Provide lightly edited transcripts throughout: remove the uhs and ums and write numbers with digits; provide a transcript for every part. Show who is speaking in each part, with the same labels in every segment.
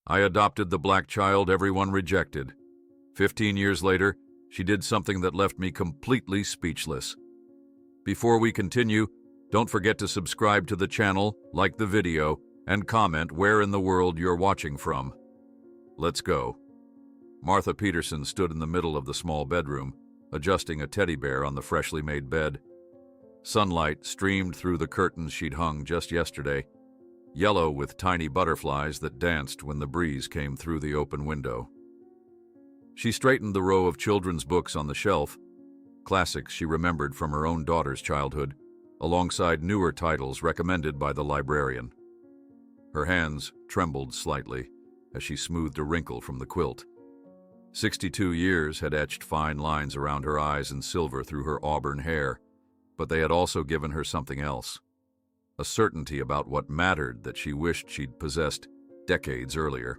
Speaker 1: I adopted the black child everyone rejected. 15 years later, she did something that left me completely speechless. Before we continue, don't forget to subscribe to the channel, like the video, and comment where in the world you're watching from. Let's go. Martha Peterson stood in the middle of the small bedroom, adjusting a teddy bear on the freshly made bed. Sunlight streamed through the curtains she'd hung just yesterday, yellow with tiny butterflies that danced when the breeze came through the open window. She straightened the row of children's books on the shelf, classics she remembered from her own daughter's childhood, alongside newer titles recommended by the librarian. Her hands trembled slightly as she smoothed a wrinkle from the quilt. 62 years had etched fine lines around her eyes and silver through her auburn hair, but they had also given her something else, a certainty about what mattered that she wished she'd possessed decades earlier.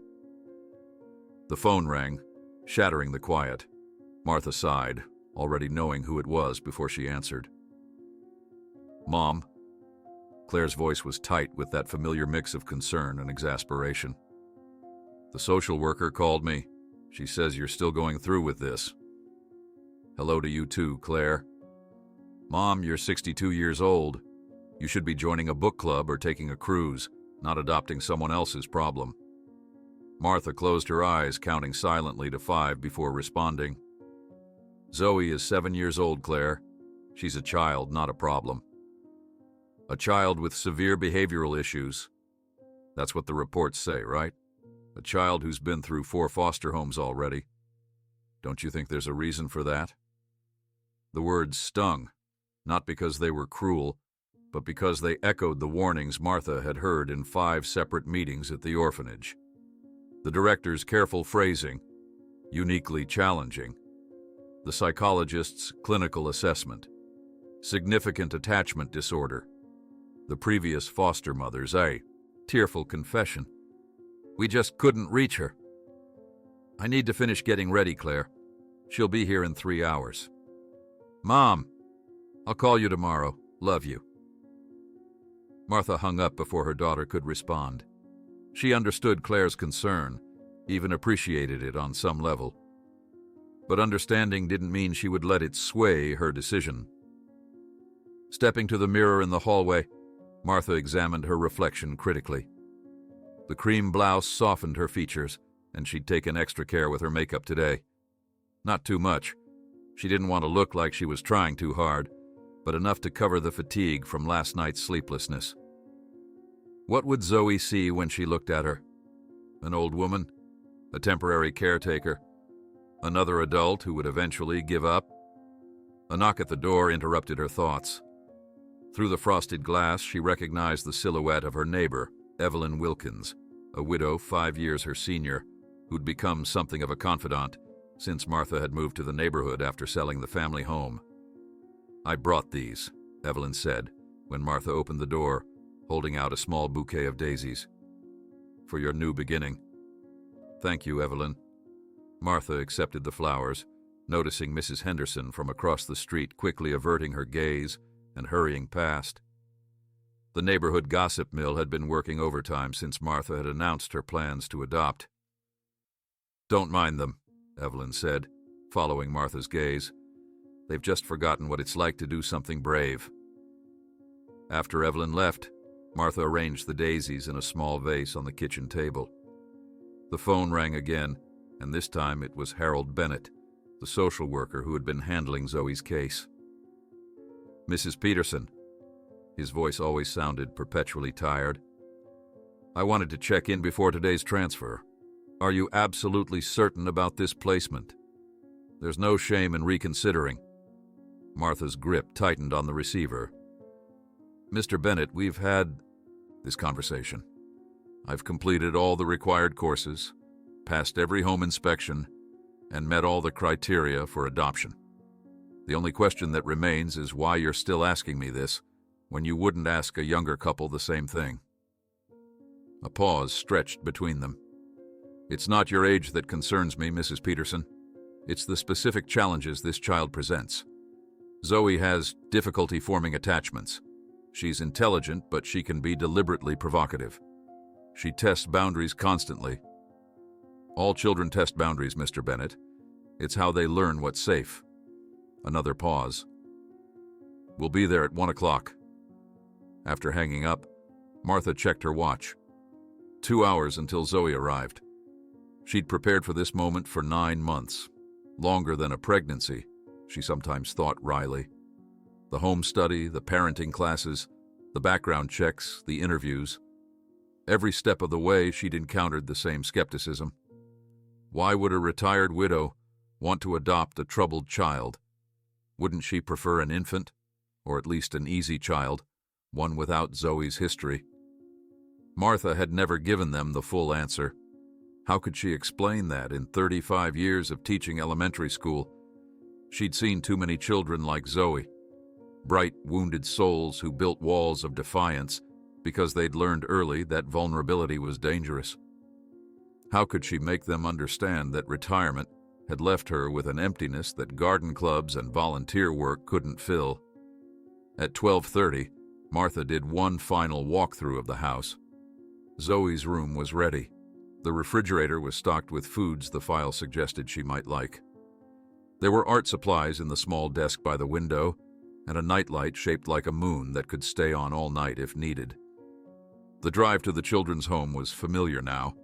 Speaker 1: The phone rang, shattering the quiet. Martha sighed, already knowing who it was before she answered. "Mom." Claire's voice was tight with that familiar mix of concern and exasperation. "The social worker called me. She says you're still going through with this." "Hello to you too, Claire." "Mom, you're 62 years old. You should be joining a book club or taking a cruise, not adopting someone else's problem." Martha closed her eyes, counting silently to 5 before responding. "Zoe is 7 years old, Claire. She's a child, not a problem. A child with severe behavioral issues. That's what the reports say, right? A child who's been through 4 foster homes already. Don't you think there's a reason for that?" The words stung, not because they were cruel, but because they echoed the warnings Martha had heard in 5 separate meetings at the orphanage. The director's careful phrasing, uniquely challenging. The psychologist's clinical assessment, significant attachment disorder. The previous foster mother's tearful confession. "We just couldn't reach her." "I need to finish getting ready, Claire. She'll be here in 3 hours." "Mom, I'll call you tomorrow. Love you." Martha hung up before her daughter could respond. She understood Claire's concern, even appreciated it on some level. But understanding didn't mean she would let it sway her decision. Stepping to the mirror in the hallway, Martha examined her reflection critically. The cream blouse softened her features, and she'd taken extra care with her makeup today. Not too much. She didn't want to look like she was trying too hard, but enough to cover the fatigue from last night's sleeplessness. What would Zoe see when she looked at her? An old woman? A temporary caretaker? Another adult who would eventually give up? A knock at the door interrupted her thoughts. Through the frosted glass, she recognized the silhouette of her neighbor, Evelyn Wilkins, a widow 5 years her senior, who'd become something of a confidant since Martha had moved to the neighborhood after selling the family home. "I brought these," Evelyn said, when Martha opened the door, holding out a small bouquet of daisies. "For your new beginning." "Thank you, Evelyn." Martha accepted the flowers, noticing Mrs. Henderson from across the street quickly averting her gaze and hurrying past. The neighborhood gossip mill had been working overtime since Martha had announced her plans to adopt. "Don't mind them," Evelyn said, following Martha's gaze. "They've just forgotten what it's like to do something brave." After Evelyn left, Martha arranged the daisies in a small vase on the kitchen table. The phone rang again, and this time it was Harold Bennett, the social worker who had been handling Zoe's case. "Mrs. Peterson." His voice always sounded perpetually tired. "I wanted to check in before today's transfer. Are you absolutely certain about this placement? There's no shame in reconsidering." Martha's grip tightened on the receiver. "Mr. Bennett, we've had this conversation. I've completed all the required courses, passed every home inspection, and met all the criteria for adoption. The only question that remains is why you're still asking me this when you wouldn't ask a younger couple the same thing." A pause stretched between them. "It's not your age that concerns me, Mrs. Peterson. It's the specific challenges this child presents. Zoe has difficulty forming attachments. She's intelligent, but she can be deliberately provocative. She tests boundaries constantly, All children test boundaries, Mr. Bennett. It's how they learn what's safe. Another pause. We'll be there at 1 o'clock. After hanging up, Martha checked her watch. 2 hours until Zoe arrived. She'd prepared for this moment for 9 months. Longer than a pregnancy, she sometimes thought wryly. The home study, the parenting classes, the background checks, the interviews. Every step of the way, she'd encountered the same skepticism. Why would a retired widow want to adopt a troubled child? Wouldn't she prefer an infant, or at least an easy child, one without Zoe's history? Martha had never given them the full answer. How could she explain that in 35 years of teaching elementary school? She'd seen too many children like Zoe, bright, wounded souls who built walls of defiance because they'd learned early that vulnerability was dangerous. How could she make them understand that retirement had left her with an emptiness that garden clubs and volunteer work couldn't fill? At 12:30, Martha did one final walkthrough of the house. Zoe's room was ready. The refrigerator was stocked with foods the file suggested she might like. There were art supplies in the small desk by the window, and a nightlight shaped like a moon that could stay on all night if needed. The drive to the children's home was familiar now.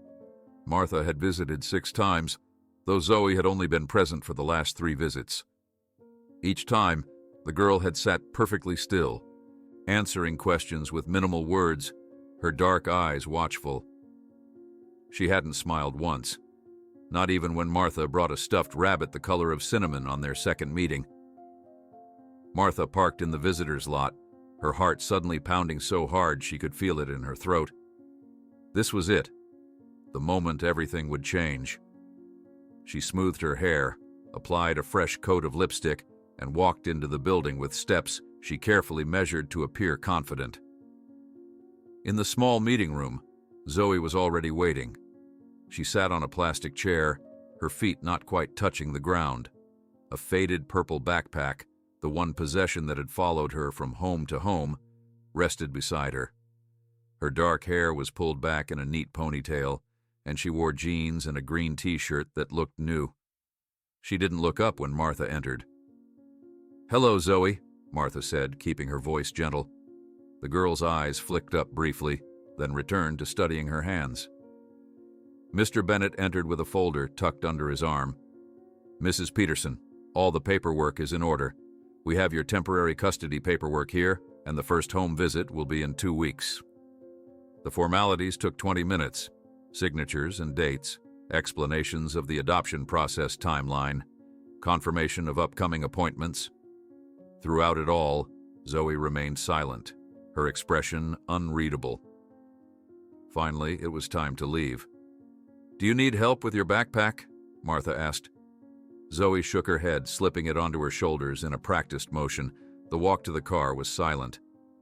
Speaker 1: Martha had visited 6 times, though Zoe had only been present for the last 3 visits. Each time, the girl had sat perfectly still, answering questions with minimal words, her dark eyes watchful. She hadn't smiled once, not even when Martha brought a stuffed rabbit the color of cinnamon on their second meeting. Martha parked in the visitor's lot, her heart suddenly pounding so hard she could feel it in her throat. This was it, the moment everything would change. She smoothed her hair, applied a fresh coat of lipstick, and walked into the building with steps she carefully measured to appear confident. In the small meeting room, Zoe was already waiting. She sat on a plastic chair, her feet not quite touching the ground. A faded purple backpack, the one possession that had followed her from home to home, rested beside her. Her dark hair was pulled back in a neat ponytail, and she wore jeans and a green t-shirt that looked new. She didn't look up when Martha entered. "Hello, Zoe," Martha said, keeping her voice gentle. The girl's eyes flicked up briefly, then returned to studying her hands. Mr. Bennett entered with a folder tucked under his arm. "Mrs. Peterson, all the paperwork is in order. We have your temporary custody paperwork here, and the first home visit will be in 2 weeks." The formalities took 20 minutes. Signatures and dates, explanations of the adoption process timeline, confirmation of upcoming appointments. Throughout it all, Zoe remained silent, her expression unreadable. Finally, it was time to leave. "Do you need help with your backpack?" Martha asked. Zoe shook her head, slipping it onto her shoulders in a practiced motion. The walk to the car was silent.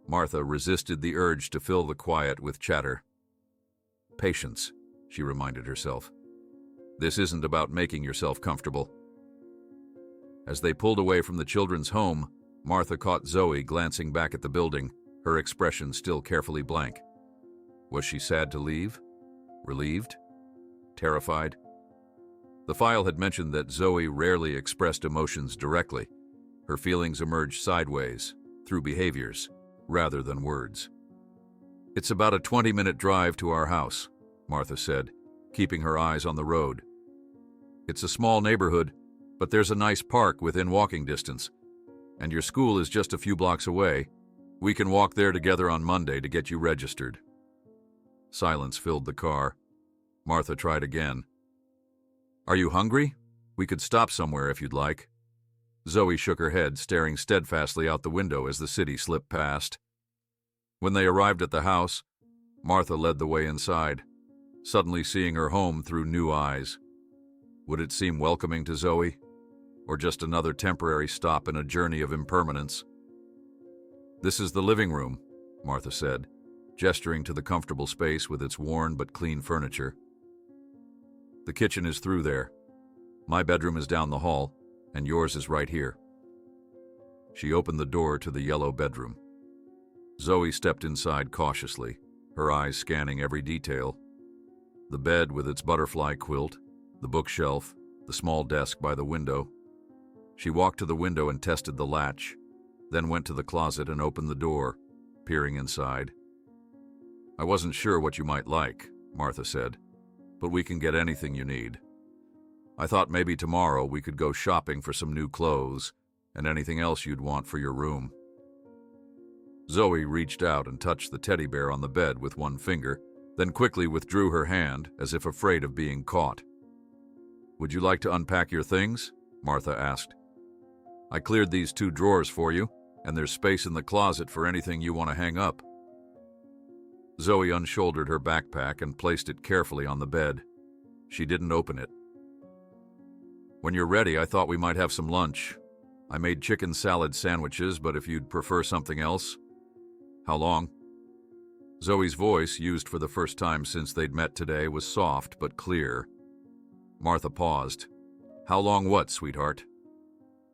Speaker 1: Martha resisted the urge to fill the quiet with chatter. "Patience," she reminded herself. "This isn't about making yourself comfortable." As they pulled away from the children's home, Martha caught Zoe glancing back at the building, her expression still carefully blank. Was she sad to leave? Relieved? Terrified? The file had mentioned that Zoe rarely expressed emotions directly. Her feelings emerged sideways, through behaviors, rather than words. "It's about a 20-minute drive to our house," Martha said, keeping her eyes on the road. "It's a small neighborhood, but there's a nice park within walking distance. And your school is just a few blocks away. We can walk there together on Monday to get you registered." Silence filled the car. Martha tried again. "Are you hungry? We could stop somewhere if you'd like." Zoe shook her head, staring steadfastly out the window as the city slipped past. When they arrived at the house, Martha led the way inside, suddenly seeing her home through new eyes. Would it seem welcoming to Zoe? Or just another temporary stop in a journey of impermanence? "This is the living room," Martha said, gesturing to the comfortable space with its worn but clean furniture. "The kitchen is through there. My bedroom is down the hall, and yours is right here." She opened the door to the yellow bedroom. Zoe stepped inside cautiously, her eyes scanning every detail. The bed with its butterfly quilt, The bookshelf, the small desk by the window. She walked to the window and tested the latch, then went to the closet and opened the door, peering inside. "I wasn't sure what you might like," Martha said, "but we can get anything you need. I thought maybe tomorrow we could go shopping for some new clothes and anything else you'd want for your room." Zoe reached out and touched the teddy bear on the bed with one finger, then quickly withdrew her hand as if afraid of being caught. "Would you like to unpack your things?" Martha asked. "I cleared these 2 drawers for you, and there's space in the closet for anything you want to hang up." Zoe unshouldered her backpack and placed it carefully on the bed. She didn't open it. "When you're ready, I thought we might have some lunch. I made chicken salad sandwiches, but if you'd prefer something else." "How long?" Zoe's voice, used for the first time since they'd met today, was soft but clear. Martha paused. "How long what, sweetheart?"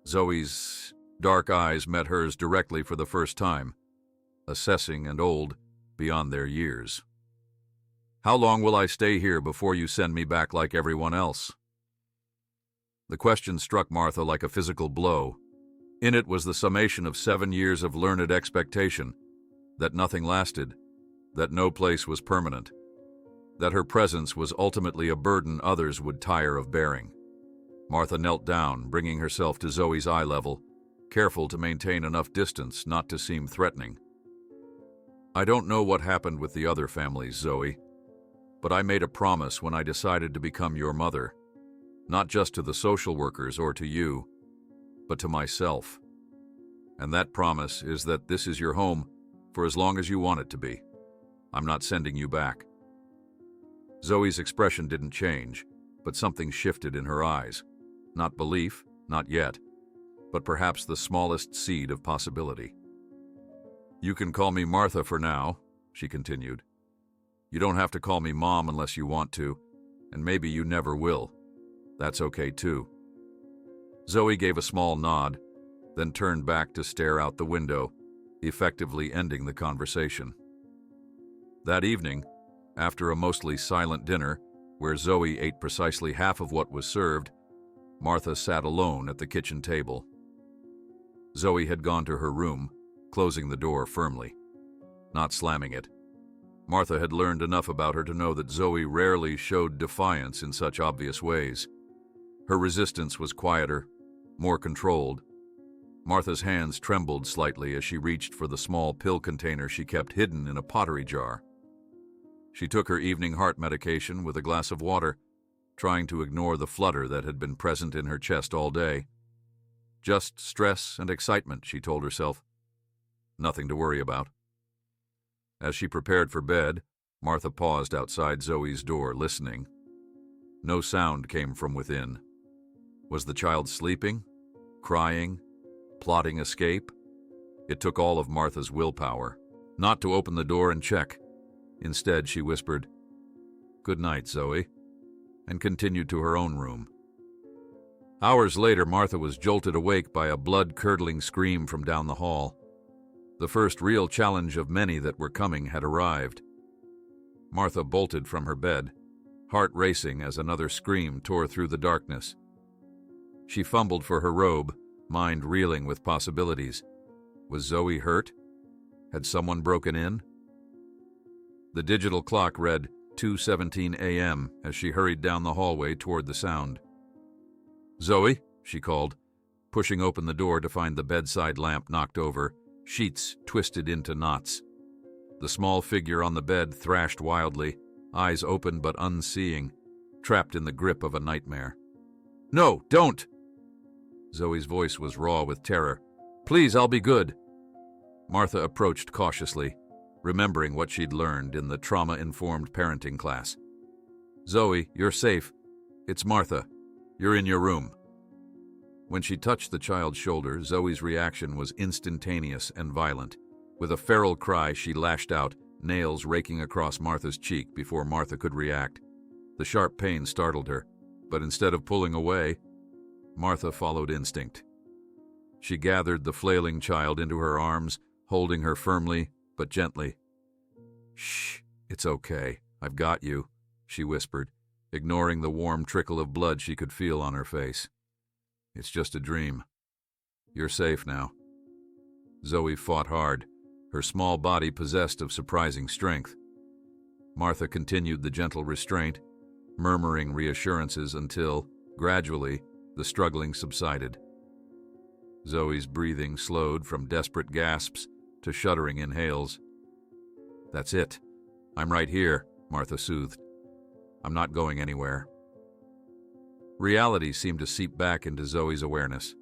Speaker 1: Zoe's dark eyes met hers directly for the first time, assessing and old beyond their years. "How long will I stay here before you send me back like everyone else?" The question struck Martha like a physical blow. In it was the summation of 7 years of learned expectation, that nothing lasted, that no place was permanent, that her presence was ultimately a burden others would tire of bearing. Martha knelt down, bringing herself to Zoe's eye level, careful to maintain enough distance not to seem threatening. "I don't know what happened with the other families, Zoe, but I made a promise when I decided to become your mother, not just to the social workers or to you, but to myself. And that promise is that this is your home for as long as you want it to be. I'm not sending you back." Zoe's expression didn't change, but something shifted in her eyes. Not belief, not yet, but perhaps the smallest seed of possibility. "You can call me Martha for now," she continued. "You don't have to call me Mom unless you want to, and maybe you never will. That's okay too." Zoe gave a small nod, then turned back to stare out the window, effectively ending the conversation. That evening, after a mostly silent dinner, where Zoe ate precisely half of what was served, Martha sat alone at the kitchen table. Zoe had gone to her room, closing the door firmly, not slamming it. Martha had learned enough about her to know that Zoe rarely showed defiance in such obvious ways. Her resistance was quieter, more controlled. Martha's hands trembled slightly as she reached for the small pill container she kept hidden in a pottery jar. She took her evening heart medication with a glass of water, trying to ignore the flutter that had been present in her chest all day. Just stress and excitement, she told herself. Nothing to worry about. As she prepared for bed, Martha paused outside Zoe's door, listening. No sound came from within. Was the child sleeping? Crying? Plotting escape? It took all of Martha's willpower not to open the door and check. Instead, she whispered, "Good night, Zoe," and continued to her own room. Hours later, Martha was jolted awake by a blood-curdling scream from down the hall. The first real challenge of many that were coming had arrived. Martha bolted from her bed, heart racing as another scream tore through the darkness. She fumbled for her robe, mind reeling with possibilities. Was Zoe hurt? Had someone broken in? The digital clock read 2:17 a.m. as she hurried down the hallway toward the sound. "Zoe," she called, pushing open the door to find the bedside lamp knocked over, sheets twisted into knots. The small figure on the bed thrashed wildly, eyes open but unseeing, trapped in the grip of a nightmare. "No, don't!" Zoe's voice was raw with terror. "Please, I'll be good." Martha approached cautiously, remembering what she'd learned in the trauma-informed parenting class. "Zoe, you're safe. It's Martha. You're in your room." When she touched the child's shoulder, Zoe's reaction was instantaneous and violent. With a feral cry, she lashed out, nails raking across Martha's cheek before Martha could react. The sharp pain startled her, but instead of pulling away, Martha followed instinct. She gathered the flailing child into her arms, holding her firmly but gently. "Shh, it's okay. I've got you," she whispered, ignoring the warm trickle of blood she could feel on her face. "It's just a dream. You're safe now." Zoe fought hard, her small body possessed of surprising strength. Martha continued the gentle restraint, murmuring reassurances until, gradually, the struggling subsided. Zoe's breathing slowed from desperate gasps to shuddering inhales. "That's it. I'm right here," Martha soothed. "I'm not going anywhere." Reality seemed to seep back into Zoe's awareness.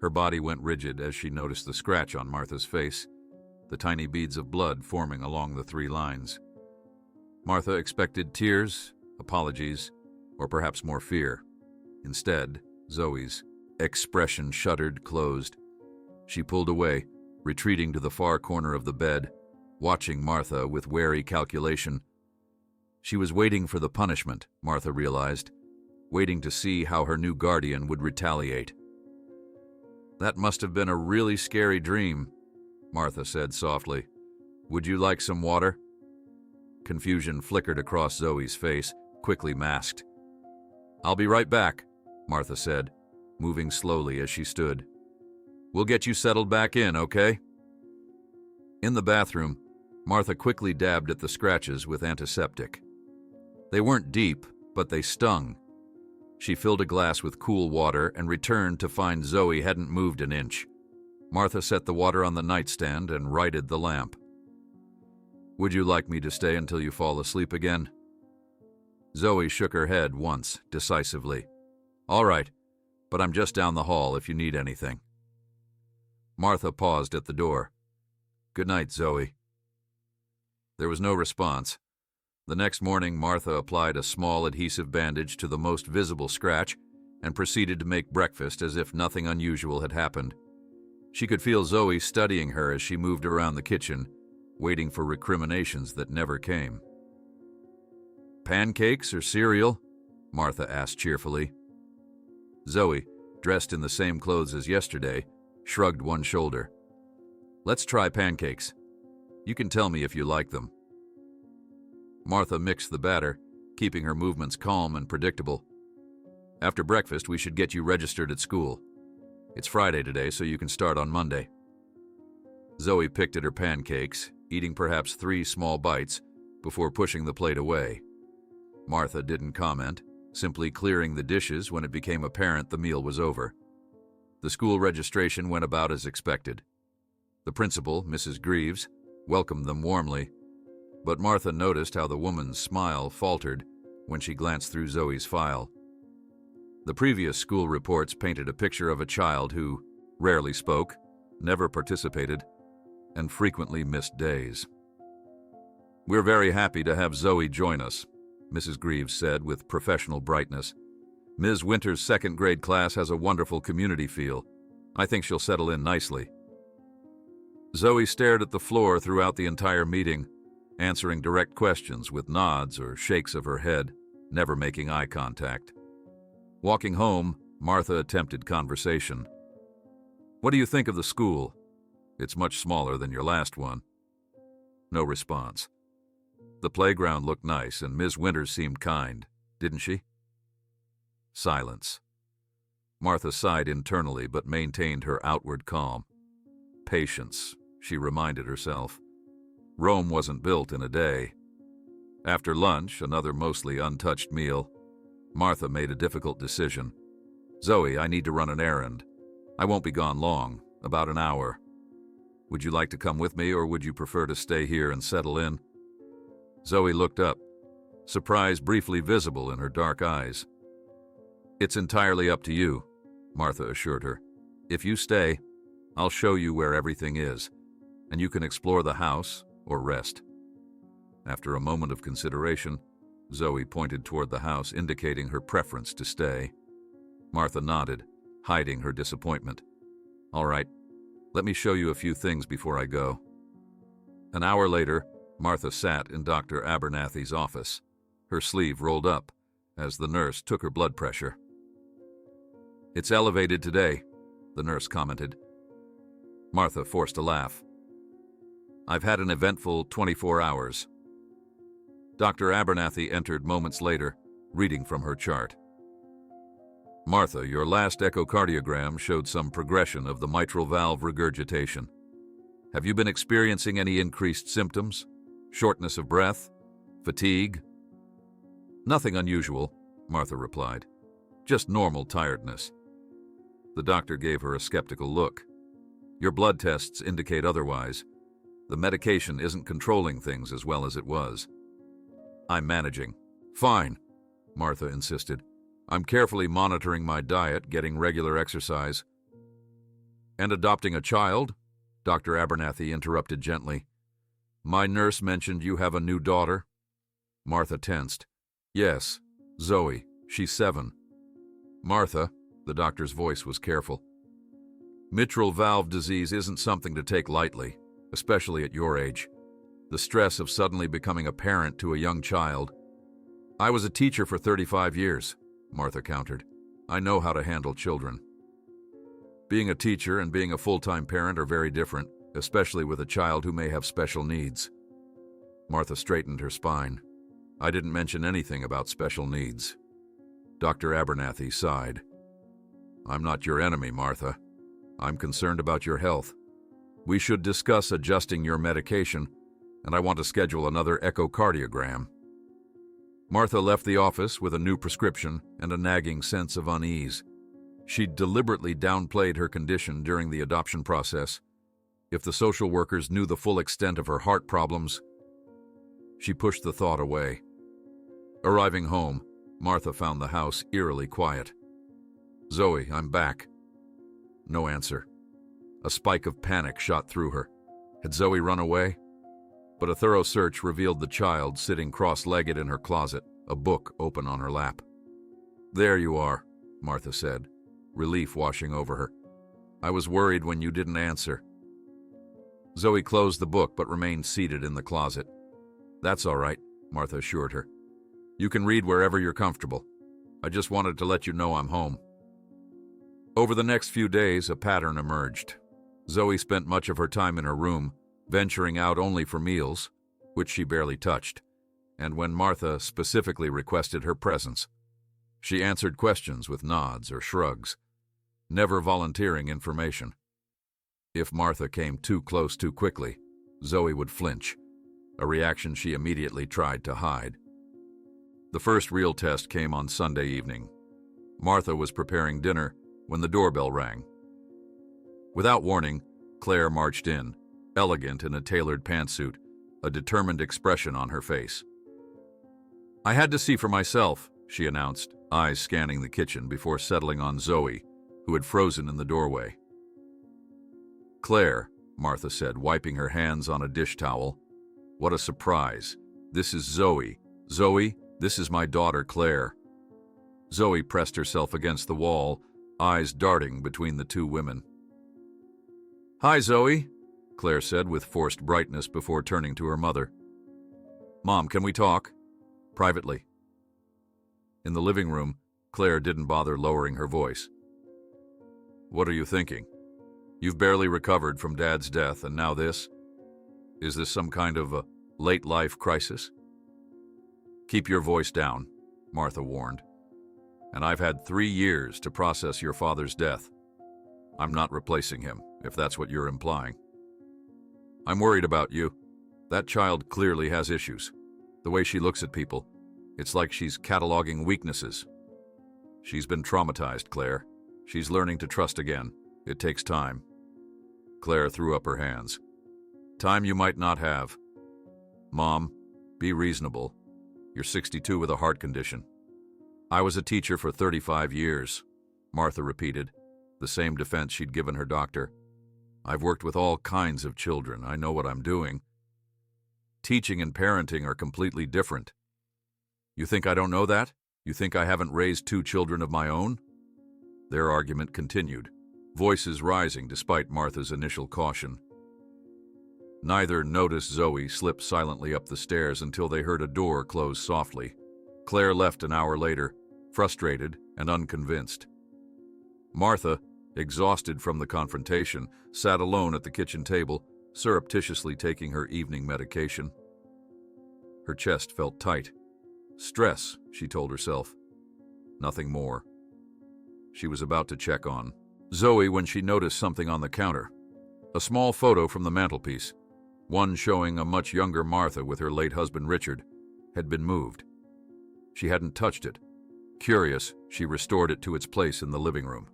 Speaker 1: Her body went rigid as she noticed the scratch on Martha's face, the tiny beads of blood forming along the 3 lines. Martha expected tears, apologies, or perhaps more fear. Instead, Zoe's expression shuddered closed. She pulled away, retreating to the far corner of the bed, watching Martha with wary calculation. She was waiting for the punishment, Martha realized, waiting to see how her new guardian would retaliate. "That must have been a really scary dream," Martha said softly. "Would you like some water?" Confusion flickered across Zoe's face, quickly masked. "I'll be right back," Martha said, moving slowly as she stood. "We'll get you settled back in, okay?" In the bathroom, Martha quickly dabbed at the scratches with antiseptic. They weren't deep, but they stung. She filled a glass with cool water and returned to find Zoe hadn't moved an inch. Martha set the water on the nightstand and righted the lamp. "Would you like me to stay until you fall asleep again?" Zoe shook her head once, decisively. "All right, but I'm just down the hall if you need anything." Martha paused at the door. "Good night, Zoe." There was no response. The next morning, Martha applied a small adhesive bandage to the most visible scratch and proceeded to make breakfast as if nothing unusual had happened. She could feel Zoe studying her as she moved around the kitchen, waiting for recriminations that never came. "Pancakes or cereal?" Martha asked cheerfully. Zoe, dressed in the same clothes as yesterday, shrugged one shoulder. "Let's try pancakes. You can tell me if you like them." Martha mixed the batter, keeping her movements calm and predictable. "After breakfast, we should get you registered at school. It's Friday today, so you can start on Monday." Zoe picked at her pancakes, eating perhaps 3 small bites before pushing the plate away. Martha didn't comment, simply clearing the dishes when it became apparent the meal was over. The school registration went about as expected. The principal, Mrs. Greaves, welcomed them warmly, but Martha noticed how the woman's smile faltered when she glanced through Zoe's file. The previous school reports painted a picture of a child who rarely spoke, never participated, and frequently missed days. "We're very happy to have Zoe join us," Mrs. Greaves said with professional brightness. "Ms. Winter's 2nd grade class has a wonderful community feel. I think she'll settle in nicely." Zoe stared at the floor throughout the entire meeting, answering direct questions with nods or shakes of her head, never making eye contact. Walking home, Martha attempted conversation. "What do you think of the school? It's much smaller than your last one." No response. "The playground looked nice and Ms. Winters seemed kind, didn't she?" Silence. Martha sighed internally but maintained her outward calm. Patience, she reminded herself. Rome wasn't built in a day. After lunch, another mostly untouched meal, Martha made a difficult decision. "Zoe, I need to run an errand. I won't be gone long, about an hour. Would you like to come with me, or would you prefer to stay here and settle in?" Zoe looked up, surprise briefly visible in her dark eyes. "It's entirely up to you," Martha assured her. "If you stay, I'll show you where everything is, and you can explore the house or rest." After a moment of consideration, Zoe pointed toward the house, indicating her preference to stay. Martha nodded, hiding her disappointment. "All right, let me show you a few things before I go." An hour later, Martha sat in Dr. Abernathy's office, her sleeve rolled up, as the nurse took her blood pressure. "It's elevated today," the nurse commented. Martha forced a laugh. "I've had an eventful 24 hours. Dr. Abernathy entered moments later, reading from her chart. Martha, your last echocardiogram showed some progression of the mitral valve regurgitation. Have you been experiencing any increased symptoms? Shortness of breath? Fatigue? Nothing unusual, Martha replied. Just normal tiredness. The doctor gave her a skeptical look. Your blood tests indicate otherwise. The medication isn't controlling things as well as it was. I'm managing. Fine, Martha insisted. I'm carefully monitoring my diet, getting regular exercise. And adopting a child? Dr. Abernathy interrupted gently. My nurse mentioned you have a new daughter. Martha tensed. Yes, Zoe. She's 7. Martha, the doctor's voice was careful. Mitral valve disease isn't something to take lightly, especially at your age. The stress of suddenly becoming a parent to a young child. I was a teacher for 35 years, Martha countered. I know how to handle children. Being a teacher and being a full-time parent are very different, especially with a child who may have special needs. Martha straightened her spine. I didn't mention anything about special needs. Dr. Abernathy sighed. I'm not your enemy, Martha. I'm concerned about your health. We should discuss adjusting your medication, and I want to schedule another echocardiogram. Martha left the office with a new prescription and a nagging sense of unease. She'd deliberately downplayed her condition during the adoption process. If the social workers knew the full extent of her heart problems, she pushed the thought away. Arriving home, Martha found the house eerily quiet. Zoe, I'm back. No answer. A spike of panic shot through her. Had Zoe run away? But a thorough search revealed the child sitting cross-legged in her closet, a book open on her lap. There you are, Martha said, relief washing over her. I was worried when you didn't answer. Zoe closed the book but remained seated in the closet. That's all right, Martha assured her. You can read wherever you're comfortable. I just wanted to let you know I'm home. Over the next few days, a pattern emerged. Zoe spent much of her time in her room, venturing out only for meals, which she barely touched, and when Martha specifically requested her presence. She answered questions with nods or shrugs, never volunteering information. If Martha came too close too quickly, Zoe would flinch, a reaction she immediately tried to hide. The first real test came on Sunday evening. Martha was preparing dinner when the doorbell rang. Without warning, Claire marched in, elegant in a tailored pantsuit, a determined expression on her face. I had to see for myself, she announced, eyes scanning the kitchen before settling on Zoe, who had frozen in the doorway. Claire, Martha said, wiping her hands on a dish towel. What a surprise. This is Zoe. Zoe, this is my daughter, Claire. Zoe pressed herself against the wall, eyes darting between the two women. Hi, Zoe, Claire said with forced brightness before turning to her mother. Mom, can we talk? Privately. In the living room, Claire didn't bother lowering her voice. What are you thinking? You've barely recovered from Dad's death, and now this? Is this some kind of a late-life crisis? Keep your voice down, Martha warned. And I've had 3 years to process your father's death. I'm not replacing him, if that's what you're implying. I'm worried about you. That child clearly has issues. The way she looks at people, it's like she's cataloging weaknesses. She's been traumatized, Claire. She's learning to trust again. It takes time. Claire threw up her hands. Time you might not have. Mom, be reasonable. You're 62 with a heart condition. I was a teacher for 35 years, Martha repeated, the same defense she'd given her doctor. I've worked with all kinds of children. I know what I'm doing. Teaching and parenting are completely different. You think I don't know that? You think I haven't raised 2 children of my own? Their argument continued, voices rising despite Martha's initial caution. Neither noticed Zoe slip silently up the stairs until they heard a door close softly. Claire left an hour later, frustrated and unconvinced. Martha, exhausted from the confrontation, sat alone at the kitchen table, surreptitiously taking her evening medication. Her chest felt tight. Stress, she told herself. Nothing more. She was about to check on Zoe when she noticed something on the counter. A small photo from the mantelpiece, one showing a much younger Martha with her late husband Richard, had been moved. She hadn't touched it. Curious, she restored it to its place in the living room.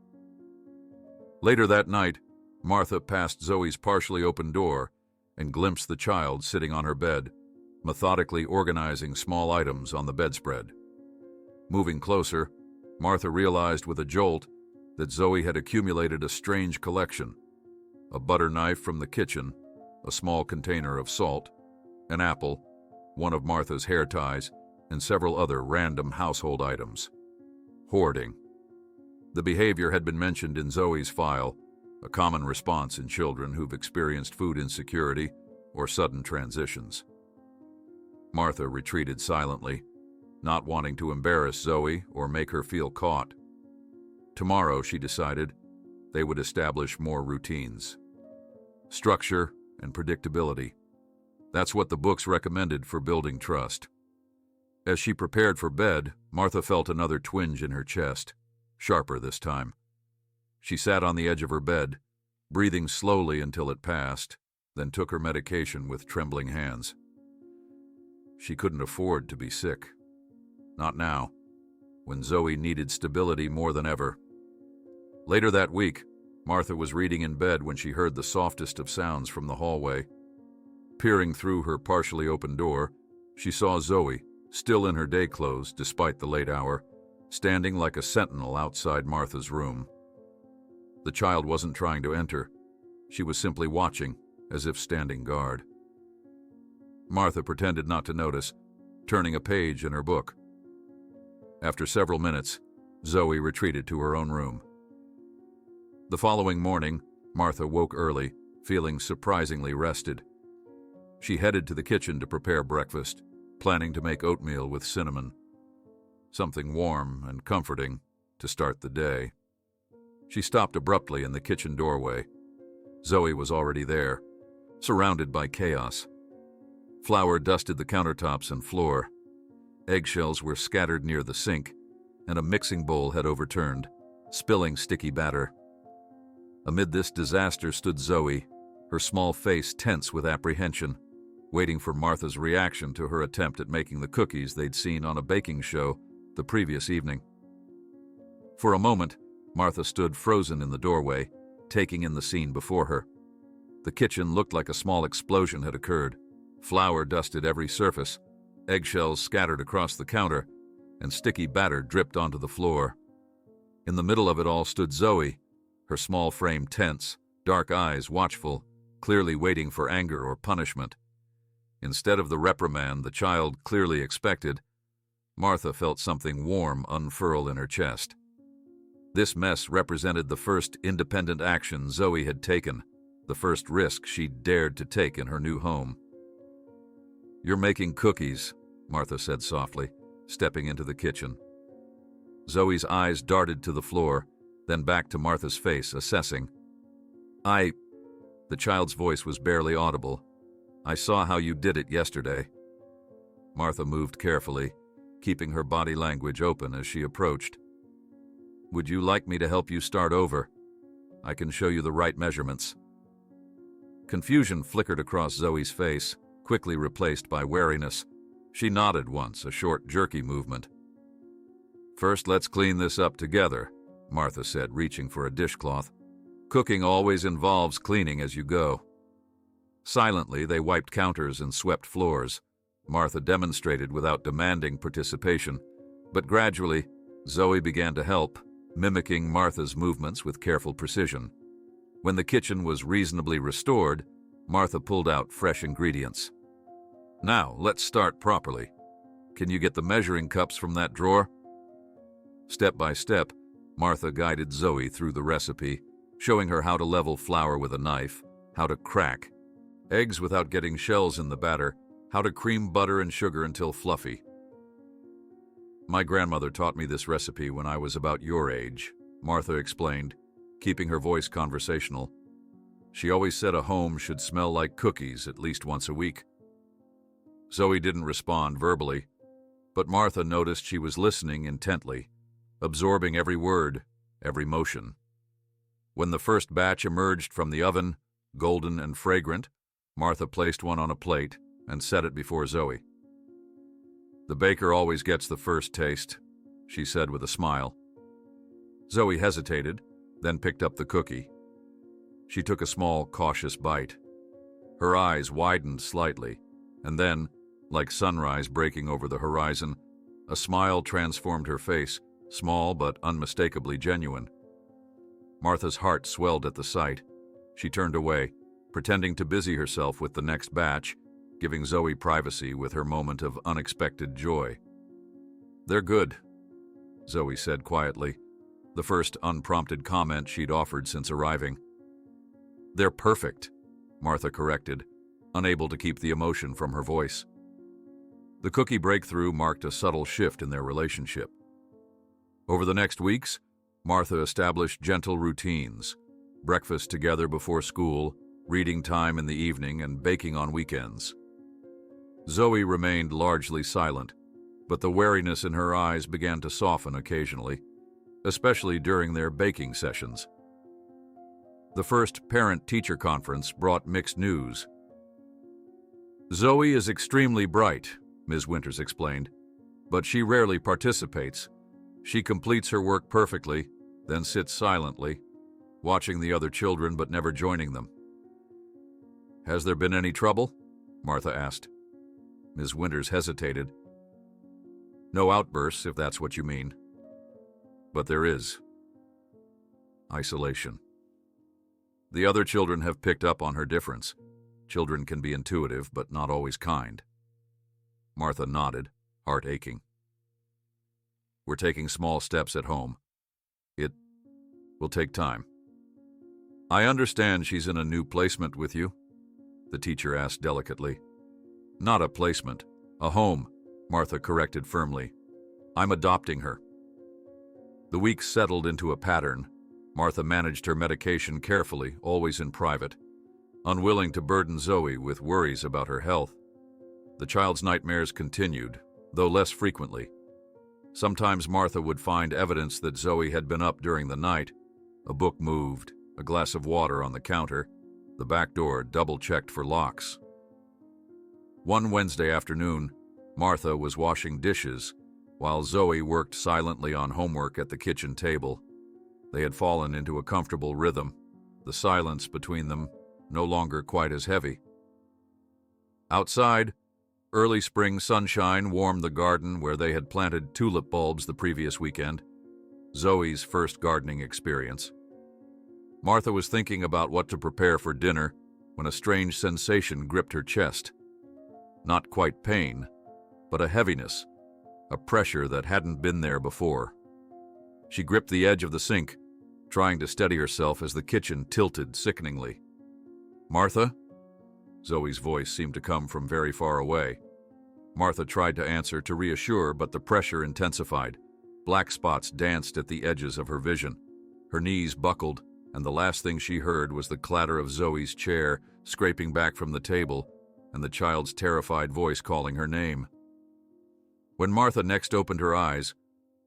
Speaker 1: Later that night, Martha passed Zoe's partially open door and glimpsed the child sitting on her bed, methodically organizing small items on the bedspread. Moving closer, Martha realized with a jolt that Zoe had accumulated a strange collection: a butter knife from the kitchen, a small container of salt, an apple, one of Martha's hair ties, and several other random household items. Hoarding. The behavior had been mentioned in Zoe's file, a common response in children who've experienced food insecurity or sudden transitions. Martha retreated silently, not wanting to embarrass Zoe or make her feel caught. Tomorrow, she decided, they would establish more routines. Structure and predictability. That's what the books recommended for building trust. As she prepared for bed, Martha felt another twinge in her chest, sharper this time. She sat on the edge of her bed, breathing slowly until it passed, then took her medication with trembling hands. She couldn't afford to be sick. Not now, when Zoe needed stability more than ever. Later that week, Martha was reading in bed when she heard the softest of sounds from the hallway. Peering through her partially open door, she saw Zoe, still in her day clothes despite the late hour, standing like a sentinel outside Martha's room. The child wasn't trying to enter. She was simply watching, as if standing guard. Martha pretended not to notice, turning a page in her book. After several minutes, Zoe retreated to her own room. The following morning, Martha woke early, feeling surprisingly rested. She headed to the kitchen to prepare breakfast, planning to make oatmeal with cinnamon. Something warm and comforting to start the day. She stopped abruptly in the kitchen doorway. Zoe was already there, surrounded by chaos. Flour dusted the countertops and floor. Eggshells were scattered near the sink, and a mixing bowl had overturned, spilling sticky batter. Amid this disaster stood Zoe, her small face tense with apprehension, waiting for Martha's reaction to her attempt at making the cookies they'd seen on a baking show the previous evening. For a moment, Martha stood frozen in the doorway, taking in the scene before her. The kitchen looked like a small explosion had occurred. Flour dusted every surface, eggshells scattered across the counter, and sticky batter dripped onto the floor. In the middle of it all stood Zoe, her small frame tense, dark eyes watchful, clearly waiting for anger or punishment. Instead of the reprimand the child clearly expected, Martha felt something warm unfurl in her chest. This mess represented the first independent action Zoe had taken, the first risk she'd dared to take in her new home. "You're making cookies," Martha said softly, stepping into the kitchen. Zoe's eyes darted to the floor, then back to Martha's face, assessing. The child's voice was barely audible. "I saw how you did it yesterday." Martha moved carefully, keeping her body language open as she approached. "Would you like me to help you start over? I can show you the right measurements." Confusion flickered across Zoe's face, quickly replaced by wariness. She nodded once, a short, jerky movement. "First, let's clean this up together," Martha said, reaching for a dishcloth. "Cooking always involves cleaning as you go." Silently, they wiped counters and swept floors. Martha demonstrated without demanding participation, but gradually, Zoe began to help, mimicking Martha's movements with careful precision. When the kitchen was reasonably restored, Martha pulled out fresh ingredients. "Now, let's start properly. Can you get the measuring cups from that drawer?" Step by step, Martha guided Zoe through the recipe, showing her how to level flour with a knife, how to crack eggs without getting shells in the batter, how to cream butter and sugar until fluffy. "My grandmother taught me this recipe when I was about your age," Martha explained, keeping her voice conversational. "She always said a home should smell like cookies at least once a week." Zoe didn't respond verbally. but Martha noticed she was listening intently, absorbing every word, every motion. When the first batch emerged from the oven, golden and fragrant, Martha placed one on a plate and set it before Zoe. "The baker always gets the first taste," she said with a smile. Zoe hesitated, then picked up the cookie. She took a small, cautious bite. Her eyes widened slightly, and then, like sunrise breaking over the horizon, a smile transformed her face, small but unmistakably genuine. Martha's heart swelled at the sight. She turned away, pretending to busy herself with the next batch, giving Zoe privacy with her moment of unexpected joy. "They're good," Zoe said quietly, the first unprompted comment she'd offered since arriving. "They're perfect," Martha corrected, unable to keep the emotion from her voice. The cookie breakthrough marked a subtle shift in their relationship. Over the next weeks, Martha established gentle routines: breakfast together before school, reading time in the evening, and baking on weekends. Zoe remained largely silent, but the wariness in her eyes began to soften occasionally, especially during their baking sessions. The first parent-teacher conference brought mixed news. "Zoe is extremely bright," Ms. Winters explained, "but she rarely participates. She completes her work perfectly, then sits silently, watching the other children but never joining them." "Has there been any trouble?" Martha asked. Ms. Winters hesitated. "No outbursts, if that's what you mean. But there is. Isolation. The other children have picked up on her difference. Children can be intuitive, but not always kind." Martha nodded, heart aching. "We're taking small steps at home. It will take time." "I understand she's in a new placement with you?" the teacher asked delicately. "Not a placement, a home," Martha corrected firmly. "I'm adopting her." The weeks settled into a pattern. Martha managed her medication carefully, always in private, unwilling to burden Zoe with worries about her health. The child's nightmares continued, though less frequently. Sometimes Martha would find evidence that Zoe had been up during the night: a book moved, a glass of water on the counter, the back door double-checked for locks. One Wednesday afternoon, Martha was washing dishes, while Zoe worked silently on homework at the kitchen table. They had fallen into a comfortable rhythm, the silence between them no longer quite as heavy. Outside, early spring sunshine warmed the garden where they had planted tulip bulbs the previous weekend, Zoe's first gardening experience. Martha was thinking about what to prepare for dinner when a strange sensation gripped her chest. Not quite pain, but a heaviness, a pressure that hadn't been there before. She gripped the edge of the sink, trying to steady herself as the kitchen tilted sickeningly. "Martha?" Zoe's voice seemed to come from very far away. Martha tried to answer, to reassure, but the pressure intensified. Black spots danced at the edges of her vision. Her knees buckled, and the last thing she heard was the clatter of Zoe's chair scraping back from the table and the child's terrified voice calling her name. When Martha next opened her eyes,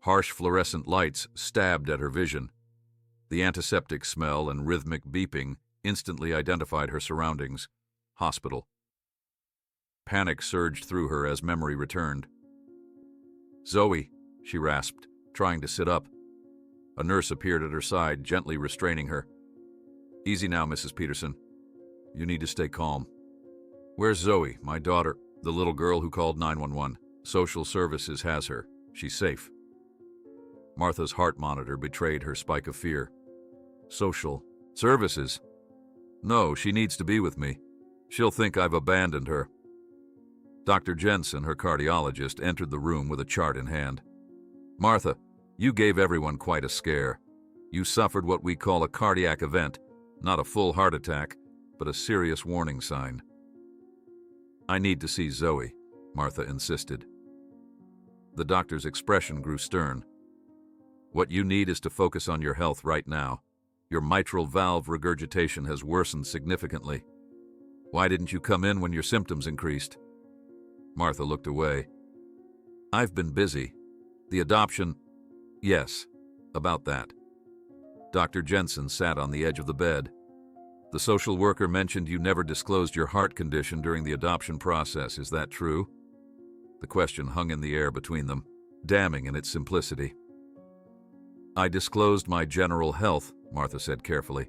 Speaker 1: harsh fluorescent lights stabbed at her vision. The antiseptic smell and rhythmic beeping instantly identified her surroundings: hospital. Panic surged through her as memory returned. "Zoe," she rasped, trying to sit up. A nurse appeared at her side, gently restraining her. "Easy now, Mrs. Peterson. You need to stay calm." "Where's Zoe, my daughter, the little girl who called 911? Social services has her. She's safe." Martha's heart monitor betrayed her spike of fear. "Social services? No, she needs to be with me. She'll think I've abandoned her." Dr. Jensen, her cardiologist, entered the room with a chart in hand. "Martha, you gave everyone quite a scare. You suffered what we call a cardiac event, not a full heart attack, but a serious warning sign." "I need to see Zoe," Martha insisted. The doctor's expression grew stern. "What you need is to focus on your health right now. Your mitral valve regurgitation has worsened significantly. Why didn't you come in when your symptoms increased?" Martha looked away. I've been busy. The adoption, yes, about that. Dr. Jensen sat on the edge of the bed. The social worker mentioned you never disclosed your heart condition during the adoption process. Is that true? The question hung in the air between them, damning in its simplicity. I disclosed my general health, Martha said carefully.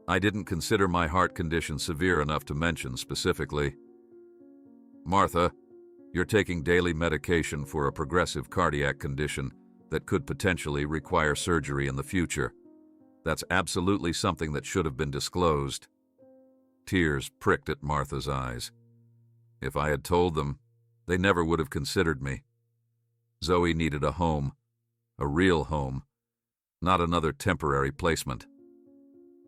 Speaker 1: I didn't consider my heart condition severe enough to mention specifically. Martha, you're taking daily medication for a progressive cardiac condition that could potentially require surgery in the future. That's absolutely something that should have been disclosed. Tears pricked at Martha's eyes. If I had told them, they never would have considered me. Zoe needed a home, a real home, not another temporary placement.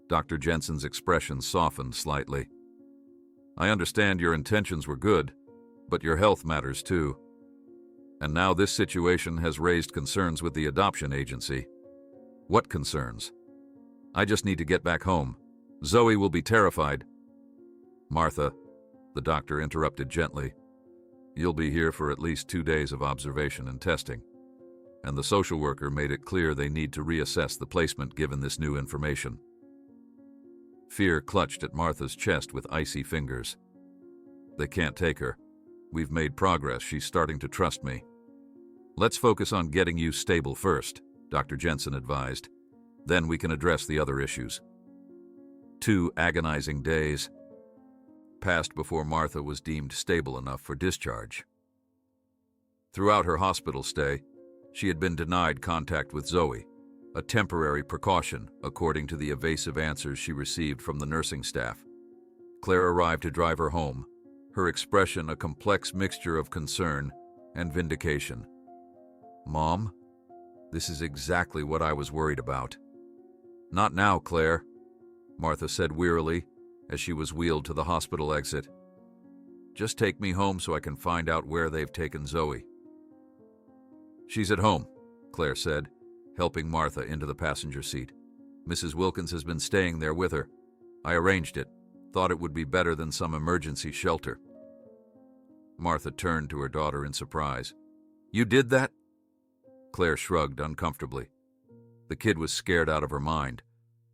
Speaker 1: Dr. Jensen's expression softened slightly. I understand your intentions were good, but your health matters too. And now this situation has raised concerns with the adoption agency. What concerns? I just need to get back home. Zoe will be terrified. Martha, the doctor interrupted gently, you'll be here for at least 2 days of observation and testing. And the social worker made it clear they need to reassess the placement given this new information. Fear clutched at Martha's chest with icy fingers. They can't take her. We've made progress. She's starting to trust me. Let's focus on getting you stable first, Dr. Jensen advised. Then we can address the other issues. 2 agonizing days passed before Martha was deemed stable enough for discharge. Throughout her hospital stay, she had been denied contact with Zoe, a temporary precaution according to the evasive answers she received from the nursing staff. Claire arrived to drive her home, her expression a complex mixture of concern and vindication. Mom, this is exactly what I was worried about. Not now, Claire, Martha said wearily as she was wheeled to the hospital exit. Just take me home so I can find out where they've taken Zoe. She's at home, Claire said, helping Martha into the passenger seat. Mrs. Wilkins has been staying there with her. I arranged it. Thought it would be better than some emergency shelter. Martha turned to her daughter in surprise. You did that? Claire shrugged uncomfortably. The kid was scared out of her mind.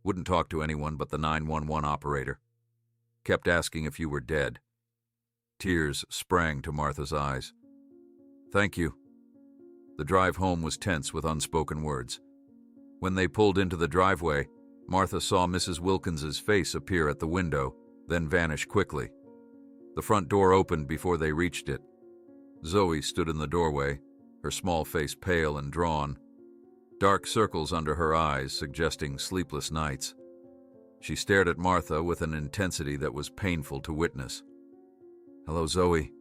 Speaker 1: Wouldn't talk to anyone but the 911 operator. Kept asking if you were dead. Tears sprang to Martha's eyes. Thank you. The drive home was tense with unspoken words. When they pulled into the driveway, Martha saw Mrs. Wilkins's face appear at the window, then vanish quickly. The front door opened before they reached it. Zoe stood in the doorway, her small face pale and drawn, dark circles under her eyes suggesting sleepless nights. She stared at Martha with an intensity that was painful to witness. Hello, Zoe,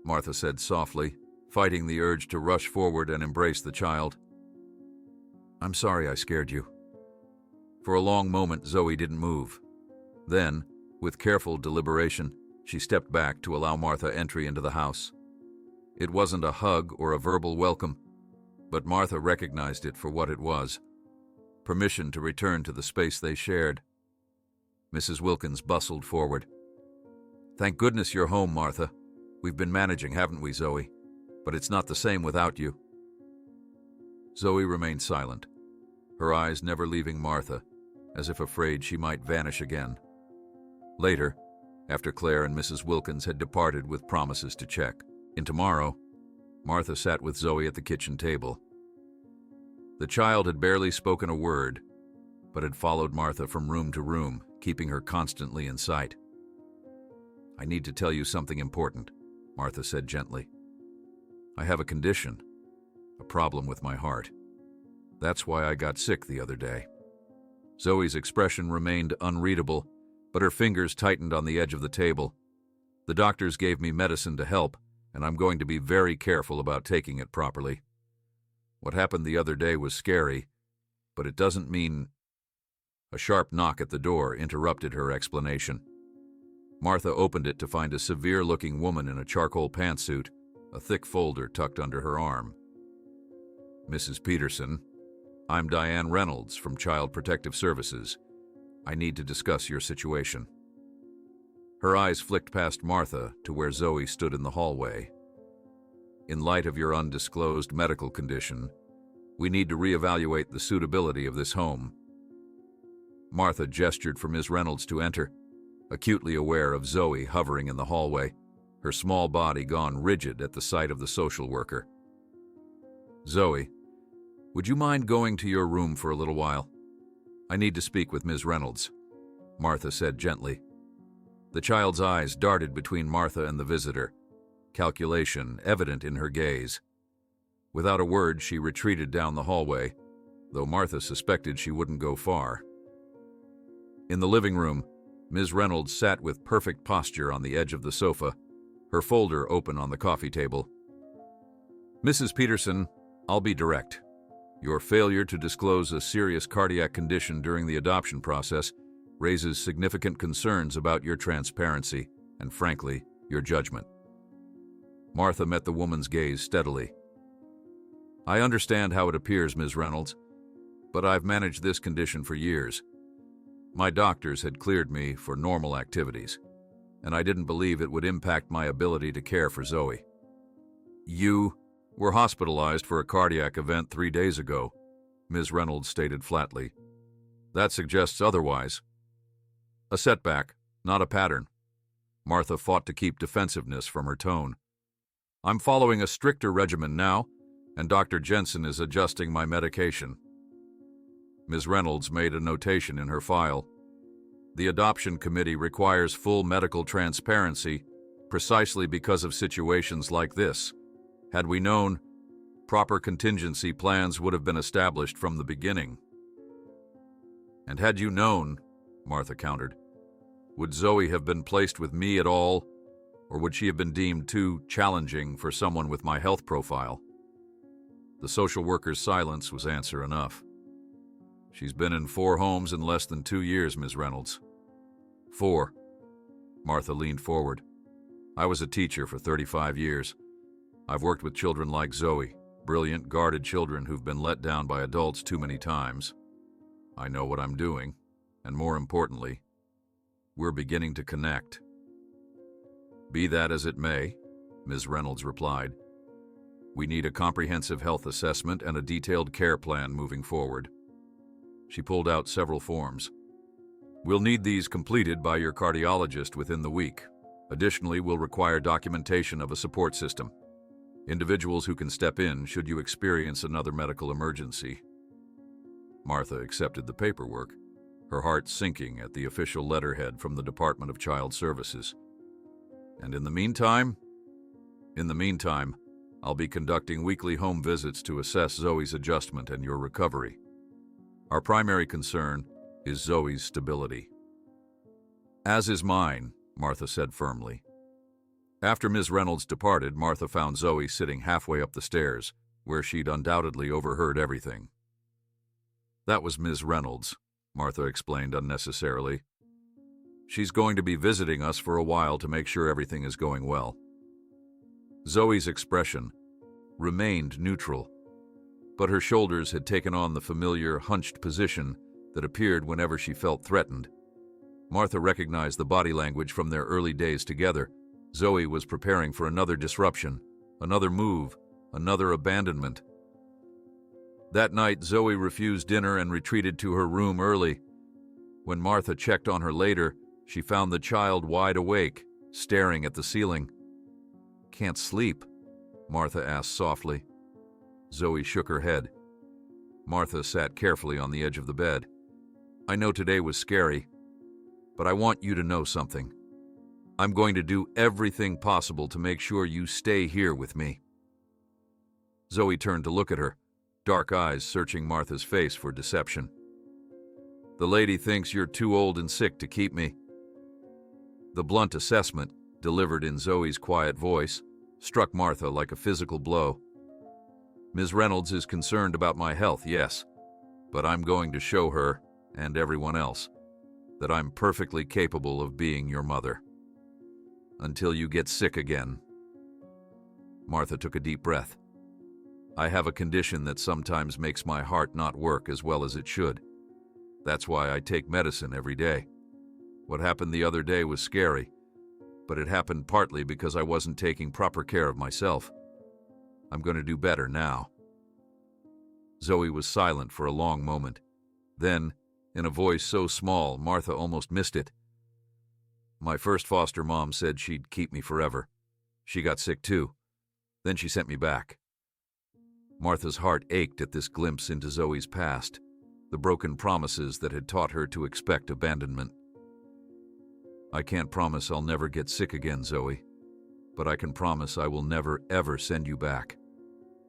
Speaker 1: Martha said softly, fighting the urge to rush forward and embrace the child. I'm sorry I scared you. For a long moment, Zoe didn't move. Then, with careful deliberation, she stepped back to allow Martha entry into the house. It wasn't a hug or a verbal welcome, but Martha recognized it for what it was. Permission to return to the space they shared. Mrs. Wilkins bustled forward. Thank goodness you're home, Martha. We've been managing, haven't we, Zoe? But it's not the same without you. Zoe remained silent, her eyes never leaving Martha, as if afraid she might vanish again. Later, after Claire and Mrs. Wilkins had departed with promises to check in tomorrow, Martha sat with Zoe at the kitchen table. The child had barely spoken a word, but had followed Martha from room to room, keeping her constantly in sight. I need to tell you something important, Martha said gently. I have a condition, a problem with my heart. That's why I got sick the other day. Zoe's expression remained unreadable, but her fingers tightened on the edge of the table. The doctors gave me medicine to help, and I'm going to be very careful about taking it properly. What happened the other day was scary, but it doesn't mean... A sharp knock at the door interrupted her explanation. Martha opened it to find a severe-looking woman in a charcoal pantsuit, a thick folder tucked under her arm. Mrs. Peterson, I'm Diane Reynolds from Child Protective Services. I need to discuss your situation. Her eyes flicked past Martha to where Zoe stood in the hallway. In light of your undisclosed medical condition, we need to reevaluate the suitability of this home." Martha gestured for Ms. Reynolds to enter, acutely aware of Zoe hovering in the hallway, her small body gone rigid at the sight of the social worker. "Zoe, would you mind going to your room for a little while? I need to speak with Ms. Reynolds," Martha said gently. The child's eyes darted between Martha and the visitor, calculation evident in her gaze. Without a word, she retreated down the hallway, though Martha suspected she wouldn't go far. In the living room, Ms. Reynolds sat with perfect posture on the edge of the sofa, her folder open on the coffee table. "Mrs. Peterson, I'll be direct. Your failure to disclose a serious cardiac condition during the adoption process raises significant concerns about your transparency and, frankly, your judgment." Martha met the woman's gaze steadily. "I understand how it appears, Ms. Reynolds, but I've managed this condition for years. My doctors had cleared me for normal activities, and I didn't believe it would impact my ability to care for Zoe. You were hospitalized for a cardiac event 3 days ago," Ms. Reynolds stated flatly. "That suggests otherwise. A setback, not a pattern." Martha fought to keep defensiveness from her tone. "I'm following a stricter regimen now, and Dr. Jensen is adjusting my medication." Ms. Reynolds made a notation in her file. "The adoption committee requires full medical transparency precisely because of situations like this. Had we known, proper contingency plans would have been established from the beginning." "And had you known," Martha countered, "would Zoe have been placed with me at all, or would she have been deemed too challenging for someone with my health profile?" The social worker's silence was answer enough. "She's been in 4 homes in less than 2 years, Ms. Reynolds." 4. Martha leaned forward. "I was a teacher for 35 years. I've worked with children like Zoe, brilliant, guarded children who've been let down by adults too many times. I know what I'm doing, and more importantly, we're beginning to connect." "Be that as it may," Ms. Reynolds replied, "we need a comprehensive health assessment and a detailed care plan moving forward." She pulled out several forms. "We'll need these completed by your cardiologist within the week. Additionally, we'll require documentation of a support system. Individuals who can step in should you experience another medical emergency." Martha accepted the paperwork, her heart sinking at the official letterhead from the Department of Child Services. "And in the meantime, I'll be conducting weekly home visits to assess Zoe's adjustment and your recovery. Our primary concern is Zoe's stability." "As is mine," Martha said firmly. After Ms. Reynolds departed, Martha found Zoe sitting halfway up the stairs, where she'd undoubtedly overheard everything. "That was Ms. Reynolds," Martha explained unnecessarily. "She's going to be visiting us for a while to make sure everything is going well." Zoe's expression remained neutral, but her shoulders had taken on the familiar, hunched position that appeared whenever she felt threatened. Martha recognized the body language from their early days together. Zoe was preparing for another disruption, another move, another abandonment. That night, Zoe refused dinner and retreated to her room early. When Martha checked on her later, she found the child wide awake, staring at the ceiling. "Can't sleep?" Martha asked softly. Zoe shook her head. Martha sat carefully on the edge of the bed. "I know today was scary, but I want you to know something. I'm going to do everything possible to make sure you stay here with me." Zoe turned to look at her, dark eyes searching Martha's face for deception. "The lady thinks you're too old and sick to keep me." The blunt assessment, delivered in Zoe's quiet voice, struck Martha like a physical blow. "Ms. Reynolds is concerned about my health, yes, but I'm going to show her, and everyone else, that I'm perfectly capable of being your mother. Until you get sick again." Martha took a deep breath. "I have a condition that sometimes makes my heart not work as well as it should. That's why I take medicine every day. What happened the other day was scary, but it happened partly because I wasn't taking proper care of myself. I'm going to do better now." Zoe was silent for a long moment. Then, in a voice so small, Martha almost missed it, "My first foster mom said she'd keep me forever. She got sick too. Then she sent me back." Martha's heart ached at this glimpse into Zoe's past, the broken promises that had taught her to expect abandonment. "I can't promise I'll never get sick again, Zoe, but I can promise I will never, ever send you back.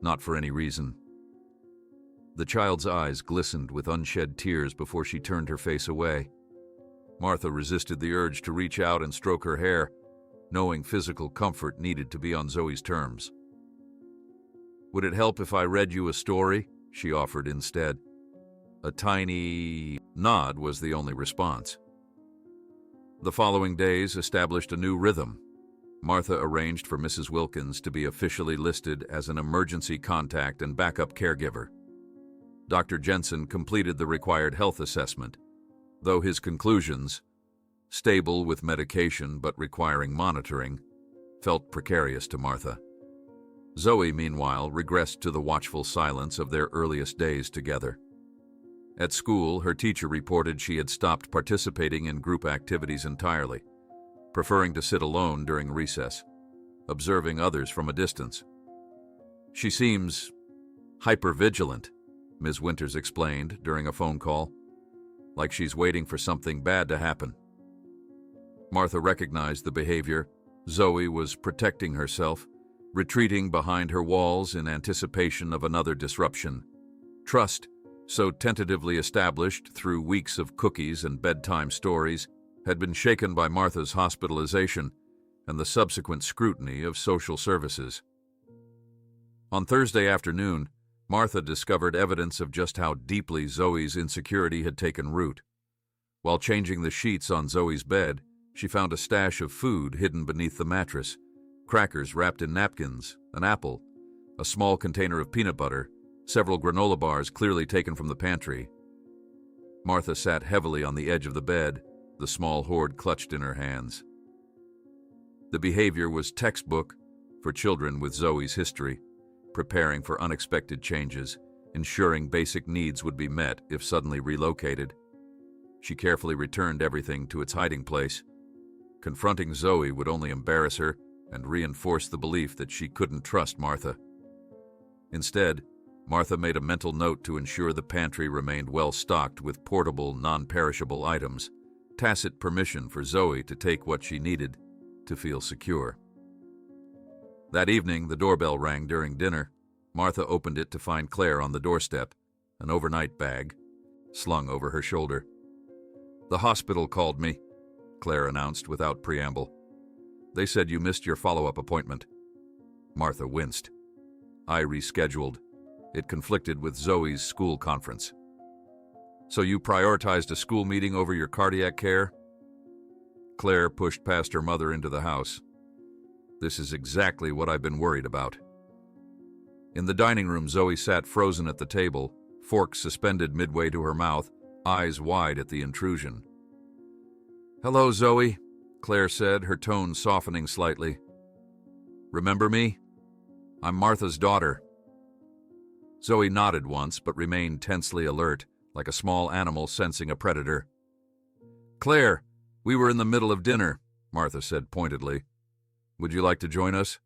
Speaker 1: Not for any reason." The child's eyes glistened with unshed tears before she turned her face away. Martha resisted the urge to reach out and stroke her hair, knowing physical comfort needed to be on Zoe's terms. "Would it help if I read you a story?" she offered instead. A tiny nod was the only response. The following days established a new rhythm. Martha arranged for Mrs. Wilkins to be officially listed as an emergency contact and backup caregiver. Dr. Jensen completed the required health assessment, though his conclusions, stable with medication but requiring monitoring, felt precarious to Martha. Zoe, meanwhile, regressed to the watchful silence of their earliest days together. At school, her teacher reported she had stopped participating in group activities entirely, preferring to sit alone during recess, observing others from a distance. "She seems hypervigilant," Ms. Winters explained during a phone call, "like she's waiting for something bad to happen." Martha recognized the behavior. Zoe was protecting herself, retreating behind her walls in anticipation of another disruption. Trust, so tentatively established through weeks of cookies and bedtime stories, had been shaken by Martha's hospitalization and the subsequent scrutiny of social services. On Thursday afternoon, Martha discovered evidence of just how deeply Zoe's insecurity had taken root. While changing the sheets on Zoe's bed, she found a stash of food hidden beneath the mattress, crackers wrapped in napkins, an apple, a small container of peanut butter, several granola bars clearly taken from the pantry. Martha sat heavily on the edge of the bed, the small hoard clutched in her hands. The behavior was textbook for children with Zoe's history, preparing for unexpected changes, ensuring basic needs would be met if suddenly relocated. She carefully returned everything to its hiding place. Confronting Zoe would only embarrass her and reinforce the belief that she couldn't trust Martha. Instead, Martha made a mental note to ensure the pantry remained well stocked with portable, non-perishable items, tacit permission for Zoe to take what she needed to feel secure. That evening, the doorbell rang during dinner. Martha opened it to find Claire on the doorstep, an overnight bag slung over her shoulder. "The hospital called me," Claire announced without preamble. "They said you missed your follow-up appointment." Martha winced. "I rescheduled. It conflicted with Zoe's school conference." "So you prioritized a school meeting over your cardiac care?" Claire pushed past her mother into the house. "This is exactly what I've been worried about." In the dining room, Zoe sat frozen at the table, fork suspended midway to her mouth, eyes wide at the intrusion. "Hello, Zoe," Claire said, her tone softening slightly. "Remember me? I'm Martha's daughter." Zoe nodded once, but remained tensely alert, like a small animal sensing a predator. "Claire, we were in the middle of dinner," Martha said pointedly. "Would you like to join us?"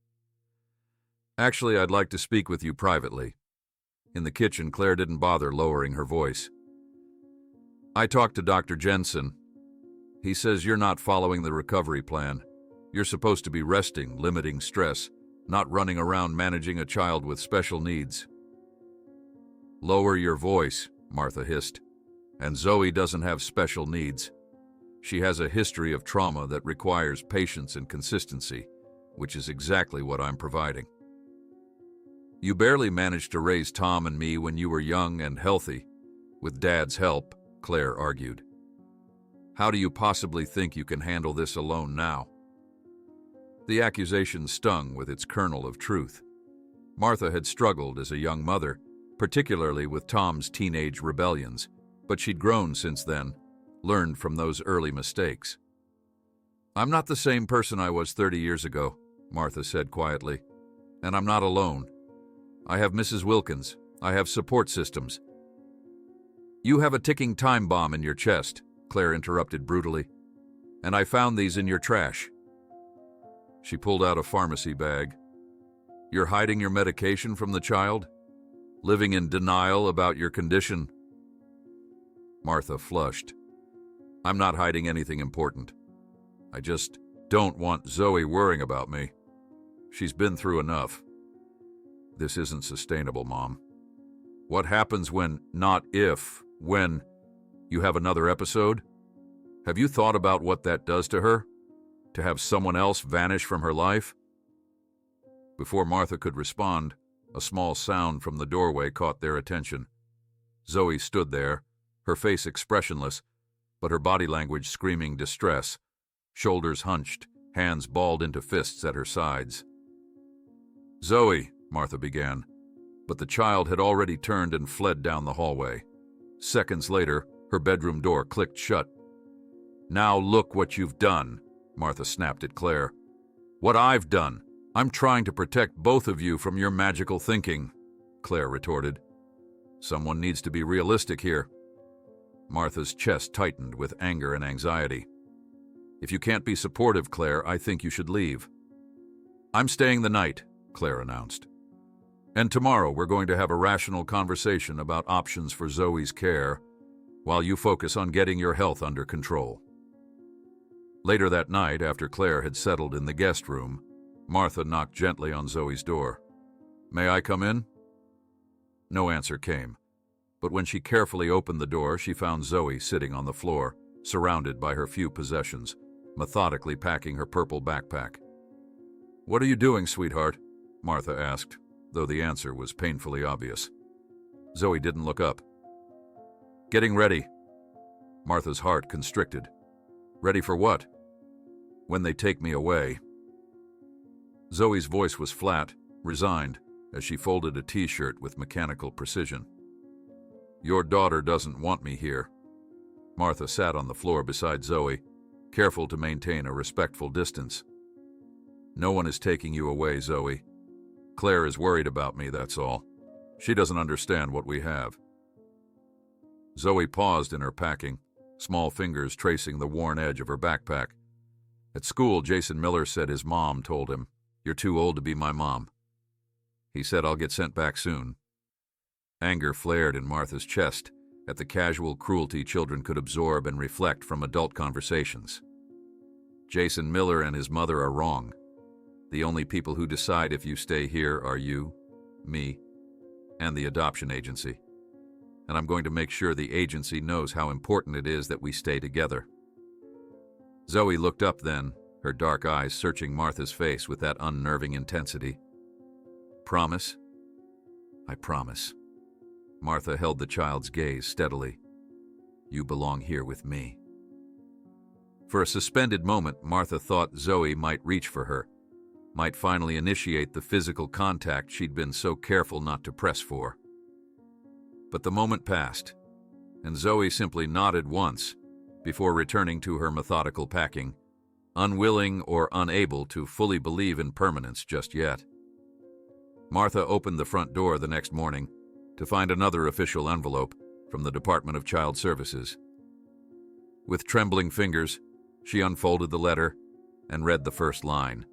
Speaker 1: "Actually, I'd like to speak with you privately." In the kitchen, Claire didn't bother lowering her voice. "I talked to Dr. Jensen. He says you're not following the recovery plan. You're supposed to be resting, limiting stress, not running around managing a child with special needs." "Lower your voice," Martha hissed. "And Zoe doesn't have special needs. She has a history of trauma that requires patience and consistency, which is exactly what I'm providing." "You barely managed to raise Tom and me when you were young and healthy, with Dad's help," Claire argued. "How do you possibly think you can handle this alone now?" The accusation stung with its kernel of truth. Martha had struggled as a young mother, particularly with Tom's teenage rebellions, but she'd grown since then, learned from those early mistakes. "I'm not the same person I was 30 years ago," Martha said quietly. "And I'm not alone. I have Mrs. Wilkins. I have support systems. You have a ticking time bomb in your chest, Claire interrupted brutally. And I found these in your trash. She pulled out a pharmacy bag. You're hiding your medication from the child? Living in denial about your condition? Martha flushed. I'm not hiding anything important. I just don't want Zoe worrying about me. She's been through enough. This isn't sustainable, Mom. What happens when, not if, when, you have another episode? Have you thought about what that does to her? To have someone else vanish from her life? Before Martha could respond, a small sound from the doorway caught their attention. Zoe stood there, her face expressionless, but her body language screaming distress, shoulders hunched, hands balled into fists at her sides. Zoe, Martha began, but the child had already turned and fled down the hallway. Seconds later, her bedroom door clicked shut. Now look what you've done, Martha snapped at Claire. What I've done. I'm trying to protect both of you from your magical thinking, Claire retorted. Someone needs to be realistic here. Martha's chest tightened with anger and anxiety. If you can't be supportive, Claire, I think you should leave. I'm staying the night, Claire announced. And tomorrow we're going to have a rational conversation about options for Zoe's care, while you focus on getting your health under control. Later that night, after Claire had settled in the guest room, Martha knocked gently on Zoe's door. May I come in? No answer came, but when she carefully opened the door, she found Zoe sitting on the floor, surrounded by her few possessions, methodically packing her purple backpack. What are you doing, sweetheart? Martha asked, though the answer was painfully obvious. Zoe didn't look up. Getting ready. Martha's heart constricted. Ready for what? When they take me away. Zoe's voice was flat, resigned, as she folded a t-shirt with mechanical precision. Your daughter doesn't want me here. Martha sat on the floor beside Zoe, careful to maintain a respectful distance. No one is taking you away, Zoe. Claire is worried about me, that's all. She doesn't understand what we have. Zoe paused in her packing, small fingers tracing the worn edge of her backpack. At school, Jason Miller said his mom told him, You're too old to be my mom. He said I'll get sent back soon. Anger flared in Martha's chest at the casual cruelty children could absorb and reflect from adult conversations. Jason Miller and his mother are wrong. The only people who decide if you stay here are you, me, and the adoption agency. And I'm going to make sure the agency knows how important it is that we stay together. Zoe looked up then, her dark eyes searching Martha's face with that unnerving intensity. Promise? I promise. Martha held the child's gaze steadily. You belong here with me. For a suspended moment, Martha thought Zoe might reach for her, might finally initiate the physical contact she'd been so careful not to press for. But the moment passed, and Zoe simply nodded once before returning to her methodical packing, unwilling or unable to fully believe in permanence just yet. Martha opened the front door the next morning to find another official envelope from the Department of Child Services. With trembling fingers, she unfolded the letter and read the first line.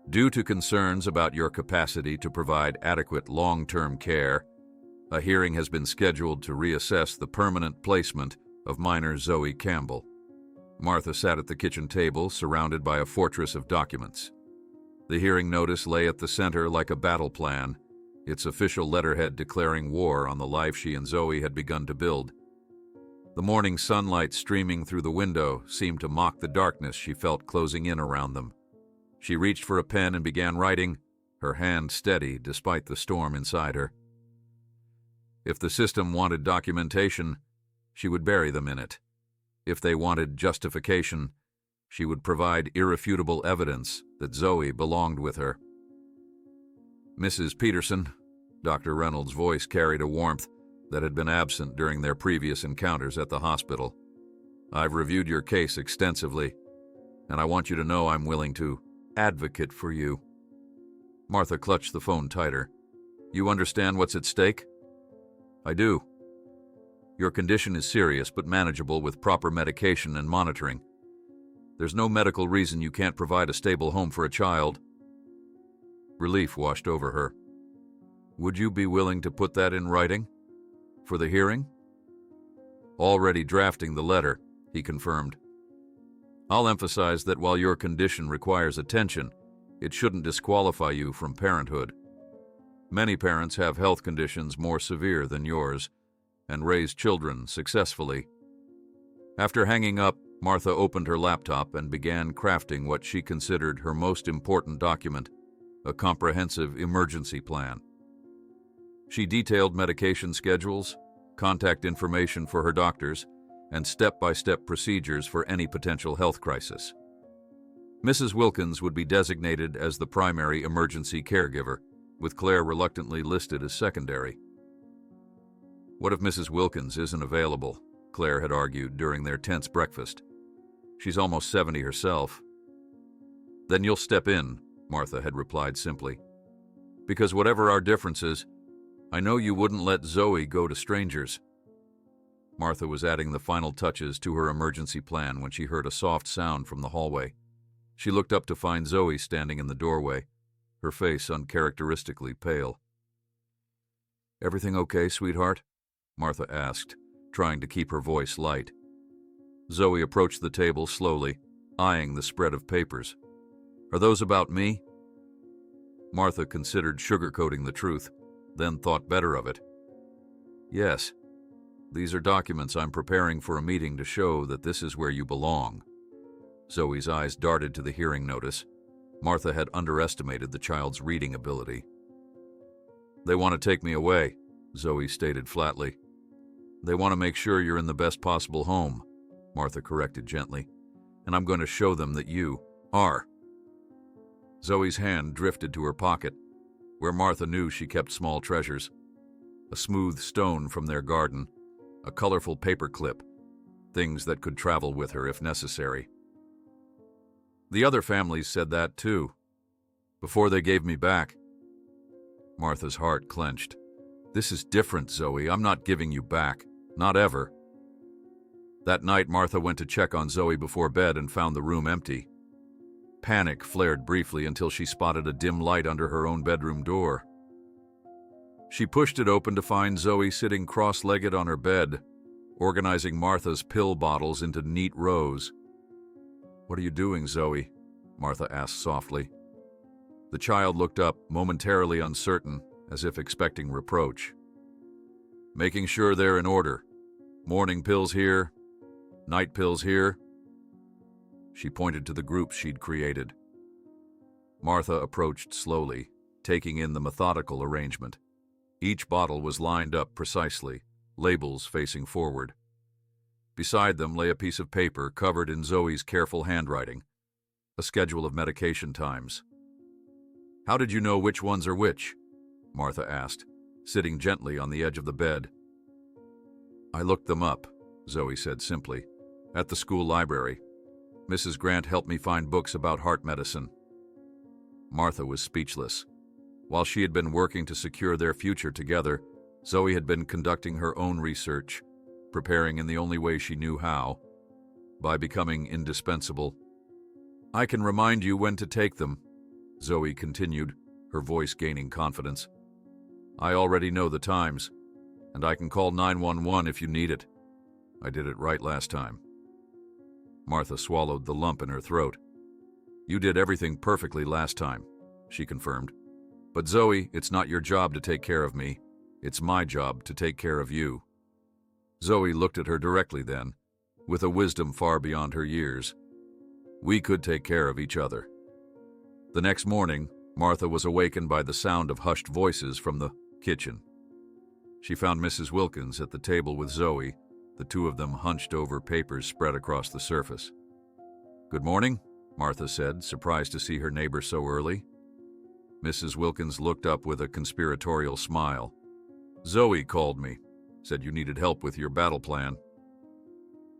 Speaker 1: Due to concerns about your capacity to provide adequate long-term care, a hearing has been scheduled to reassess the permanent placement of minor Zoe Campbell. Martha sat at the kitchen table, surrounded by a fortress of documents. The hearing notice lay at the center like a battle plan, its official letterhead declaring war on the life she and Zoe had begun to build. The morning sunlight streaming through the window seemed to mock the darkness she felt closing in around them. She reached for a pen and began writing, her hand steady despite the storm inside her. If the system wanted documentation, she would bury them in it. If they wanted justification, she would provide irrefutable evidence that Zoe belonged with her. Mrs. Peterson, Dr. Reynolds' voice carried a warmth that had been absent during their previous encounters at the hospital. I've reviewed your case extensively, and I want you to know I'm willing to advocate for you. Martha clutched the phone tighter, You understand what's at stake? I do. Your condition is serious but manageable with proper medication and monitoring. There's no medical reason you can't provide a stable home for a child. Relief washed over her. Would you be willing to put that in writing? For the hearing? Already drafting the letter, he confirmed. I'll emphasize that while your condition requires attention, it shouldn't disqualify you from parenthood. Many parents have health conditions more severe than yours and raise children successfully. After hanging up, Martha opened her laptop and began crafting what she considered her most important document, a comprehensive emergency plan. She detailed medication schedules, contact information for her doctors, and step-by-step procedures for any potential health crisis. Mrs. Wilkins would be designated as the primary emergency caregiver, with Claire reluctantly listed as secondary. What if Mrs. Wilkins isn't available? Claire had argued during their tense breakfast. She's almost 70 herself. Then you'll step in, Martha had replied simply. Because whatever our differences, I know you wouldn't let Zoe go to strangers. Martha was adding the final touches to her emergency plan when she heard a soft sound from the hallway. She looked up to find Zoe standing in the doorway, her face uncharacteristically pale. Everything okay, sweetheart? Martha asked, trying to keep her voice light. Zoe approached the table slowly, eyeing the spread of papers. Are those about me? Martha considered sugarcoating the truth, then thought better of it. Yes, these are documents I'm preparing for a meeting to show that this is where you belong. Zoe's eyes darted to the hearing notice. Martha had underestimated the child's reading ability. They want to take me away, Zoe stated flatly. They want to make sure you're in the best possible home, Martha corrected gently, and I'm going to show them that you are. Zoe's hand drifted to her pocket, where Martha knew she kept small treasures. A smooth stone from their garden, a colorful paper clip, things that could travel with her if necessary. The other families said that too, before they gave me back. Martha's heart clenched. This is different, Zoe. I'm not giving you back. Not ever. That night, Martha went to check on Zoe before bed and found the room empty. Panic flared briefly until she spotted a dim light under her own bedroom door. She pushed it open to find Zoe sitting cross-legged on her bed, organizing Martha's pill bottles into neat rows. What are you doing, Zoe? Martha asked softly. The child looked up, momentarily uncertain, as if expecting reproach. Making sure they're in order. Morning pills here, night pills here. She pointed to the groups she'd created. Martha approached slowly, taking in the methodical arrangement. Each bottle was lined up precisely, labels facing forward. Beside them lay a piece of paper covered in Zoe's careful handwriting, a schedule of medication times. How did you know which ones are which? Martha asked, sitting gently on the edge of the bed. I looked them up, Zoe said simply, at the school library. Mrs. Grant helped me find books about heart medicine. Martha was speechless. While she had been working to secure their future together, Zoe had been conducting her own research, preparing in the only way she knew how, by becoming indispensable. I can remind you when to take them, Zoe continued, her voice gaining confidence. I already know the times, and I can call 911 if you need it. I did it right last time. Martha swallowed the lump in her throat. You did everything perfectly last time, she confirmed. But Zoe, it's not your job to take care of me. It's my job to take care of you. Zoe looked at her directly then, with a wisdom far beyond her years. We could take care of each other. The next morning, Martha was awakened by the sound of hushed voices from the kitchen. She found Mrs. Wilkins at the table with Zoe, the two of them hunched over papers spread across the surface. Good morning, Martha said, surprised to see her neighbor so early. Mrs. Wilkins looked up with a conspiratorial smile. Zoe called me, said you needed help with your battle plan.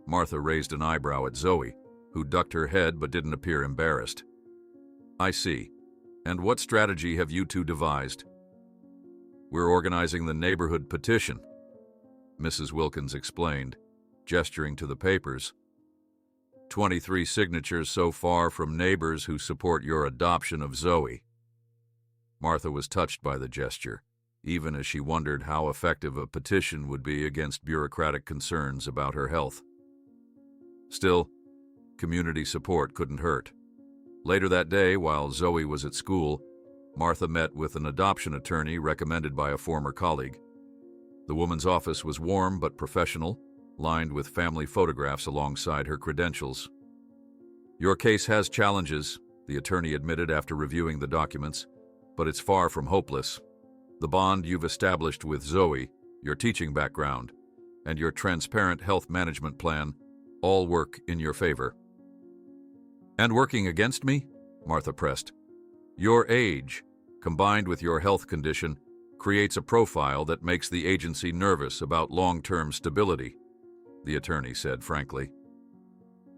Speaker 1: Martha raised an eyebrow at Zoe, who ducked her head but didn't appear embarrassed. I see. And what strategy have you two devised? We're organizing the neighborhood petition," Mrs. Wilkins explained, gesturing to the papers. 23 signatures so far from neighbors who support your adoption of Zoe." Martha was touched by the gesture, even as she wondered how effective a petition would be against bureaucratic concerns about her health. Still, community support couldn't hurt. Later that day, while Zoe was at school, Martha met with an adoption attorney recommended by a former colleague. The woman's office was warm but professional, lined with family photographs alongside her credentials. "Your case has challenges," the attorney admitted after reviewing the documents, "but it's far from hopeless. The bond you've established with Zoe, your teaching background, and your transparent health management plan all work in your favor." "And working against me?" Martha pressed. "Your age, combined with your health condition, creates a profile that makes the agency nervous about long-term stability," the attorney said frankly.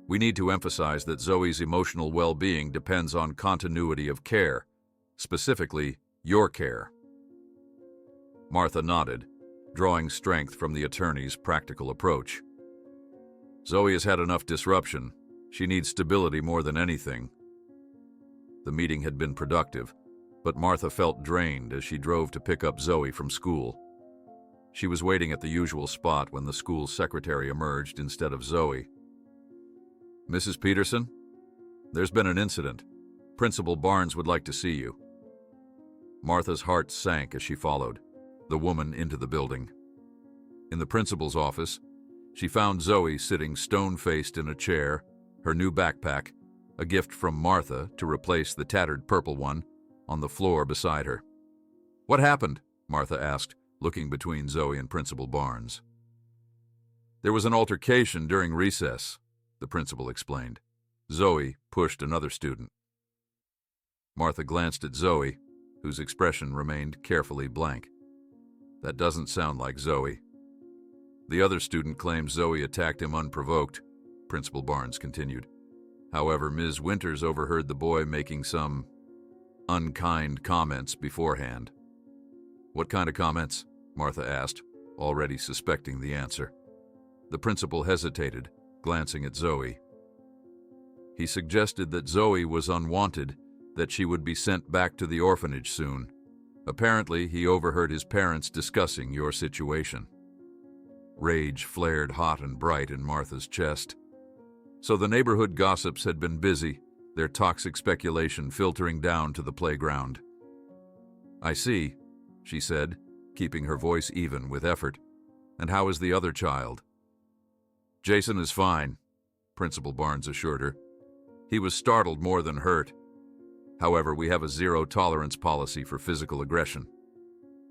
Speaker 1: "We need to emphasize that Zoe's emotional well-being depends on continuity of care, specifically your care." Martha nodded, drawing strength from the attorney's practical approach. "Zoe has had enough disruption. She needs stability more than anything." The meeting had been productive, but Martha felt drained as she drove to pick up Zoe from school. She was waiting at the usual spot when the school secretary emerged instead of Zoe. "Mrs. Peterson, there's been an incident. Principal Barnes would like to see you." Martha's heart sank as she followed the woman into the building. In the principal's office, she found Zoe sitting stone-faced in a chair, her new backpack, a gift from Martha to replace the tattered purple one, on the floor beside her. "What happened?" Martha asked, looking between Zoe and Principal Barnes. "There was an altercation during recess," the principal explained. "Zoe pushed another student." Martha glanced at Zoe, whose expression remained carefully blank. "That doesn't sound like Zoe." "The other student claims Zoe attacked him unprovoked," Principal Barnes continued. "However, Ms. Winters overheard the boy making some unkind comments beforehand." "What kind of comments?" Martha asked, already suspecting the answer. The principal hesitated, glancing at Zoe. "He suggested that Zoe was unwanted, that she would be sent back to the orphanage soon. Apparently, he overheard his parents discussing your situation." Rage flared hot and bright in Martha's chest. So the neighborhood gossips had been busy, their toxic speculation filtering down to the playground. "I see," she said, keeping her voice even with effort. "And how is the other child?" "Jason is fine," Principal Barnes assured her. "He was startled more than hurt. However, we have a zero-tolerance policy for physical aggression."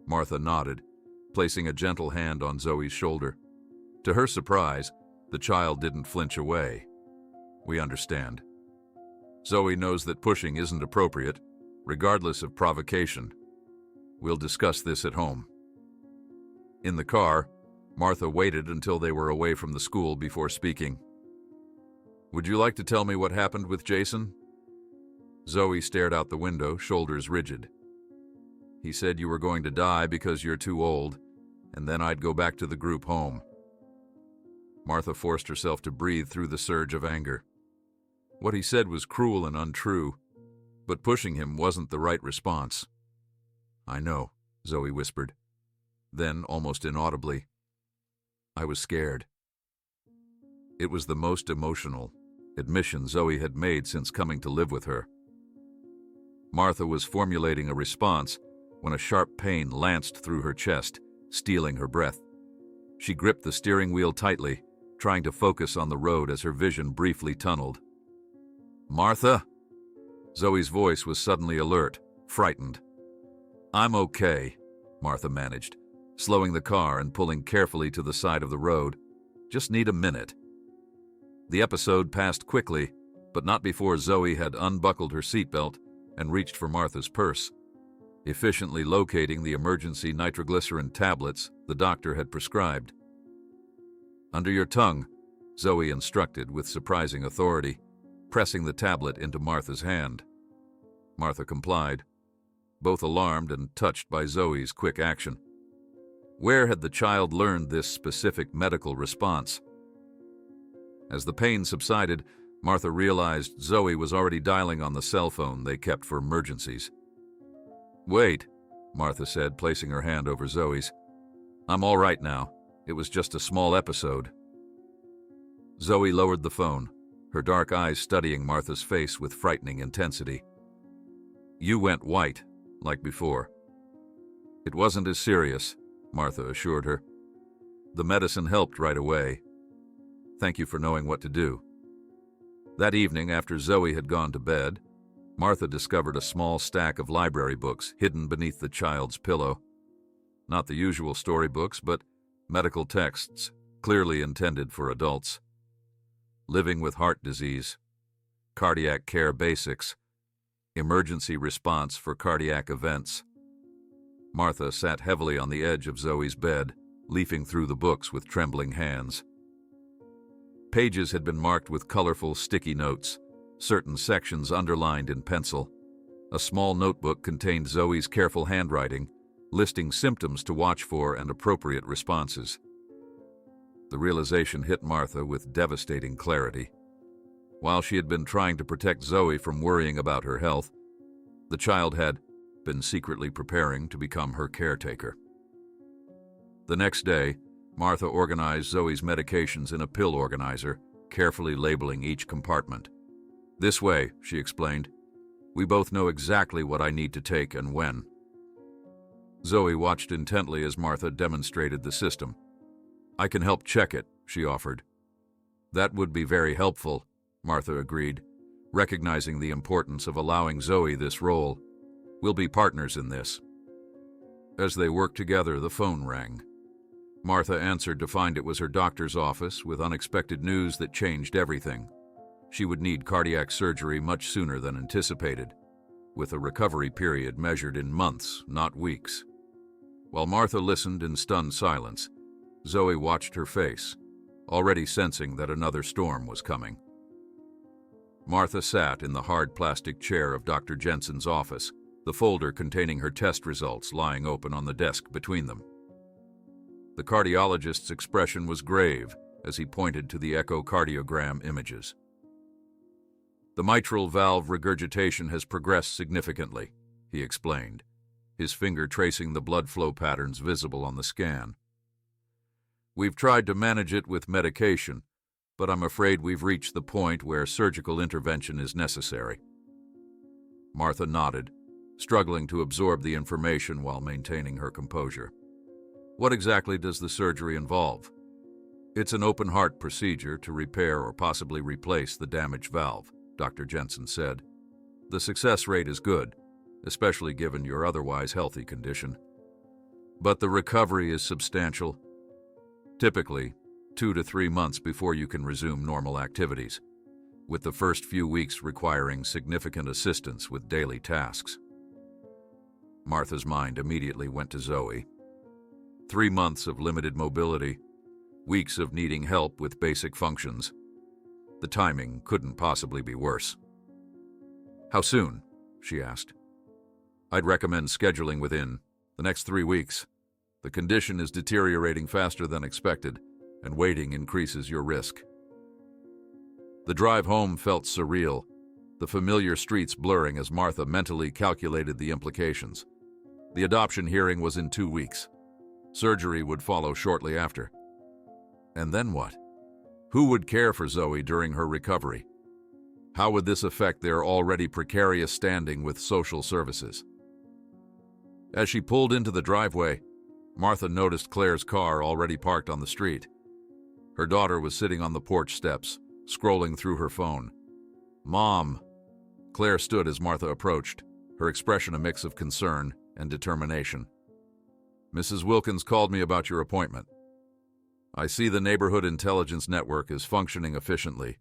Speaker 1: Martha nodded, placing a gentle hand on Zoe's shoulder. To her surprise, the child didn't flinch away. "We understand. Zoe knows that pushing isn't appropriate, regardless of provocation. We'll discuss this at home." In the car, Martha waited until they were away from the school before speaking. "Would you like to tell me what happened with Jason?" Zoe stared out the window, shoulders rigid. "He said you were going to die because you're too old, and then I'd go back to the group home." Martha forced herself to breathe through the surge of anger. What he said was cruel and untrue, but pushing him wasn't the right response. "I know," Zoe whispered. Then, almost inaudibly, "I was scared." It was the most emotional admission Zoe had made since coming to live with her. Martha was formulating a response when a sharp pain lanced through her chest, stealing her breath. She gripped the steering wheel tightly, trying to focus on the road as her vision briefly tunneled. "Martha?" Zoe's voice was suddenly alert, frightened. "I'm okay," Martha managed, slowing the car and pulling carefully to the side of the road. "Just need a minute." The episode passed quickly, but not before Zoe had unbuckled her seatbelt and reached for Martha's purse, efficiently locating the emergency nitroglycerin tablets the doctor had prescribed. "Under your tongue," Zoe instructed with surprising authority, pressing the tablet into Martha's hand. Martha complied. both alarmed and touched by Zoe's quick action. Where had the child learned this specific medical response? As the pain subsided, Martha realized Zoe was already dialing on the cell phone they kept for emergencies. "Wait," Martha said, placing her hand over Zoe's. "I'm all right now. It was just a small episode." Zoe lowered the phone, her dark eyes studying Martha's face with frightening intensity. "You went white, like before." "It wasn't as serious," Martha assured her. "The medicine helped right away. Thank you for knowing what to do." That evening, after Zoe had gone to bed, Martha discovered a small stack of library books hidden beneath the child's pillow. Not the usual storybooks, but medical texts, clearly intended for adults. Living with heart disease, cardiac care basics, emergency response for cardiac events. Martha sat heavily on the edge of Zoe's bed, leafing through the books with trembling hands. Pages had been marked with colorful sticky notes, certain sections underlined in pencil. A small notebook contained Zoe's careful handwriting, listing symptoms to watch for and appropriate responses. The realization hit Martha with devastating clarity. While she had been trying to protect Zoe from worrying about her health, the child had been secretly preparing to become her caretaker. The next day, Martha organized Zoe's medications in a pill organizer, carefully labeling each compartment. "This way," she explained, "we both know exactly what I need to take and when." Zoe watched intently as Martha demonstrated the system. "I can help check it," she offered. "That would be very helpful," Martha agreed, recognizing the importance of allowing Zoe this role. "We'll be partners in this." As they worked together, the phone rang. Martha answered to find it was her doctor's office with unexpected news that changed everything. She would need cardiac surgery much sooner than anticipated, with a recovery period measured in months, not weeks. While Martha listened in stunned silence, Zoe watched her face, already sensing that another storm was coming. Martha sat in the hard plastic chair of Dr. Jensen's office, the folder containing her test results lying open on the desk between them. The cardiologist's expression was grave as he pointed to the echocardiogram images. "The mitral valve regurgitation has progressed significantly," he explained, his finger tracing the blood flow patterns visible on the scan. "We've tried to manage it with medication, but I'm afraid we've reached the point where surgical intervention is necessary." Martha nodded, struggling to absorb the information while maintaining her composure. "What exactly does the surgery involve?" "It's an open-heart procedure to repair or possibly replace the damaged valve," Dr. Jensen said. "The success rate is good, especially given your otherwise healthy condition. But the recovery is substantial. Typically, 2 to 3 months before you can resume normal activities, with the first few weeks requiring significant assistance with daily tasks." Martha's mind immediately went to Zoe. 3 months of limited mobility, weeks of needing help with basic functions. The timing couldn't possibly be worse. "How soon?" she asked. "I'd recommend scheduling within the next 3 weeks. The condition is deteriorating faster than expected, and waiting increases your risk." The drive home felt surreal, the familiar streets blurring as Martha mentally calculated the implications. The adoption hearing was in 2 weeks. Surgery would follow shortly after. And then what? Who would care for Zoe during her recovery? How would this affect their already precarious standing with social services? As she pulled into the driveway, Martha noticed Claire's car already parked on the street. Her daughter was sitting on the porch steps, scrolling through her phone. "Mom!" Claire stood as Martha approached, her expression a mix of concern and determination. "Mrs. Wilkins called me about your appointment. I see the neighborhood intelligence network is functioning efficiently,"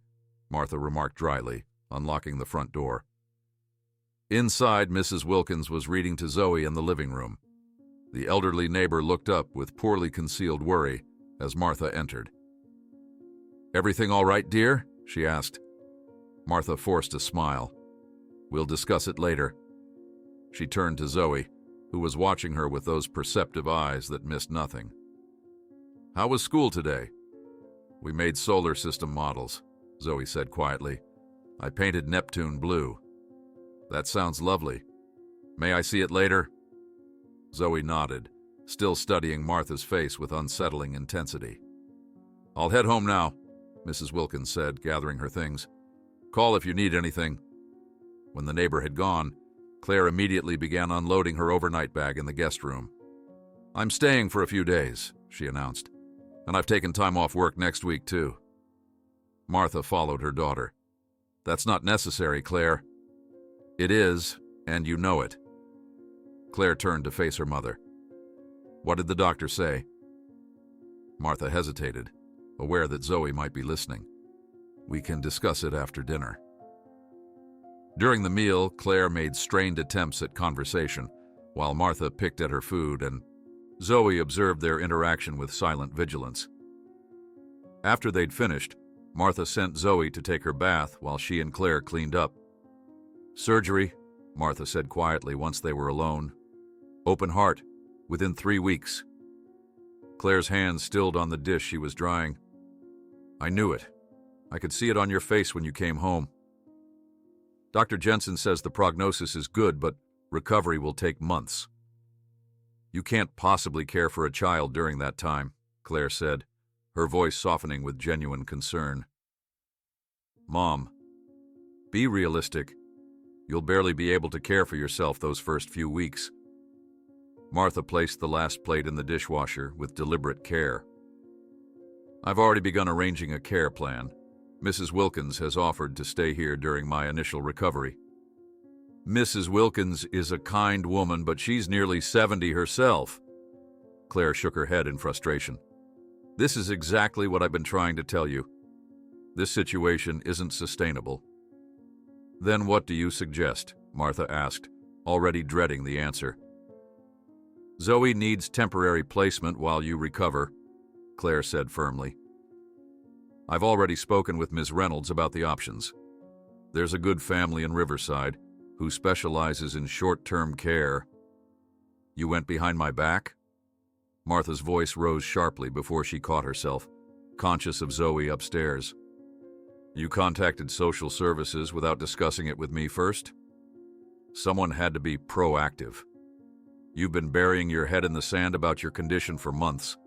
Speaker 1: Martha remarked dryly, unlocking the front door. Inside, Mrs. Wilkins was reading to Zoe in the living room. The elderly neighbor looked up with poorly concealed worry as Martha entered. "Everything all right, dear?" she asked. Martha forced a smile. "We'll discuss it later." She turned to Zoe, who was watching her with those perceptive eyes that missed nothing. "How was school today?" "We made solar system models," Zoe said quietly. "I painted Neptune blue." "That sounds lovely. May I see it later?" Zoe nodded, still studying Martha's face with unsettling intensity. "I'll head home now," Mrs. Wilkins said, gathering her things. "Call if you need anything." When the neighbor had gone, Claire immediately began unloading her overnight bag in the guest room. "I'm staying for a few days," she announced, "and I've taken time off work next week, too." Martha followed her daughter. "That's not necessary, Claire." "It is, and you know it." Claire turned to face her mother. "What did the doctor say?" Martha hesitated, aware that Zoe might be listening. "We can discuss it after dinner." During the meal, Claire made strained attempts at conversation, while Martha picked at her food, and Zoe observed their interaction with silent vigilance. After they'd finished, Martha sent Zoe to take her bath while she and Claire cleaned up. "Surgery," Martha said quietly once they were alone. "Open heart, within 3 weeks." Claire's hand stilled on the dish she was drying. "I knew it. I could see it on your face when you came home. Dr. Jensen says the prognosis is good, but recovery will take months." "You can't possibly care for a child during that time," Claire said, her voice softening with genuine concern. "Mom, be realistic. You'll barely be able to care for yourself those first few weeks." Martha placed the last plate in the dishwasher with deliberate care. "I've already begun arranging a care plan. Mrs. Wilkins has offered to stay here during my initial recovery." "Mrs. Wilkins is a kind woman, but she's nearly 70 herself." Claire shook her head in frustration. "This is exactly what I've been trying to tell you. This situation isn't sustainable." "Then what do you suggest?" Martha asked, already dreading the answer. "Zoe needs temporary placement while you recover," Claire said firmly. "I've already spoken with Ms. Reynolds about the options. There's a good family in Riverside who specializes in short-term care." "You went behind my back?" Martha's voice rose sharply before she caught herself, conscious of Zoe upstairs. "You contacted social services without discussing it with me first?" "Someone had to be proactive. You've been burying your head in the sand about your condition for months."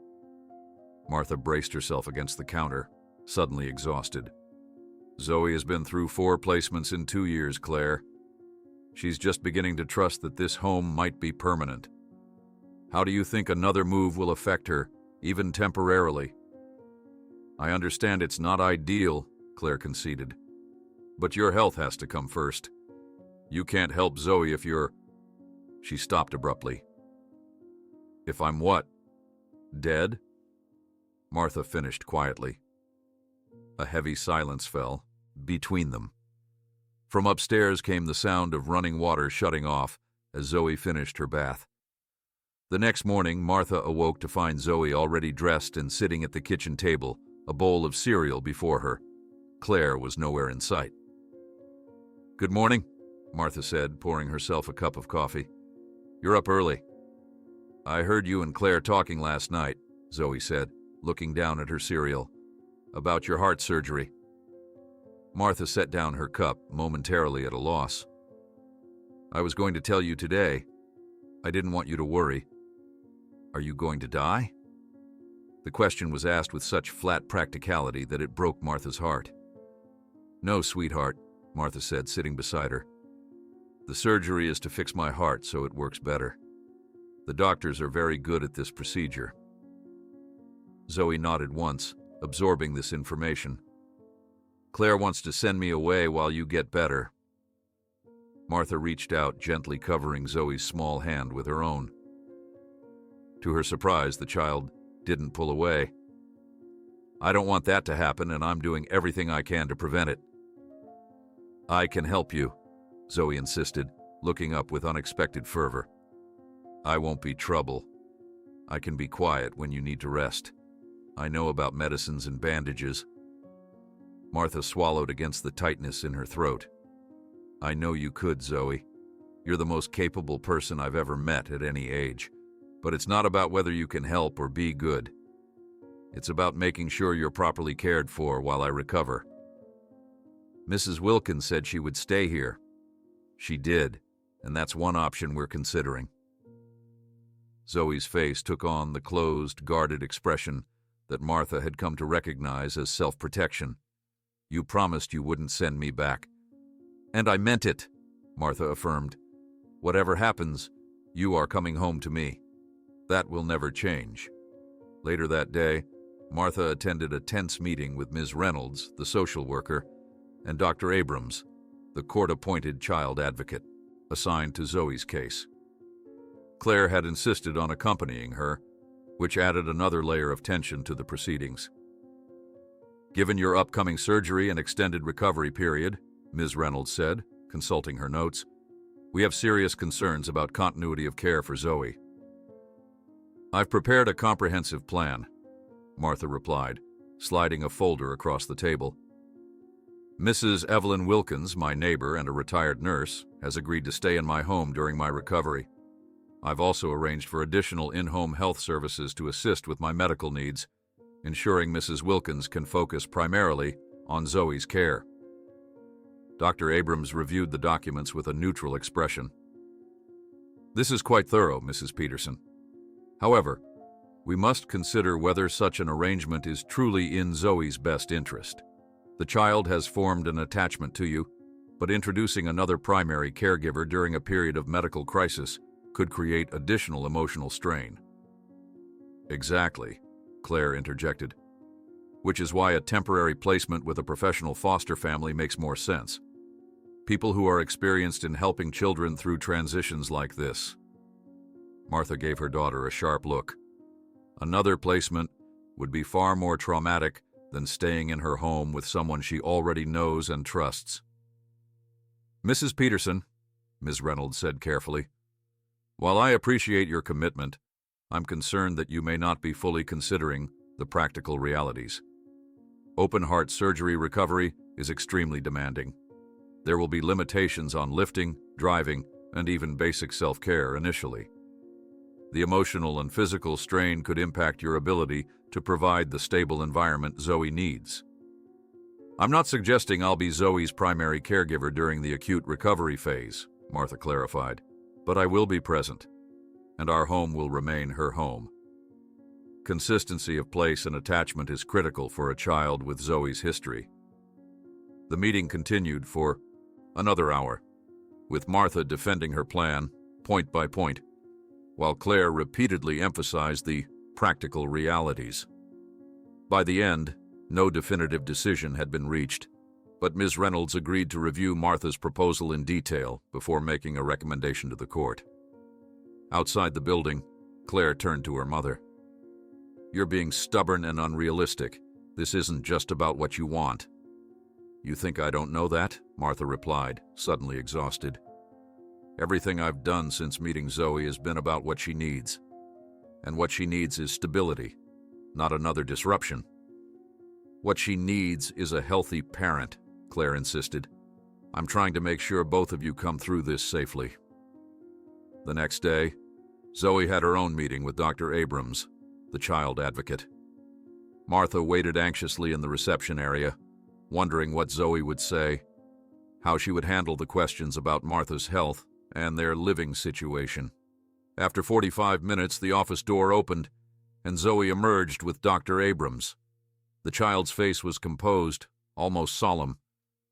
Speaker 1: Martha braced herself against the counter, suddenly exhausted. "Zoe has been through 4 placements in 2 years, Claire. She's just beginning to trust that this home might be permanent. How do you think another move will affect her, even temporarily?" "I understand it's not ideal," Claire conceded. "But your health has to come first. You can't help Zoe if you're—" She stopped abruptly. "If I'm what? Dead?" Martha finished quietly. A heavy silence fell between them. From upstairs came the sound of running water shutting off as Zoe finished her bath. The next morning, Martha awoke to find Zoe already dressed and sitting at the kitchen table, a bowl of cereal before her. Claire was nowhere in sight. "Good morning," Martha said, pouring herself a cup of coffee. "You're up early." "I heard you and Claire talking last night," Zoe said, looking down at her cereal. "About your heart surgery." Martha set down her cup, momentarily at a loss. "I was going to tell you today. I didn't want you to worry. Are you going to die?" The question was asked with such flat practicality that it broke Martha's heart. "No, sweetheart," Martha said, sitting beside her. "The surgery is to fix my heart so it works better. The doctors are very good at this procedure." Zoe nodded once, absorbing this information. "Claire wants to send me away while you get better." Martha reached out, gently covering Zoe's small hand with her own. To her surprise, the child didn't pull away. "I don't want that to happen, and I'm doing everything I can to prevent it." "I can help you," Zoe insisted, looking up with unexpected fervor. "I won't be trouble. I can be quiet when you need to rest. I know about medicines and bandages." Martha swallowed against the tightness in her throat. "I know you could, Zoe. You're the most capable person I've ever met at any age. But it's not about whether you can help or be good. It's about making sure you're properly cared for while I recover. Mrs. Wilkins said she would stay here. She did, and that's one option we're considering. Zoe's face took on the closed, guarded expression that Martha had come to recognize as self-protection. You promised you wouldn't send me back. And I meant it, Martha affirmed. Whatever happens, you are coming home to me. That will never change. Later that day, Martha attended a tense meeting with Ms. Reynolds, the social worker, and Dr. Abrams, the court-appointed child advocate, assigned to Zoe's case. Claire had insisted on accompanying her, which added another layer of tension to the proceedings. Given your upcoming surgery and extended recovery period, Ms. Reynolds said, consulting her notes, we have serious concerns about continuity of care for Zoe. I've prepared a comprehensive plan, Martha replied, sliding a folder across the table. Mrs. Evelyn Wilkins, my neighbor and a retired nurse, has agreed to stay in my home during my recovery. I've also arranged for additional in-home health services to assist with my medical needs, ensuring Mrs. Wilkins can focus primarily on Zoe's care. Dr. Abrams reviewed the documents with a neutral expression. This is quite thorough, Mrs. Peterson. However, we must consider whether such an arrangement is truly in Zoe's best interest. The child has formed an attachment to you, but introducing another primary caregiver during a period of medical crisis could create additional emotional strain. Exactly, Claire interjected, which is why a temporary placement with a professional foster family makes more sense. People who are experienced in helping children through transitions like this. Martha gave her daughter a sharp look. Another placement would be far more traumatic than staying in her home with someone she already knows and trusts. Mrs. Peterson, Ms. Reynolds said carefully, while I appreciate your commitment, I'm concerned that you may not be fully considering the practical realities. Open-heart surgery recovery is extremely demanding. There will be limitations on lifting, driving, and even basic self-care initially. The emotional and physical strain could impact your ability to provide the stable environment Zoe needs. I'm not suggesting I'll be Zoe's primary caregiver during the acute recovery phase, Martha clarified, but I will be present, and our home will remain her home. Consistency of place and attachment is critical for a child with Zoe's history. The meeting continued for another hour, with Martha defending her plan, point by point, while Claire repeatedly emphasized the practical realities. By the end, no definitive decision had been reached, but Ms. Reynolds agreed to review Martha's proposal in detail before making a recommendation to the court. Outside the building, Claire turned to her mother. You're being stubborn and unrealistic. This isn't just about what you want. You think I don't know that? Martha replied, suddenly exhausted. Everything I've done since meeting Zoe has been about what she needs. And what she needs is stability, not another disruption. What she needs is a healthy parent, Claire insisted. I'm trying to make sure both of you come through this safely. The next day, Zoe had her own meeting with Dr. Abrams, the child advocate. Martha waited anxiously in the reception area, wondering what Zoe would say, how she would handle the questions about Martha's health and their living situation. After 45 minutes, the office door opened, and Zoe emerged with Dr. Abrams. The child's face was composed, almost solemn,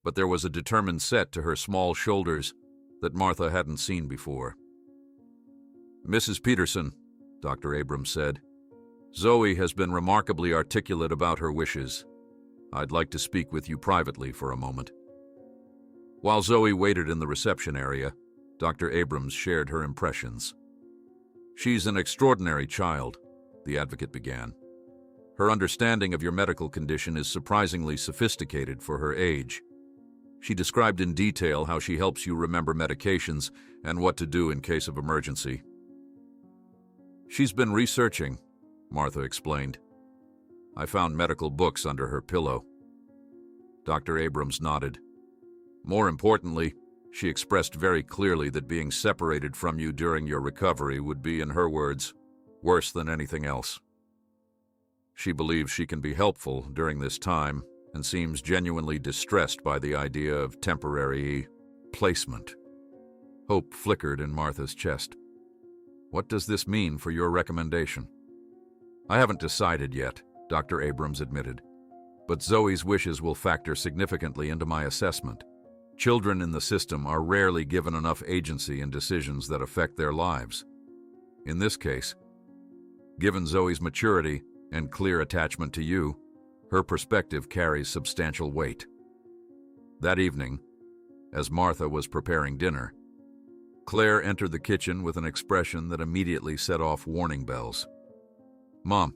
Speaker 1: but there was a determined set to her small shoulders that Martha hadn't seen before. Mrs. Peterson, Dr. Abrams said, Zoe has been remarkably articulate about her wishes. I'd like to speak with you privately for a moment. While Zoe waited in the reception area, Dr. Abrams shared her impressions. She's an extraordinary child, the advocate began. Her understanding of your medical condition is surprisingly sophisticated for her age. She described in detail how she helps you remember medications and what to do in case of emergency. She's been researching, Martha explained. I found medical books under her pillow. Dr. Abrams nodded. More importantly, She expressed very clearly that being separated from you during your recovery would be, in her words, worse than anything else. She believes she can be helpful during this time and seems genuinely distressed by the idea of temporary placement. Hope flickered in Martha's chest. What does this mean for your recommendation? I haven't decided yet, Dr. Abrams admitted, but Zoe's wishes will factor significantly into my assessment. Children in the system are rarely given enough agency in decisions that affect their lives. In this case, given Zoe's maturity and clear attachment to you, her perspective carries substantial weight. That evening, as Martha was preparing dinner, Claire entered the kitchen with an expression that immediately set off warning bells. "Mom,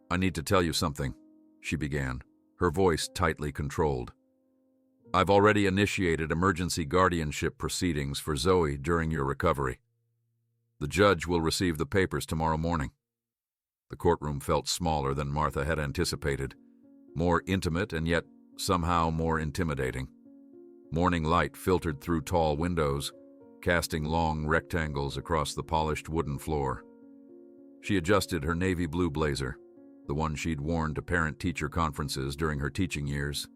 Speaker 1: I need to tell you something," she began, her voice tightly controlled. "I've already initiated emergency guardianship proceedings for Zoe during your recovery. The judge will receive the papers tomorrow morning." The courtroom felt smaller than Martha had anticipated, more intimate and yet somehow more intimidating. Morning light filtered through tall windows, casting long rectangles across the polished wooden floor. She adjusted her navy blue blazer, the one she'd worn to parent-teacher conferences during her teaching years,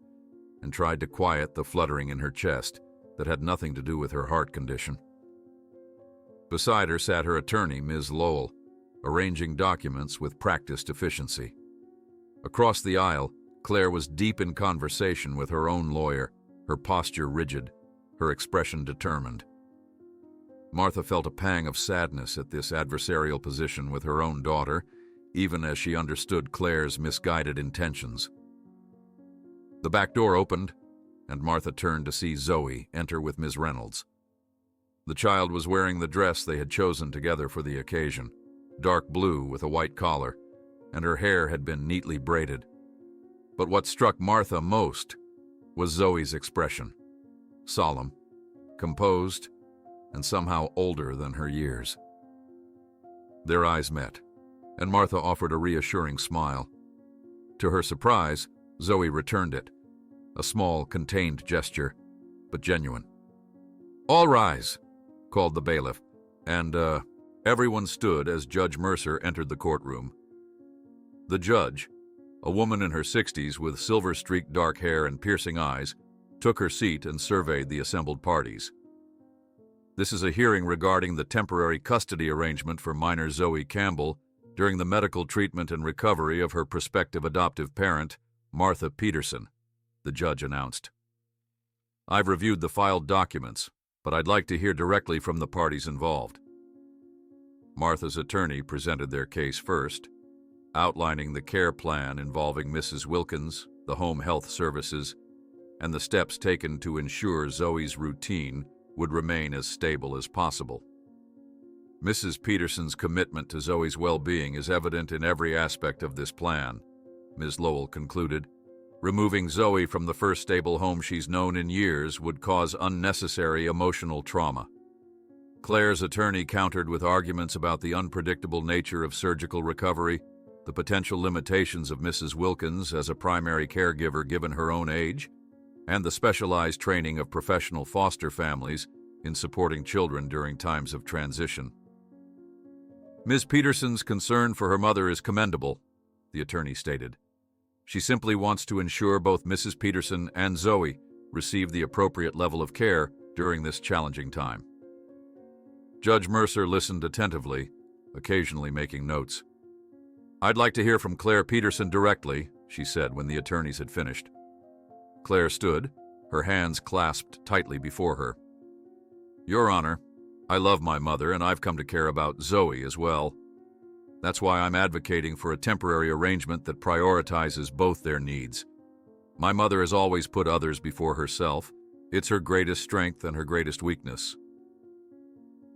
Speaker 1: and tried to quiet the fluttering in her chest that had nothing to do with her heart condition. Beside her sat her attorney, Ms. Lowell, arranging documents with practiced efficiency. Across the aisle, Claire was deep in conversation with her own lawyer, her posture rigid, her expression determined. Martha felt a pang of sadness at this adversarial position with her own daughter, even as she understood Claire's misguided intentions. The back door opened, and Martha turned to see Zoe enter with Ms. Reynolds. The child was wearing the dress they had chosen together for the occasion, dark blue with a white collar, and her hair had been neatly braided. But what struck Martha most was Zoe's expression, solemn, composed, and somehow older than her years. Their eyes met, and Martha offered a reassuring smile. To her surprise, Zoe returned it, a small, contained gesture, but genuine. "All rise," called the bailiff, and everyone stood as Judge Mercer entered the courtroom. The judge, a woman in her 60s with silver-streaked dark hair and piercing eyes, took her seat and surveyed the assembled parties. "This is a hearing regarding the temporary custody arrangement for minor Zoe Campbell during the medical treatment and recovery of her prospective adoptive parent, Martha Peterson," the judge announced. "I've reviewed the filed documents, but I'd like to hear directly from the parties involved." Martha's attorney presented their case first, outlining the care plan involving Mrs. Wilkins, the home health services, and the steps taken to ensure Zoe's routine would remain as stable as possible. Mrs. Peterson's commitment to Zoe's well-being is evident in every aspect of this plan, Ms. Lowell concluded. Removing Zoe from the first stable home she's known in years would cause unnecessary emotional trauma. Claire's attorney countered with arguments about the unpredictable nature of surgical recovery, the potential limitations of Mrs. Wilkins as a primary caregiver given her own age, and the specialized training of professional foster families in supporting children during times of transition. "Ms. Peterson's concern for her mother is commendable," the attorney stated. "She simply wants to ensure both Mrs. Peterson and Zoe receive the appropriate level of care during this challenging time." Judge Mercer listened attentively, occasionally making notes. "I'd like to hear from Claire Peterson directly," she said when the attorneys had finished. Claire stood, her hands clasped tightly before her. "Your Honor, I love my mother and I've come to care about Zoe as well. That's why I'm advocating for a temporary arrangement that prioritizes both their needs. My mother has always put others before herself. It's her greatest strength and her greatest weakness."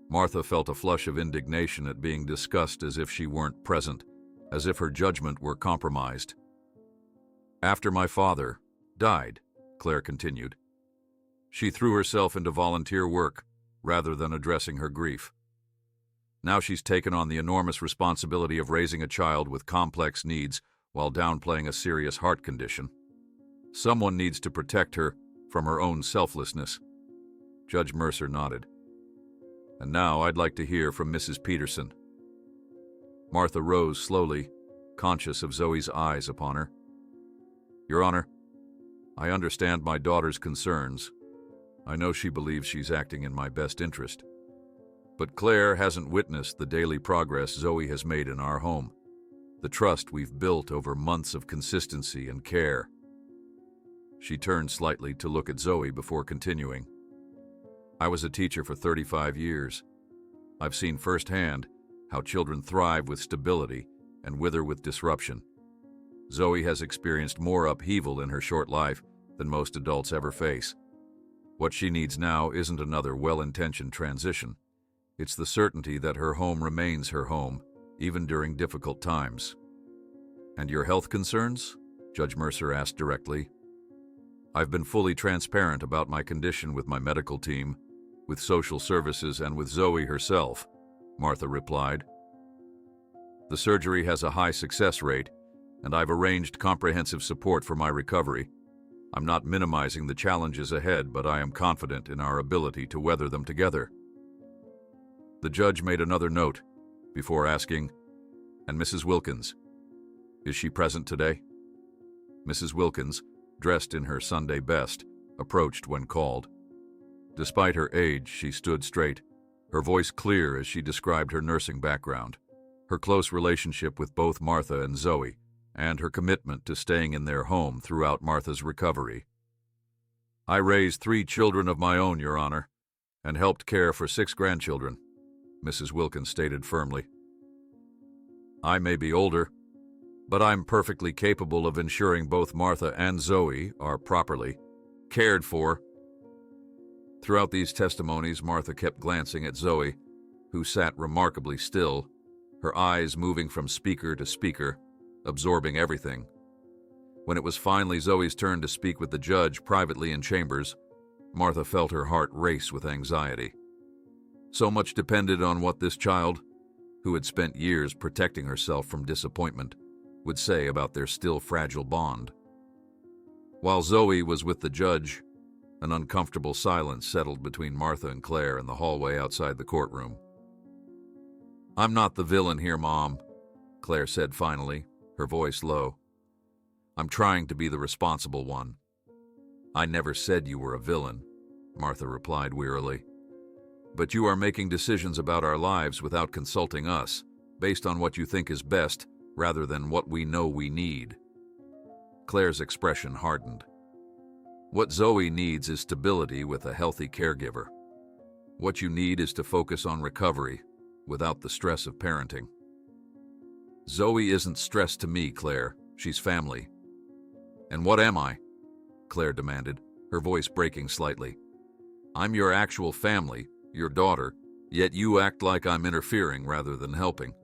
Speaker 1: Martha felt a flush of indignation at being discussed as if she weren't present, as if her judgment were compromised. "After my father died," Claire continued, "she threw herself into volunteer work rather than addressing her grief. Now she's taken on the enormous responsibility of raising a child with complex needs while downplaying a serious heart condition. Someone needs to protect her from her own selflessness." Judge Mercer nodded. And now I'd like to hear from Mrs. Peterson. Martha rose slowly, conscious of Zoe's eyes upon her. Your Honor, I understand my daughter's concerns. I know she believes she's acting in my best interest. But Claire hasn't witnessed the daily progress Zoe has made in our home, the trust we've built over months of consistency and care. She turned slightly to look at Zoe before continuing. I was a teacher for 35 years. I've seen firsthand how children thrive with stability and wither with disruption. Zoe has experienced more upheaval in her short life than most adults ever face. What she needs now isn't another well-intentioned transition. It's the certainty that her home remains her home, even during difficult times. And your health concerns? Judge Mercer asked directly. I've been fully transparent about my condition with my medical team, with social services, and with Zoe herself, Martha replied. The surgery has a high success rate, and I've arranged comprehensive support for my recovery. I'm not minimizing the challenges ahead, but I am confident in our ability to weather them together. The judge made another note before asking, And Mrs. Wilkins, is she present today? Mrs. Wilkins, dressed in her Sunday best, approached when called. Despite her age, she stood straight, her voice clear as she described her nursing background, her close relationship with both Martha and Zoe, and her commitment to staying in their home throughout Martha's recovery. I raised 3 children of my own, Your Honor, and helped care for 6 grandchildren, Mrs. Wilkins stated firmly. I may be older, but I'm perfectly capable of ensuring both Martha and Zoe are properly cared for. Throughout these testimonies, Martha kept glancing at Zoe, who sat remarkably still, her eyes moving from speaker to speaker, absorbing everything. When it was finally Zoe's turn to speak with the judge privately in chambers, Martha felt her heart race with anxiety. So much depended on what this child, who had spent years protecting herself from disappointment, would say about their still fragile bond. While Zoe was with the judge, an uncomfortable silence settled between Martha and Claire in the hallway outside the courtroom. I'm not the villain here, Mom, Claire said finally, her voice low. I'm trying to be the responsible one. I never said you were a villain, Martha replied wearily. But you are making decisions about our lives without consulting us, based on what you think is best, rather than what we know we need. Claire's expression hardened. What Zoe needs is stability with a healthy caregiver. What you need is to focus on recovery, without the stress of parenting. Zoe isn't stress to me, Claire. She's family. And what am I? Claire demanded, her voice breaking slightly. I'm your actual family, your daughter, yet you act like I'm interfering rather than helping.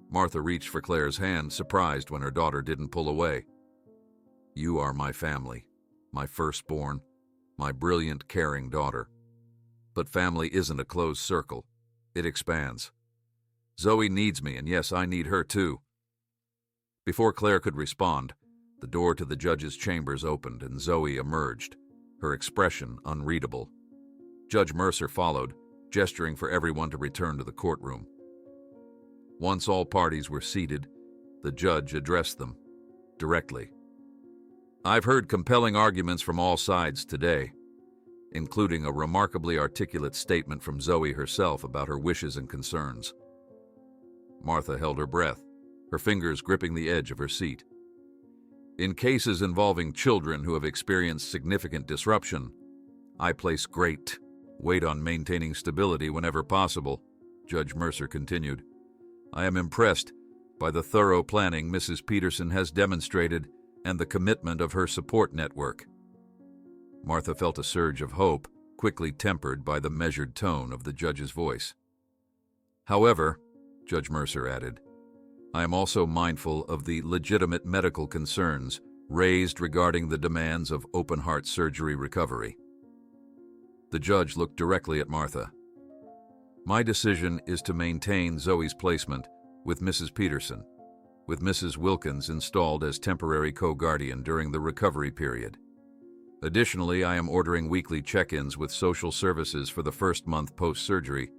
Speaker 1: Martha reached for Claire's hand, surprised when her daughter didn't pull away. You are my family, my firstborn, my brilliant, caring daughter. But family isn't a closed circle. It expands. Zoe needs me, and yes, I need her too. Before Claire could respond, the door to the judge's chambers opened and Zoe emerged, her expression unreadable. Judge Mercer followed, gesturing for everyone to return to the courtroom. Once all parties were seated, the judge addressed them directly. I've heard compelling arguments from all sides today, including a remarkably articulate statement from Zoe herself about her wishes and concerns. Martha held her breath, her fingers gripping the edge of her seat. In cases involving children who have experienced significant disruption, I place great weight on maintaining stability whenever possible, Judge Mercer continued. I am impressed by the thorough planning Mrs. Peterson has demonstrated and the commitment of her support network. Martha felt a surge of hope, quickly tempered by the measured tone of the judge's voice. However, Judge Mercer added, I am also mindful of the legitimate medical concerns raised regarding the demands of open-heart surgery recovery. The judge looked directly at Martha. My decision is to maintain Zoe's placement with Mrs. Peterson, with Mrs. Wilkins installed as temporary co-guardian during the recovery period. Additionally, I am ordering weekly check-ins with social services for the first month post-surgery,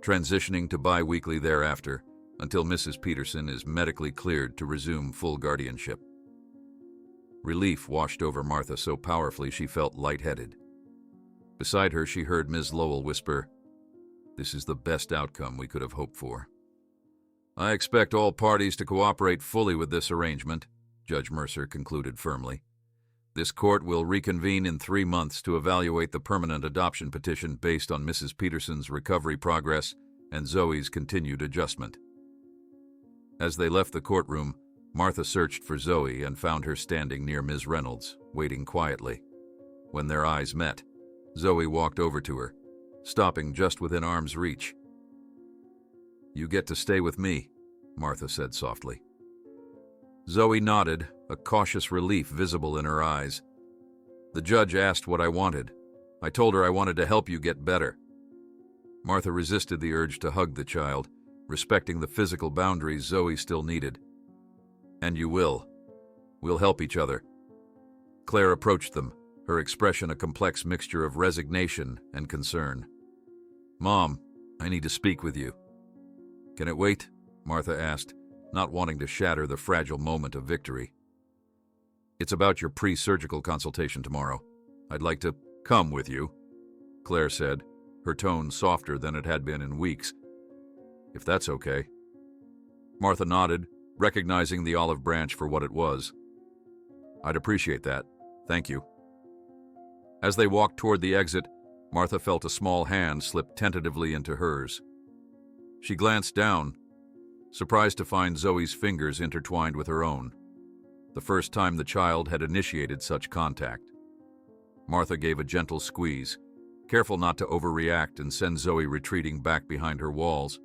Speaker 1: transitioning to bi-weekly thereafter until Mrs. Peterson is medically cleared to resume full guardianship. Relief washed over Martha so powerfully she felt lightheaded. Beside her, she heard Ms. Lowell whisper, "This is the best outcome we could have hoped for." "I expect all parties to cooperate fully with this arrangement," Judge Mercer concluded firmly. "This court will reconvene in 3 months to evaluate the permanent adoption petition based on Mrs. Peterson's recovery progress and Zoe's continued adjustment." As they left the courtroom, Martha searched for Zoe and found her standing near Ms. Reynolds, waiting quietly. When their eyes met, Zoe walked over to her, stopping just within arm's reach. "You get to stay with me," Martha said softly. Zoe nodded, a cautious relief visible in her eyes. "The judge asked what I wanted. I told her I wanted to help you get better." Martha resisted the urge to hug the child, respecting the physical boundaries Zoe still needed. "And you will. We'll help each other." Claire approached them, her expression a complex mixture of resignation and concern. "Mom, I need to speak with you." "Can it wait?" Martha asked, not wanting to shatter the fragile moment of victory. "It's about your pre-surgical consultation tomorrow. I'd like to come with you," Claire said, her tone softer than it had been in weeks. "If that's okay." Martha nodded, recognizing the olive branch for what it was. "I'd appreciate that. Thank you." As they walked toward the exit, Martha felt a small hand slip tentatively into hers. She glanced down, surprised to find Zoe's fingers intertwined with her own, the first time the child had initiated such contact. Martha gave a gentle squeeze, careful not to overreact and send Zoe retreating back behind her walls.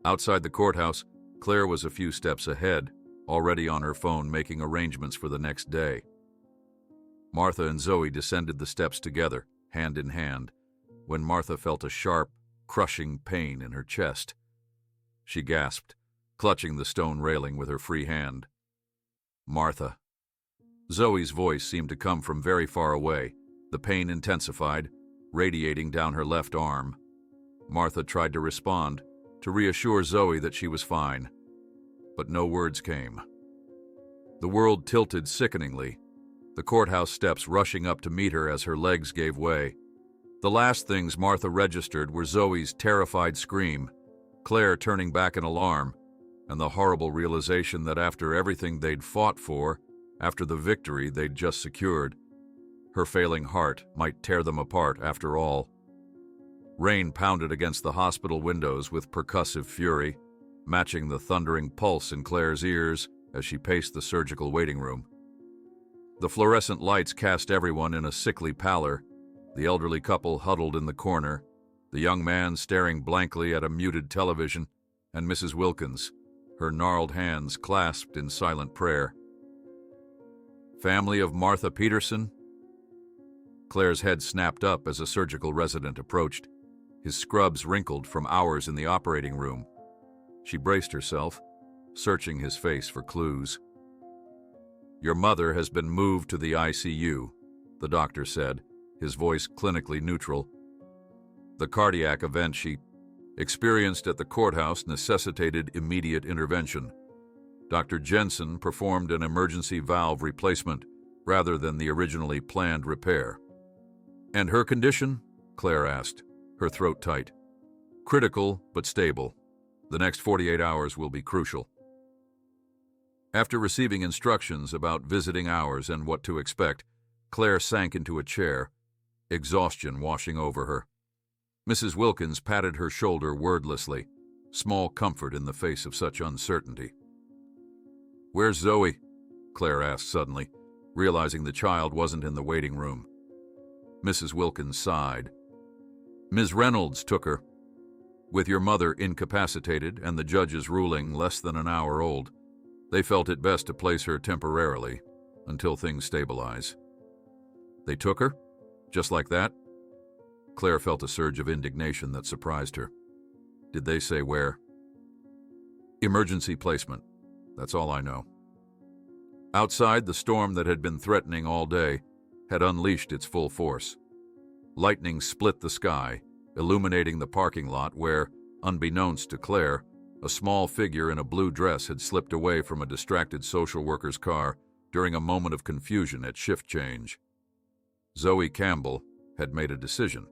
Speaker 1: Outside the courthouse, Claire was a few steps ahead, already on her phone making arrangements for the next day. Martha and Zoe descended the steps together, hand in hand, when Martha felt a sharp, crushing pain in her chest. She gasped, clutching the stone railing with her free hand. "Martha." Zoe's voice seemed to come from very far away, the pain intensified, radiating down her left arm. Martha tried to respond, to reassure Zoe that she was fine, but no words came. The world tilted sickeningly, the courthouse steps rushing up to meet her as her legs gave way. The last things Martha registered were Zoe's terrified scream, Claire turning back in alarm, and the horrible realization that after everything they'd fought for, after the victory they'd just secured, her failing heart might tear them apart after all. Rain pounded against the hospital windows with percussive fury, matching the thundering pulse in Claire's ears as she paced the surgical waiting room. The fluorescent lights cast everyone in a sickly pallor, the elderly couple huddled in the corner, the young man staring blankly at a muted television, and Mrs. Wilkins, her gnarled hands clasped in silent prayer. "Family of Martha Peterson?" Claire's head snapped up as a surgical resident approached, his scrubs wrinkled from hours in the operating room. She braced herself, searching his face for clues. "Your mother has been moved to the ICU," the doctor said, his voice clinically neutral. "The cardiac event she experienced at the courthouse necessitated immediate intervention. Dr. Jensen performed an emergency valve replacement rather than the originally planned repair." "And her condition?" Claire asked, her throat tight. "Critical, but stable. The next 48 hours will be crucial." After receiving instructions about visiting hours and what to expect, Claire sank into a chair, exhaustion washing over her. Mrs. Wilkins patted her shoulder wordlessly, small comfort in the face of such uncertainty. "Where's Zoe?" Claire asked suddenly, realizing the child wasn't in the waiting room. Mrs. Wilkins sighed. "Ms. Reynolds took her. With your mother incapacitated and the judge's ruling less than an hour old, they felt it best to place her temporarily, until things stabilize." "They took her? Just like that?" Claire felt a surge of indignation that surprised her. "Did they say where?" "Emergency placement. That's all I know." Outside, the storm that had been threatening all day had unleashed its full force. Lightning split the sky, illuminating the parking lot where, unbeknownst to Claire, a small figure in a blue dress had slipped away from a distracted social worker's car during a moment of confusion at shift change. Zoe Campbell had made a decision.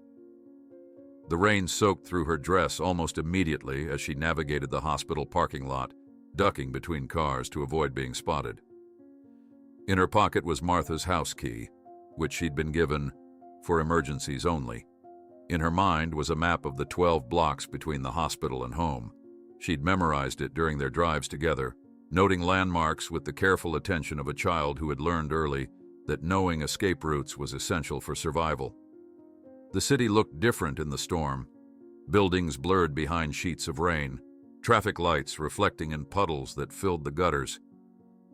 Speaker 1: The rain soaked through her dress almost immediately as she navigated the hospital parking lot, ducking between cars to avoid being spotted. In her pocket was Martha's house key, which she'd been given for emergencies only. In her mind was a map of the 12 blocks between the hospital and home. She'd memorized it during their drives together, noting landmarks with the careful attention of a child who had learned early that knowing escape routes was essential for survival. The city looked different in the storm. Buildings blurred behind sheets of rain, traffic lights reflecting in puddles that filled the gutters.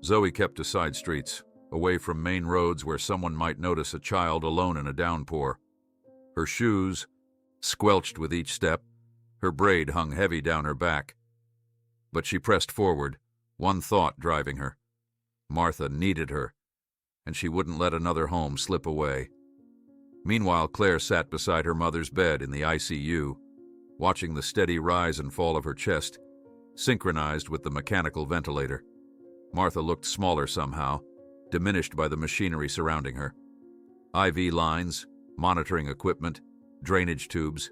Speaker 1: Zoe kept to side streets, away from main roads where someone might notice a child alone in a downpour. Her shoes squelched with each step, her braid hung heavy down her back. But she pressed forward, one thought driving her. Martha needed her, and she wouldn't let another home slip away. Meanwhile, Claire sat beside her mother's bed in the ICU, watching the steady rise and fall of her chest, synchronized with the mechanical ventilator. Martha looked smaller somehow, diminished by the machinery surrounding her. IV lines, monitoring equipment, drainage tubes.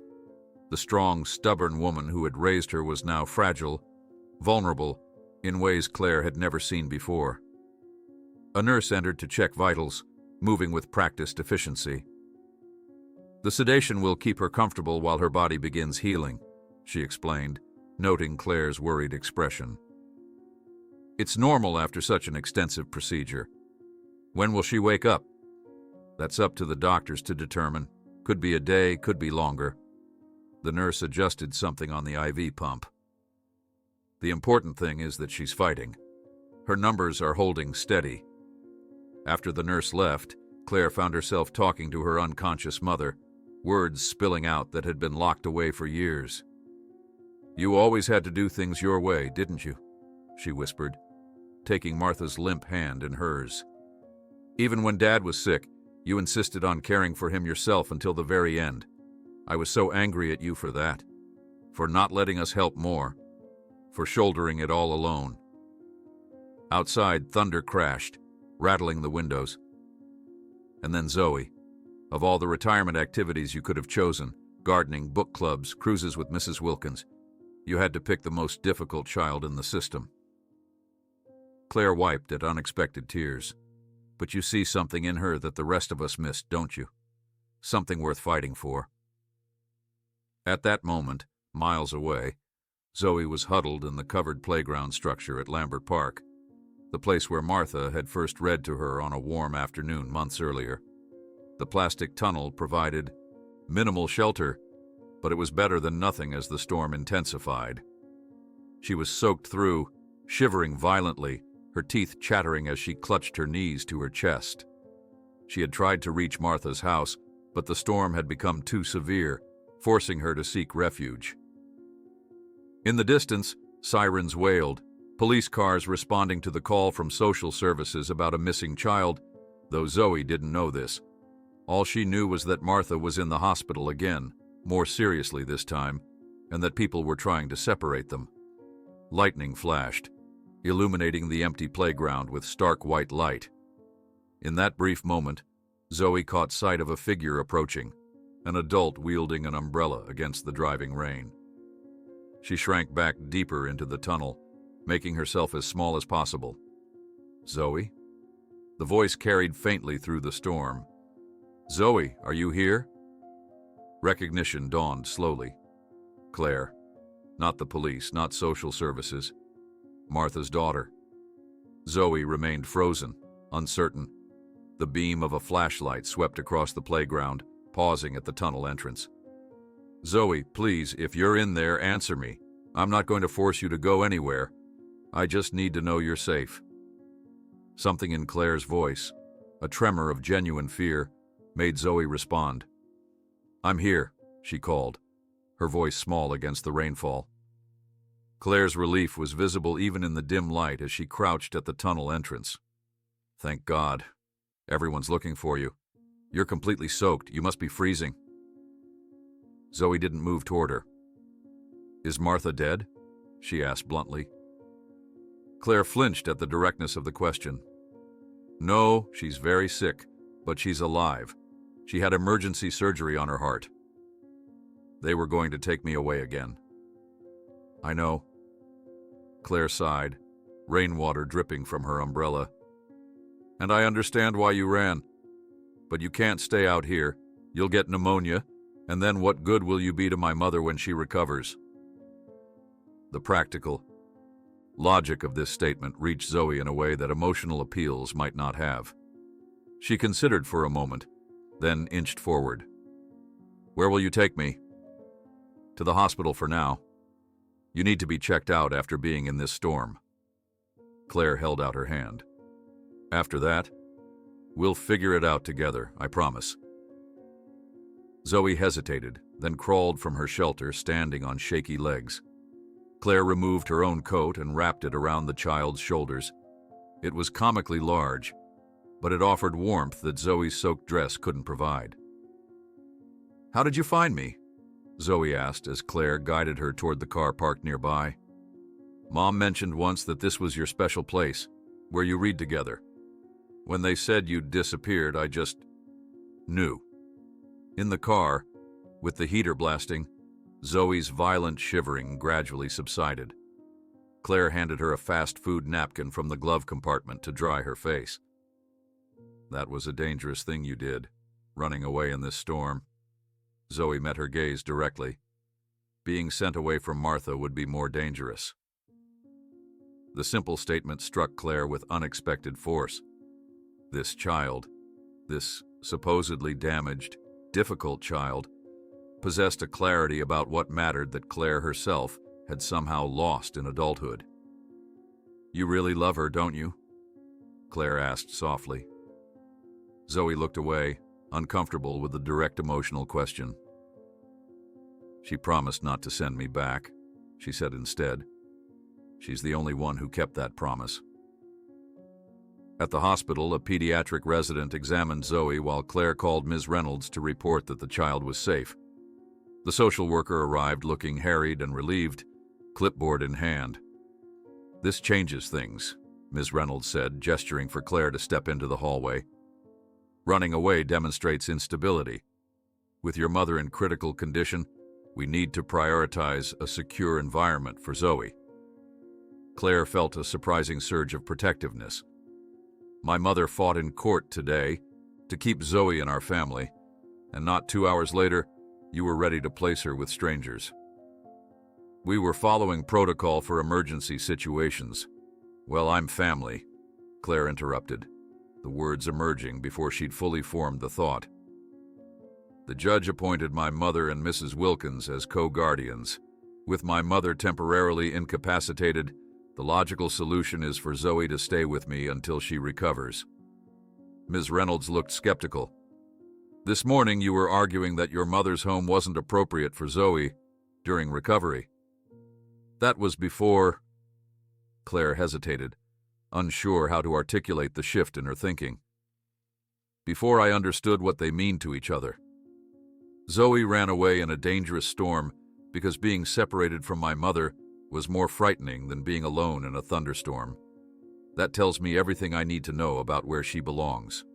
Speaker 1: The strong, stubborn woman who had raised her was now fragile, vulnerable, in ways Claire had never seen before. A nurse entered to check vitals, moving with practiced efficiency. "The sedation will keep her comfortable while her body begins healing," she explained, noting Claire's worried expression. "It's normal after such an extensive procedure. When will she wake up?" "That's up to the doctors to determine. Could be a day, could be longer." The nurse adjusted something on the IV pump. "The important thing is that she's fighting. Her numbers are holding steady." After the nurse left, Claire found herself talking to her unconscious mother, words spilling out that had been locked away for years. "You always had to do things your way, didn't you?" she whispered, taking Martha's limp hand in hers. "Even when Dad was sick, you insisted on caring for him yourself until the very end. I was so angry at you for that, for not letting us help more, for shouldering it all alone." Outside, thunder crashed, rattling the windows. And then Zoe. Of all the retirement activities you could have chosen, gardening, book clubs, cruises with Mrs. Wilkins, you had to pick the most difficult child in the system. Claire wiped at unexpected tears. "But you see something in her that the rest of us missed, don't you? Something worth fighting for." At that moment, miles away, Zoe was huddled in the covered playground structure at Lambert Park, the place where Martha had first read to her on a warm afternoon months earlier. The plastic tunnel provided minimal shelter, but it was better than nothing as the storm intensified. She was soaked through, shivering violently, her teeth chattering as she clutched her knees to her chest. She had tried to reach Martha's house, but the storm had become too severe, forcing her to seek refuge. In the distance, sirens wailed, police cars responding to the call from social services about a missing child, though Zoe didn't know this. All she knew was that Martha was in the hospital again, more seriously this time, and that people were trying to separate them. Lightning flashed, illuminating the empty playground with stark white light. In that brief moment, Zoe caught sight of a figure approaching, an adult wielding an umbrella against the driving rain. She shrank back deeper into the tunnel, making herself as small as possible. "Zoe?" The voice carried faintly through the storm. "Zoe, are you here?" Recognition dawned slowly. Claire. Not the police, not social services. Martha's daughter. Zoe remained frozen, uncertain. The beam of a flashlight swept across the playground, pausing at the tunnel entrance. "Zoe, please, if you're in there, answer me. I'm not going to force you to go anywhere. I just need to know you're safe." Something in Claire's voice, a tremor of genuine fear, made Zoe respond. "I'm here," she called, her voice small against the rainfall. Claire's relief was visible even in the dim light as she crouched at the tunnel entrance. "Thank God. Everyone's looking for you." You're completely soaked. You must be freezing. Zoe didn't move toward her. Is Martha dead? She asked bluntly. Claire flinched at the directness of the question. No, she's very sick, but she's alive. She had emergency surgery on her heart. They were going to take me away again. I know. Claire sighed, rainwater dripping from her umbrella. And I understand why you ran. But you can't stay out here. You'll get pneumonia, and then what good will you be to my mother when she recovers? The practical logic of this statement reached Zoe in a way that emotional appeals might not have. She considered for a moment, then inched forward. Where will you take me? To the hospital for now. You need to be checked out after being in this storm. Claire held out her hand. After that, we'll figure it out together, I promise. Zoe hesitated, then crawled from her shelter, standing on shaky legs. Claire removed her own coat and wrapped it around the child's shoulders. It was comically large, but it offered warmth that Zoe's soaked dress couldn't provide. How did you find me? Zoe asked as Claire guided her toward the car parked nearby. Mom mentioned once that this was your special place, where you read together. When they said you'd disappeared, I just knew. In the car, with the heater blasting, Zoe's violent shivering gradually subsided. Claire handed her a fast food napkin from the glove compartment to dry her face. That was a dangerous thing you did, running away in this storm. Zoe met her gaze directly. Being sent away from Martha would be more dangerous. The simple statement struck Claire with unexpected force. This child, this supposedly damaged, difficult child, possessed a clarity about what mattered that Claire herself had somehow lost in adulthood. You really love her, don't you? Claire asked softly. Zoe looked away, uncomfortable with the direct emotional question. She promised not to send me back, she said instead. She's the only one who kept that promise. At the hospital, a pediatric resident examined Zoe while Claire called Ms. Reynolds to report that the child was safe. The social worker arrived looking harried and relieved, clipboard in hand. This changes things, Ms. Reynolds said, gesturing for Claire to step into the hallway. Running away demonstrates instability. With your mother in critical condition, we need to prioritize a secure environment for Zoe. Claire felt a surprising surge of protectiveness. My mother fought in court today to keep Zoe in our family, and not 2 hours later, you were ready to place her with strangers. We were following protocol for emergency situations. Well, I'm family, Claire interrupted, the words emerging before she'd fully formed the thought. The judge appointed my mother and Mrs. Wilkins as co-guardians. With my mother temporarily incapacitated, the logical solution is for Zoe to stay with me until she recovers. Ms. Reynolds looked skeptical. This morning you were arguing that your mother's home wasn't appropriate for Zoe during recovery. That was before... Claire hesitated, unsure how to articulate the shift in her thinking. Before I understood what they mean to each other. Zoe ran away in a dangerous storm because being separated from my mother was more frightening than being alone in a thunderstorm. That tells me everything I need to know about where she belongs.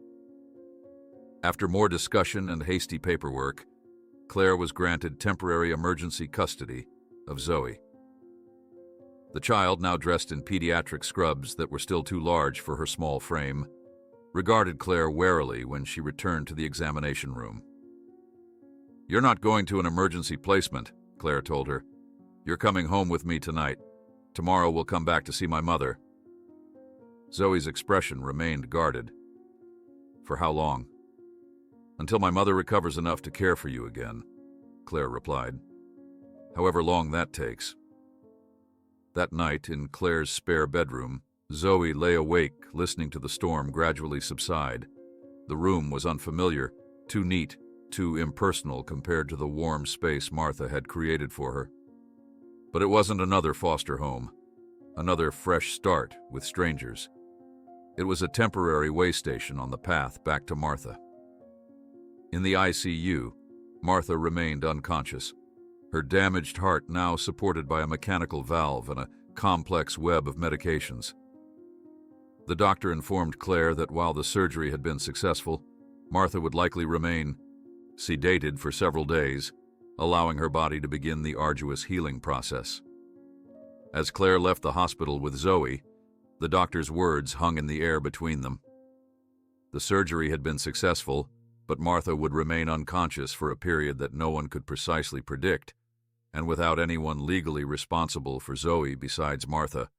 Speaker 1: After more discussion and hasty paperwork, Claire was granted temporary emergency custody of Zoe. The child, now dressed in pediatric scrubs that were still too large for her small frame, regarded Claire warily when she returned to the examination room. You're not going to an emergency placement, Claire told her. You're coming home with me tonight. Tomorrow we'll come back to see my mother. Zoe's expression remained guarded. For how long? Until my mother recovers enough to care for you again, Claire replied. However long that takes. That night, in Claire's spare bedroom, Zoe lay awake, listening to the storm gradually subside. The room was unfamiliar, too neat, too impersonal compared to the warm space Martha had created for her. But it wasn't another foster home, another fresh start with strangers. It was a temporary way station on the path back to Martha. In the ICU, Martha remained unconscious, her damaged heart now supported by a mechanical valve and a complex web of medications. The doctor informed Claire that while the surgery had been successful, Martha would likely remain sedated for several days, allowing her body to begin the arduous healing process. As Claire left the hospital with Zoe, the doctor's words hung in the air between them. The surgery had been successful, but Martha would remain unconscious for a period that no one could precisely predict, and without anyone legally responsible for Zoe besides Martha.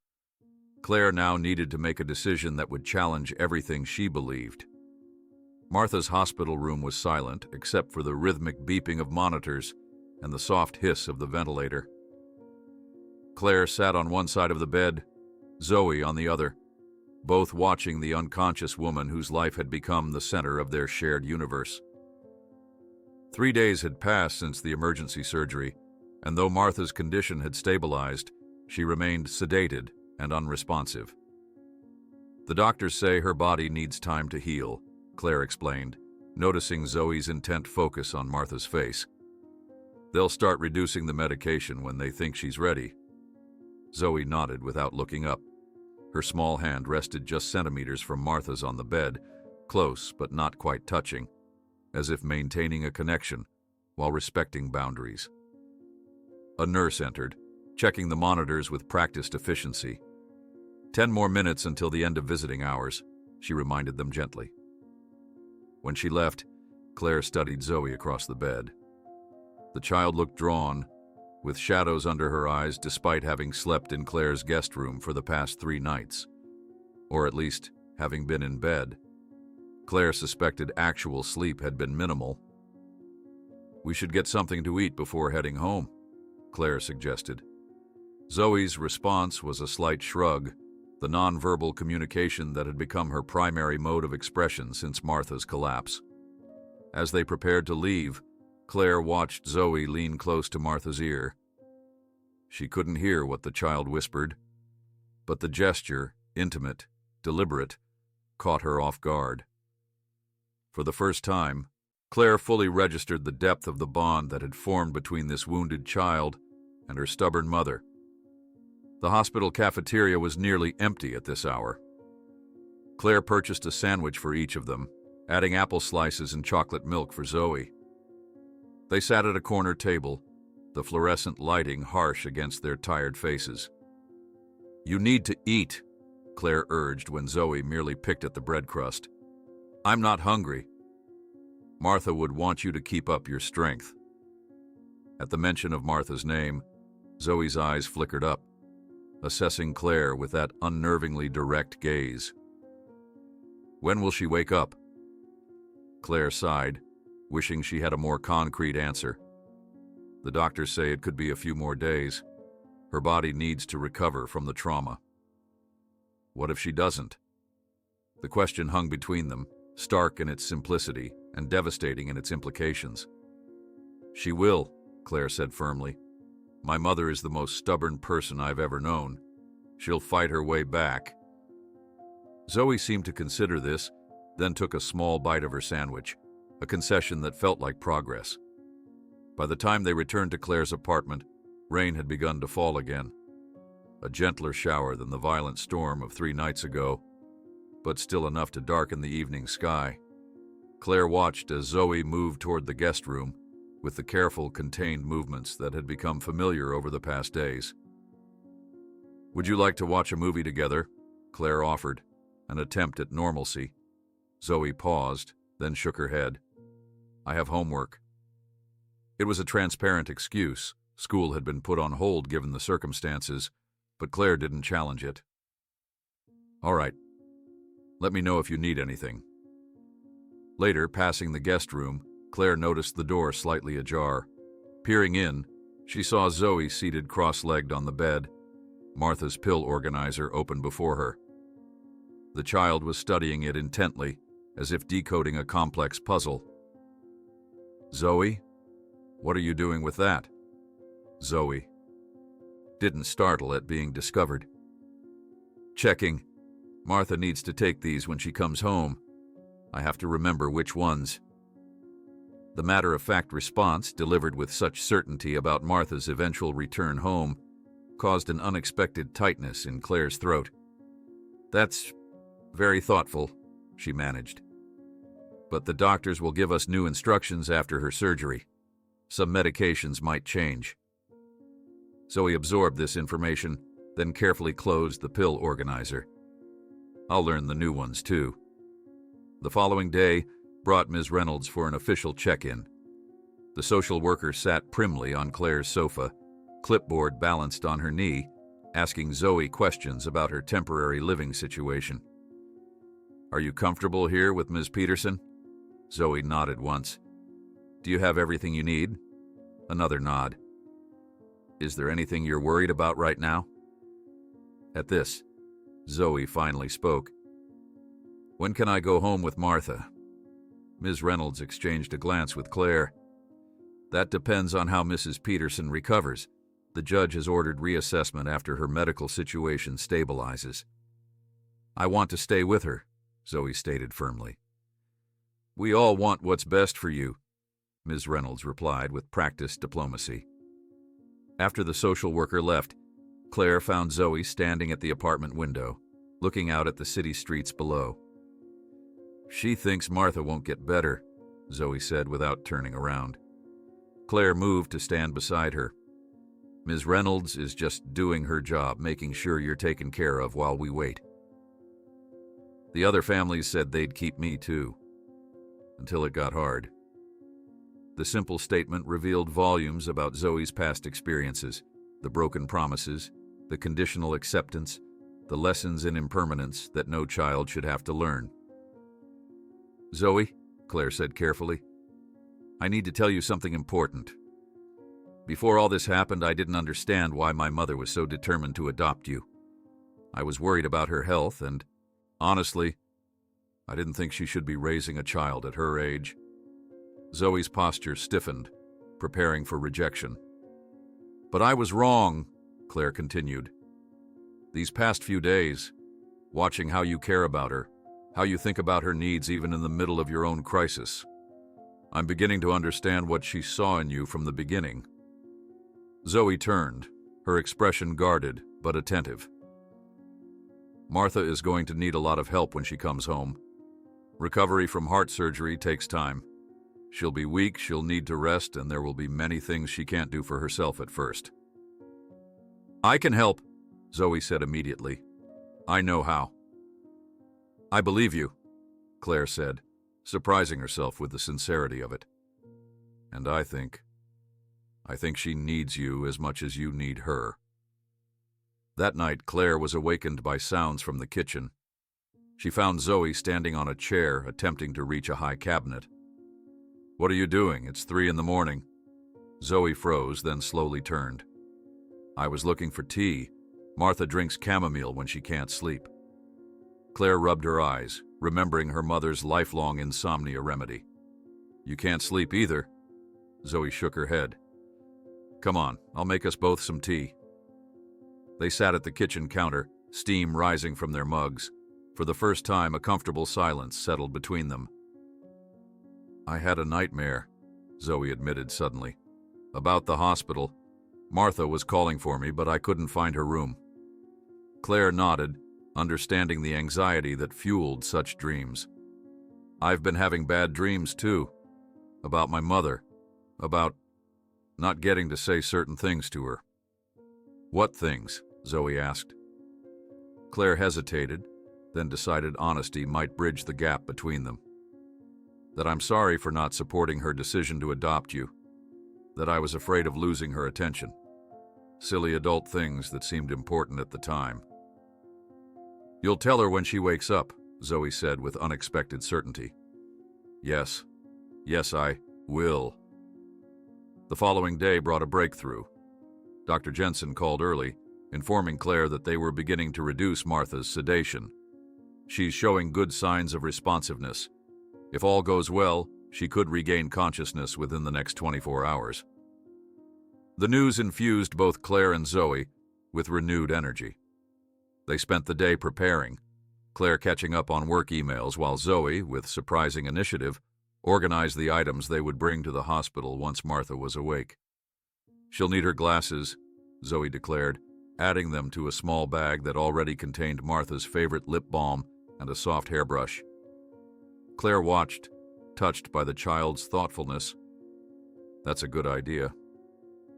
Speaker 1: Claire now needed to make a decision that would challenge everything she believed. Martha's hospital room was silent, except for the rhythmic beeping of monitors and the soft hiss of the ventilator. Claire sat on one side of the bed, Zoe on the other, both watching the unconscious woman whose life had become the center of their shared universe. 3 days had passed since the emergency surgery, and though Martha's condition had stabilized, she remained sedated and unresponsive. The doctors say her body needs time to heal, Claire explained, noticing Zoe's intent focus on Martha's face. They'll start reducing the medication when they think she's ready. Zoe nodded without looking up. Her small hand rested just centimeters from Martha's on the bed, close but not quite touching, as if maintaining a connection while respecting boundaries. A nurse entered, checking the monitors with practiced efficiency. 10 more minutes until the end of visiting hours, she reminded them gently. When she left, Claire studied Zoe across the bed. The child looked drawn, with shadows under her eyes despite having slept in Claire's guest room for the past 3 nights, or at least having been in bed. Claire suspected actual sleep had been minimal. "We should get something to eat before heading home," Claire suggested. Zoe's response was a slight shrug, the nonverbal communication that had become her primary mode of expression since Martha's collapse. As they prepared to leave, Claire watched Zoe lean close to Martha's ear. She couldn't hear what the child whispered, but the gesture, intimate, deliberate, caught her off guard. For the first time, Claire fully registered the depth of the bond that had formed between this wounded child and her stubborn mother. The hospital cafeteria was nearly empty at this hour. Claire purchased a sandwich for each of them, adding apple slices and chocolate milk for Zoe. They sat at a corner table, the fluorescent lighting harsh against their tired faces. "You need to eat," Claire urged when Zoe merely picked at the bread crust. "I'm not hungry." "Martha would want you to keep up your strength." At the mention of Martha's name, Zoe's eyes flickered up, assessing Claire with that unnervingly direct gaze. "When will she wake up?" Claire sighed, wishing she had a more concrete answer. The doctors say it could be a few more days. Her body needs to recover from the trauma. What if she doesn't? The question hung between them, stark in its simplicity and devastating in its implications. "She will," Claire said firmly. "My mother is the most stubborn person I've ever known. She'll fight her way back." Zoe seemed to consider this, then took a small bite of her sandwich, a concession that felt like progress. By the time they returned to Claire's apartment, rain had begun to fall again. A gentler shower than the violent storm of 3 nights ago, but still enough to darken the evening sky. Claire watched as Zoe moved toward the guest room, with the careful, contained movements that had become familiar over the past days. "Would you like to watch a movie together?" Claire offered, an attempt at normalcy. Zoe paused, then shook her head. "I have homework." It was a transparent excuse. School had been put on hold given the circumstances, but Claire didn't challenge it. "All right. Let me know if you need anything." Later, passing the guest room, Claire noticed the door slightly ajar. Peering in, she saw Zoe seated cross-legged on the bed, Martha's pill organizer open before her. The child was studying it intently, as if decoding a complex puzzle. "Zoe, what are you doing with that?" Zoe didn't startle at being discovered. "Checking. Martha needs to take these when she comes home. I have to remember which ones." The matter-of-fact response, delivered with such certainty about Martha's eventual return home, caused an unexpected tightness in Claire's throat. "That's very thoughtful," she managed. "But the doctors will give us new instructions after her surgery. Some medications might change." Zoe absorbed this information, then carefully closed the pill organizer. "I'll learn the new ones, too." The following day brought Ms. Reynolds for an official check-in. The social worker sat primly on Claire's sofa, clipboard balanced on her knee, asking Zoe questions about her temporary living situation. "Are you comfortable here with Ms. Peterson?" Zoe nodded once. "Do you have everything you need?" Another nod. "Is there anything you're worried about right now?" At this, Zoe finally spoke. "When can I go home with Martha?" Ms. Reynolds exchanged a glance with Claire. "That depends on how Mrs. Peterson recovers. The judge has ordered reassessment after her medical situation stabilizes." "I want to stay with her," Zoe stated firmly. "We all want what's best for you," Ms. Reynolds replied with practiced diplomacy. After the social worker left, Claire found Zoe standing at the apartment window, looking out at the city streets below. "She thinks Martha won't get better," Zoe said without turning around. Claire moved to stand beside her. "Ms. Reynolds is just doing her job, making sure you're taken care of while we wait. The other families said they'd keep me too, until it got hard." The simple statement revealed volumes about Zoe's past experiences, the broken promises, the conditional acceptance, the lessons in impermanence that no child should have to learn. "Zoe," Claire said carefully, "I need to tell you something important. Before all this happened, I didn't understand why my mother was so determined to adopt you. I was worried about her health, and honestly, I didn't think she should be raising a child at her age." Zoe's posture stiffened, preparing for rejection. "But I was wrong," Claire continued. "These past few days, watching how you care about her, how you think about her needs even in the middle of your own crisis, I'm beginning to understand what she saw in you from the beginning." Zoe turned, her expression guarded but attentive. "Martha is going to need a lot of help when she comes home. Recovery from heart surgery takes time. She'll be weak, she'll need to rest, and there will be many things she can't do for herself at first." "I can help," Zoe said immediately. "I know how." "I believe you," Claire said, surprising herself with the sincerity of it. "And I think she needs you as much as you need her." That night, Claire was awakened by sounds from the kitchen. She found Zoe standing on a chair, attempting to reach a high cabinet. "What are you doing? It's 3 a.m. Zoe froze, then slowly turned. "I was looking for tea. Martha drinks chamomile when she can't sleep." Claire rubbed her eyes, remembering her mother's lifelong insomnia remedy. "You can't sleep either?" Zoe shook her head. "Come on, I'll make us both some tea." They sat at the kitchen counter, steam rising from their mugs. For the first time, a comfortable silence settled between them. "I had a nightmare," Zoe admitted suddenly. "About the hospital. Martha was calling for me, but I couldn't find her room." Claire nodded, understanding the anxiety that fueled such dreams. "I've been having bad dreams, too. About my mother. About not getting to say certain things to her." "What things?" Zoe asked. Claire hesitated, then decided honesty might bridge the gap between them. "That I'm sorry for not supporting her decision to adopt you. That I was afraid of losing her attention. Silly adult things that seemed important at the time." "You'll tell her when she wakes up," Zoe said with unexpected certainty. Yes, I will." The following day brought a breakthrough. Dr. Jensen called early, informing Claire that they were beginning to reduce Martha's sedation. "She's showing good signs of responsiveness. If all goes well, she could regain consciousness within the next 24 hours. The news infused both Claire and Zoe with renewed energy. They spent the day preparing, Claire catching up on work emails while Zoe, with surprising initiative, organize the items they would bring to the hospital once Martha was awake. "She'll need her glasses," Zoe declared, adding them to a small bag that already contained Martha's favorite lip balm and a soft hairbrush. Claire watched, touched by the child's thoughtfulness. "That's a good idea."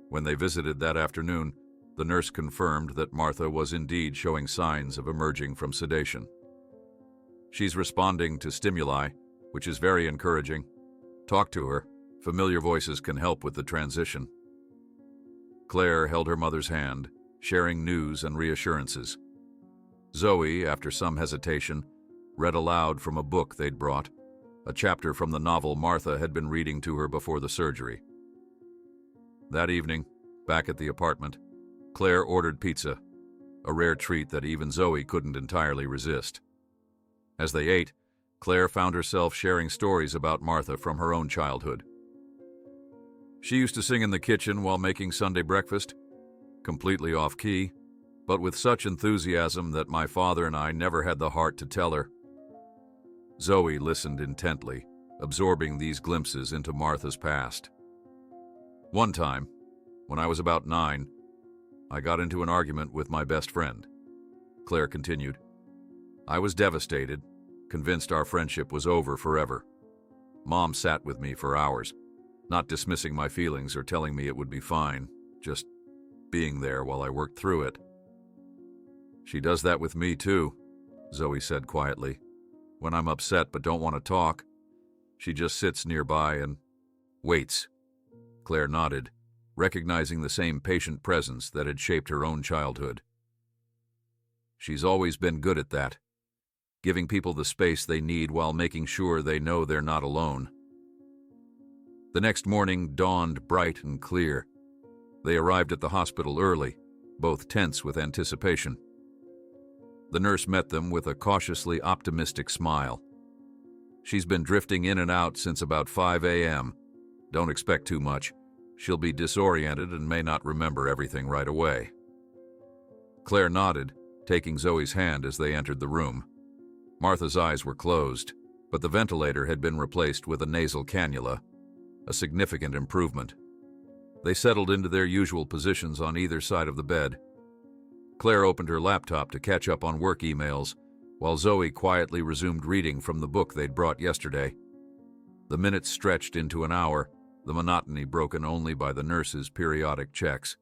Speaker 1: When they visited that afternoon, the nurse confirmed that Martha was indeed showing signs of emerging from sedation. "She's responding to stimuli, which is very encouraging. Talk to her. Familiar voices can help with the transition." Claire held her mother's hand, sharing news and reassurances. Zoe, after some hesitation, read aloud from a book they'd brought, a chapter from the novel Martha had been reading to her before the surgery. That evening, back at the apartment, Claire ordered pizza, a rare treat that even Zoe couldn't entirely resist. As they ate, Claire found herself sharing stories about Martha from her own childhood. "She used to sing in the kitchen while making Sunday breakfast, completely off-key, but with such enthusiasm that my father and I never had the heart to tell her." Zoe listened intently, absorbing these glimpses into Martha's past. "One time, when I was about 9, I got into an argument with my best friend," Claire continued. "I was devastated, convinced our friendship was over forever. Mom sat with me for hours, not dismissing my feelings or telling me it would be fine, just being there while I worked through it." "She does that with me too," Zoe said quietly. "When I'm upset but don't want to talk, she just sits nearby and waits." Claire nodded, recognizing the same patient presence that had shaped her own childhood. "She's always been good at that, giving people the space they need while making sure they know they're not alone." The next morning dawned bright and clear. They arrived at the hospital early, both tense with anticipation. The nurse met them with a cautiously optimistic smile. "She's been drifting in and out since about 5 a.m. Don't expect too much. She'll be disoriented and may not remember everything right away." Claire nodded, taking Zoe's hand as they entered the room. Martha's eyes were closed, but the ventilator had been replaced with a nasal cannula, a significant improvement. They settled into their usual positions on either side of the bed. Claire opened her laptop to catch up on work emails, while Zoe quietly resumed reading from the book they'd brought yesterday. The minutes stretched into an hour, the monotony broken only by the nurse's periodic checks.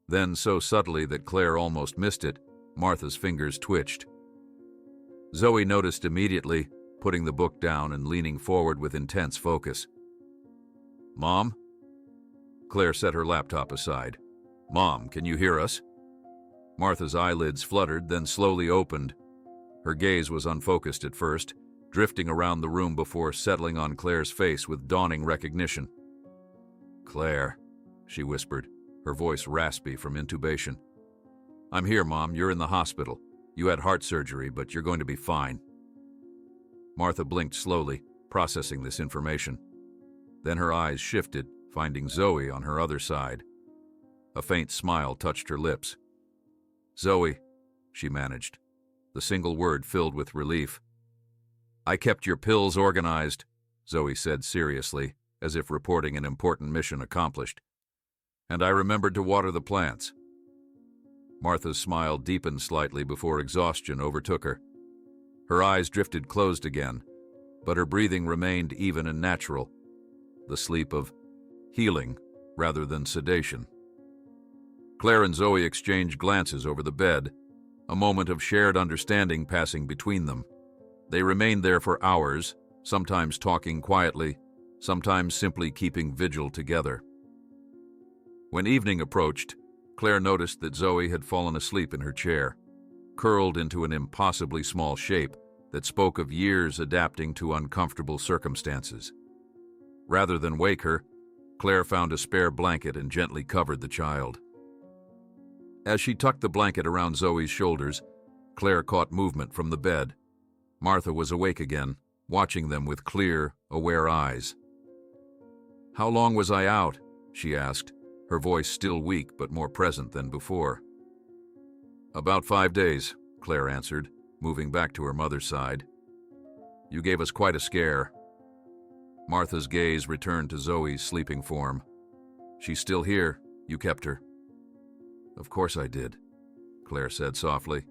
Speaker 1: Then, so subtly that Claire almost missed it, Martha's fingers twitched. Zoe noticed immediately, putting the book down and leaning forward with intense focus. "Mom?" Claire set her laptop aside. "Mom, can you hear us?" Martha's eyelids fluttered, then slowly opened. Her gaze was unfocused at first, drifting around the room before settling on Claire's face with dawning recognition. "Claire," she whispered, her voice raspy from intubation. "I'm here, Mom. You're in the hospital. You had heart surgery, but you're going to be fine." Martha blinked slowly, processing this information. Then her eyes shifted, finding Zoe on her other side. A faint smile touched her lips. "Zoe," she managed, the single word filled with relief. "I kept your pills organized," Zoe said seriously, as if reporting an important mission accomplished. "And I remembered to water the plants." Martha's smile deepened slightly before exhaustion overtook her. Her eyes drifted closed again, but her breathing remained even and natural, the sleep of healing rather than sedation. Claire and Zoe exchanged glances over the bed, a moment of shared understanding passing between them. They remained there for hours, sometimes talking quietly, sometimes simply keeping vigil together. When evening approached, Claire noticed that Zoe had fallen asleep in her chair, curled into an impossibly small shape that spoke of years adapting to uncomfortable circumstances. Rather than wake her, Claire found a spare blanket and gently covered the child. As she tucked the blanket around Zoe's shoulders, Claire caught movement from the bed. Martha was awake again, watching them with clear, aware eyes. "How long was I out?" she asked, her voice still weak but more present than before. "About 5 days," Claire answered, moving back to her mother's side. "You gave us quite a scare." Martha's gaze returned to Zoe's sleeping form. "She's still here. You kept her." "Of course I did," Claire said softly.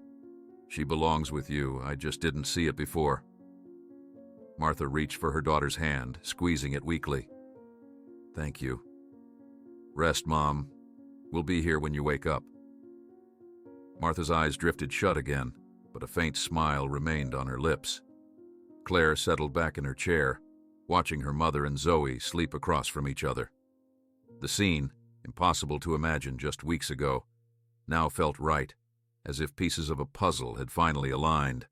Speaker 1: "She belongs with you. I just didn't see it before." Martha reached for her daughter's hand, squeezing it weakly. "Thank you. Rest, Mom. We'll be here when you wake up." Martha's eyes drifted shut again, but a faint smile remained on her lips. Claire settled back in her chair, watching her mother and Zoe sleep across from each other. The scene, impossible to imagine just weeks ago, now felt right, as if pieces of a puzzle had finally aligned.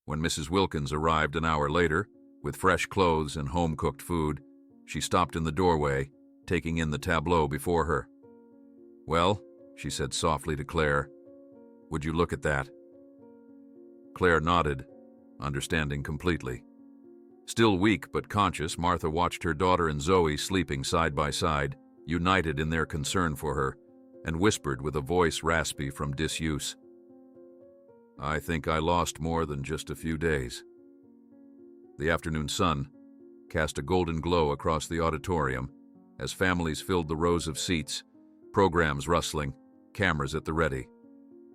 Speaker 1: When Mrs. Wilkins arrived an hour later, with fresh clothes and home-cooked food, she stopped in the doorway, taking in the tableau before her. "Well," she said softly to Claire, "would you look at that?" Claire nodded, understanding completely. Still weak but conscious, Martha watched her daughter and Zoe sleeping side by side, united in their concern for her, and whispered with a voice raspy from disuse, "I think I lost more than just a few days." The afternoon sun cast a golden glow across the auditorium as families filled the rows of seats, programs rustling, cameras at the ready.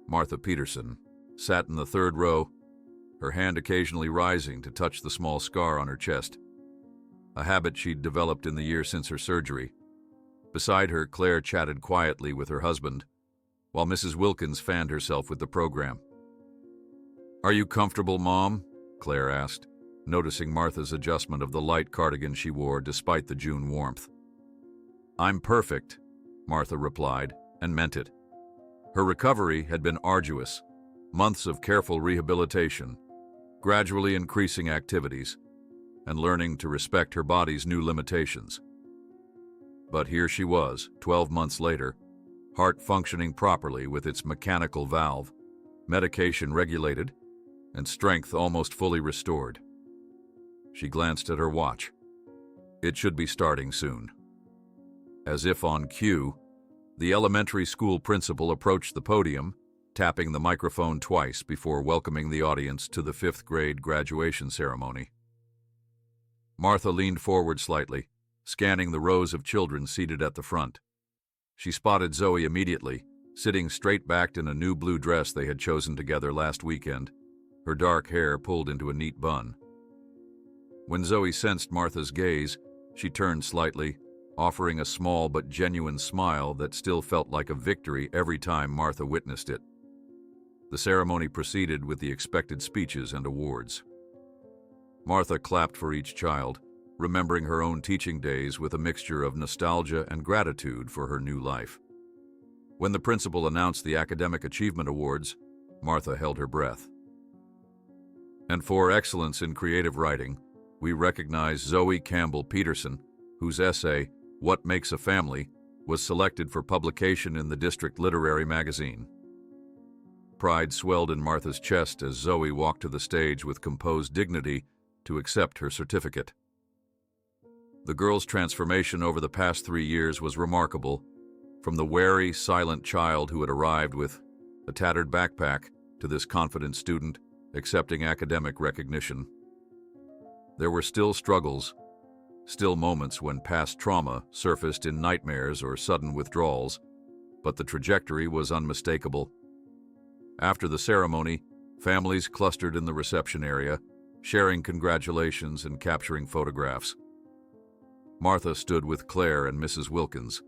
Speaker 1: Martha Peterson sat in the third row, her hand occasionally rising to touch the small scar on her chest, a habit she'd developed in the year since her surgery. Beside her, Claire chatted quietly with her husband, while Mrs. Wilkins fanned herself with the program. "Are you comfortable, Mom?" Claire asked, noticing Martha's adjustment of the light cardigan she wore despite the June warmth. "I'm perfect," Martha replied, and meant it. Her recovery had been arduous, months of careful rehabilitation, gradually increasing activities, and learning to respect her body's new limitations. But here she was, 12 months later, heart functioning properly with its mechanical valve, medication regulated, and strength almost fully restored. She glanced at her watch. It should be starting soon. As if on cue, the elementary school principal approached the podium, tapping the microphone twice before welcoming the audience to the 5th grade graduation ceremony. Martha leaned forward slightly, scanning the rows of children seated at the front. She spotted Zoe immediately, sitting straight-backed in a new blue dress they had chosen together last weekend, her dark hair pulled into a neat bun. When Zoe sensed Martha's gaze, she turned slightly, offering a small but genuine smile that still felt like a victory every time Martha witnessed it. The ceremony proceeded with the expected speeches and awards. Martha clapped for each child, remembering her own teaching days with a mixture of nostalgia and gratitude for her new life. When the principal announced the Academic Achievement Awards, Martha held her breath. And for excellence in creative writing, we recognize Zoe Campbell Peterson, whose essay, "What Makes a Family," was selected for publication in the district literary magazine. Pride swelled in Martha's chest as Zoe walked to the stage with composed dignity to accept her certificate. The girl's transformation over the past 3 years was remarkable, from the wary, silent child who had arrived with a tattered backpack to this confident student accepting academic recognition. There were still struggles, still moments when past trauma surfaced in nightmares or sudden withdrawals, but the trajectory was unmistakable. After the ceremony, families clustered in the reception area, sharing congratulations and capturing photographs. Martha stood with Claire and Mrs. Wilkins,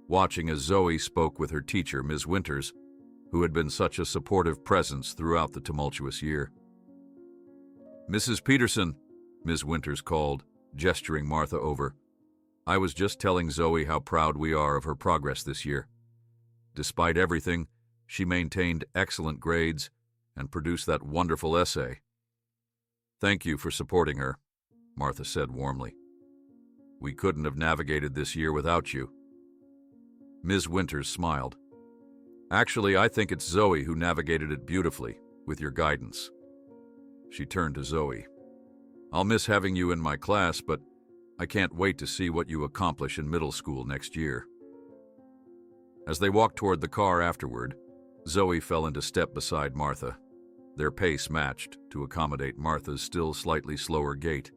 Speaker 1: watching as Zoe spoke with her teacher, Ms. Winters, who had been such a supportive presence throughout the tumultuous year. "Mrs. Peterson," Ms. Winters called, gesturing Martha over. "I was just telling Zoe how proud we are of her progress this year. Despite everything, she maintained excellent grades and produced that wonderful essay." "Thank you for supporting her," Martha said warmly. "We couldn't have navigated this year without you." Ms. Winters smiled. "Actually, I think it's Zoe who navigated it beautifully, with your guidance." She turned to Zoe. "I'll miss having you in my class, but I can't wait to see what you accomplish in middle school next year." As they walked toward the car afterward, Zoe fell into step beside Martha. Their pace matched to accommodate Martha's still slightly slower gait.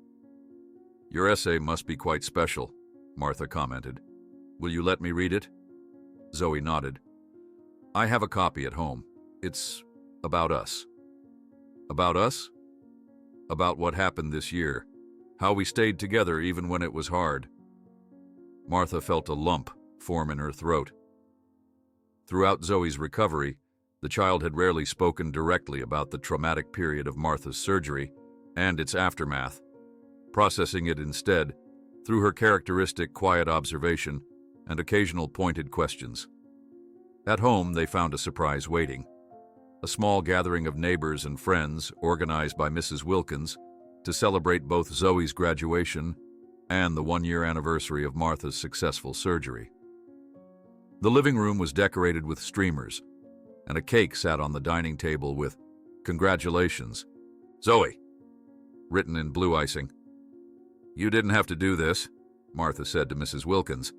Speaker 1: Your essay must be quite special, Martha commented. Will you let me read it? Zoe nodded. I have a copy at home. It's about us. About us? About what happened this year. How we stayed together even when it was hard. Martha felt a lump form in her throat. Throughout Zoe's recovery, the child had rarely spoken directly about the traumatic period of Martha's surgery and its aftermath, processing it instead through her characteristic quiet observation and occasional pointed questions. At home, they found a surprise waiting. A small gathering of neighbors and friends organized by Mrs. Wilkins to celebrate both Zoe's graduation and the one-year anniversary of Martha's successful surgery. The living room was decorated with streamers, and a cake sat on the dining table with "Congratulations, Zoe," written in blue icing. You didn't have to do this, Martha said to Mrs. Wilkins,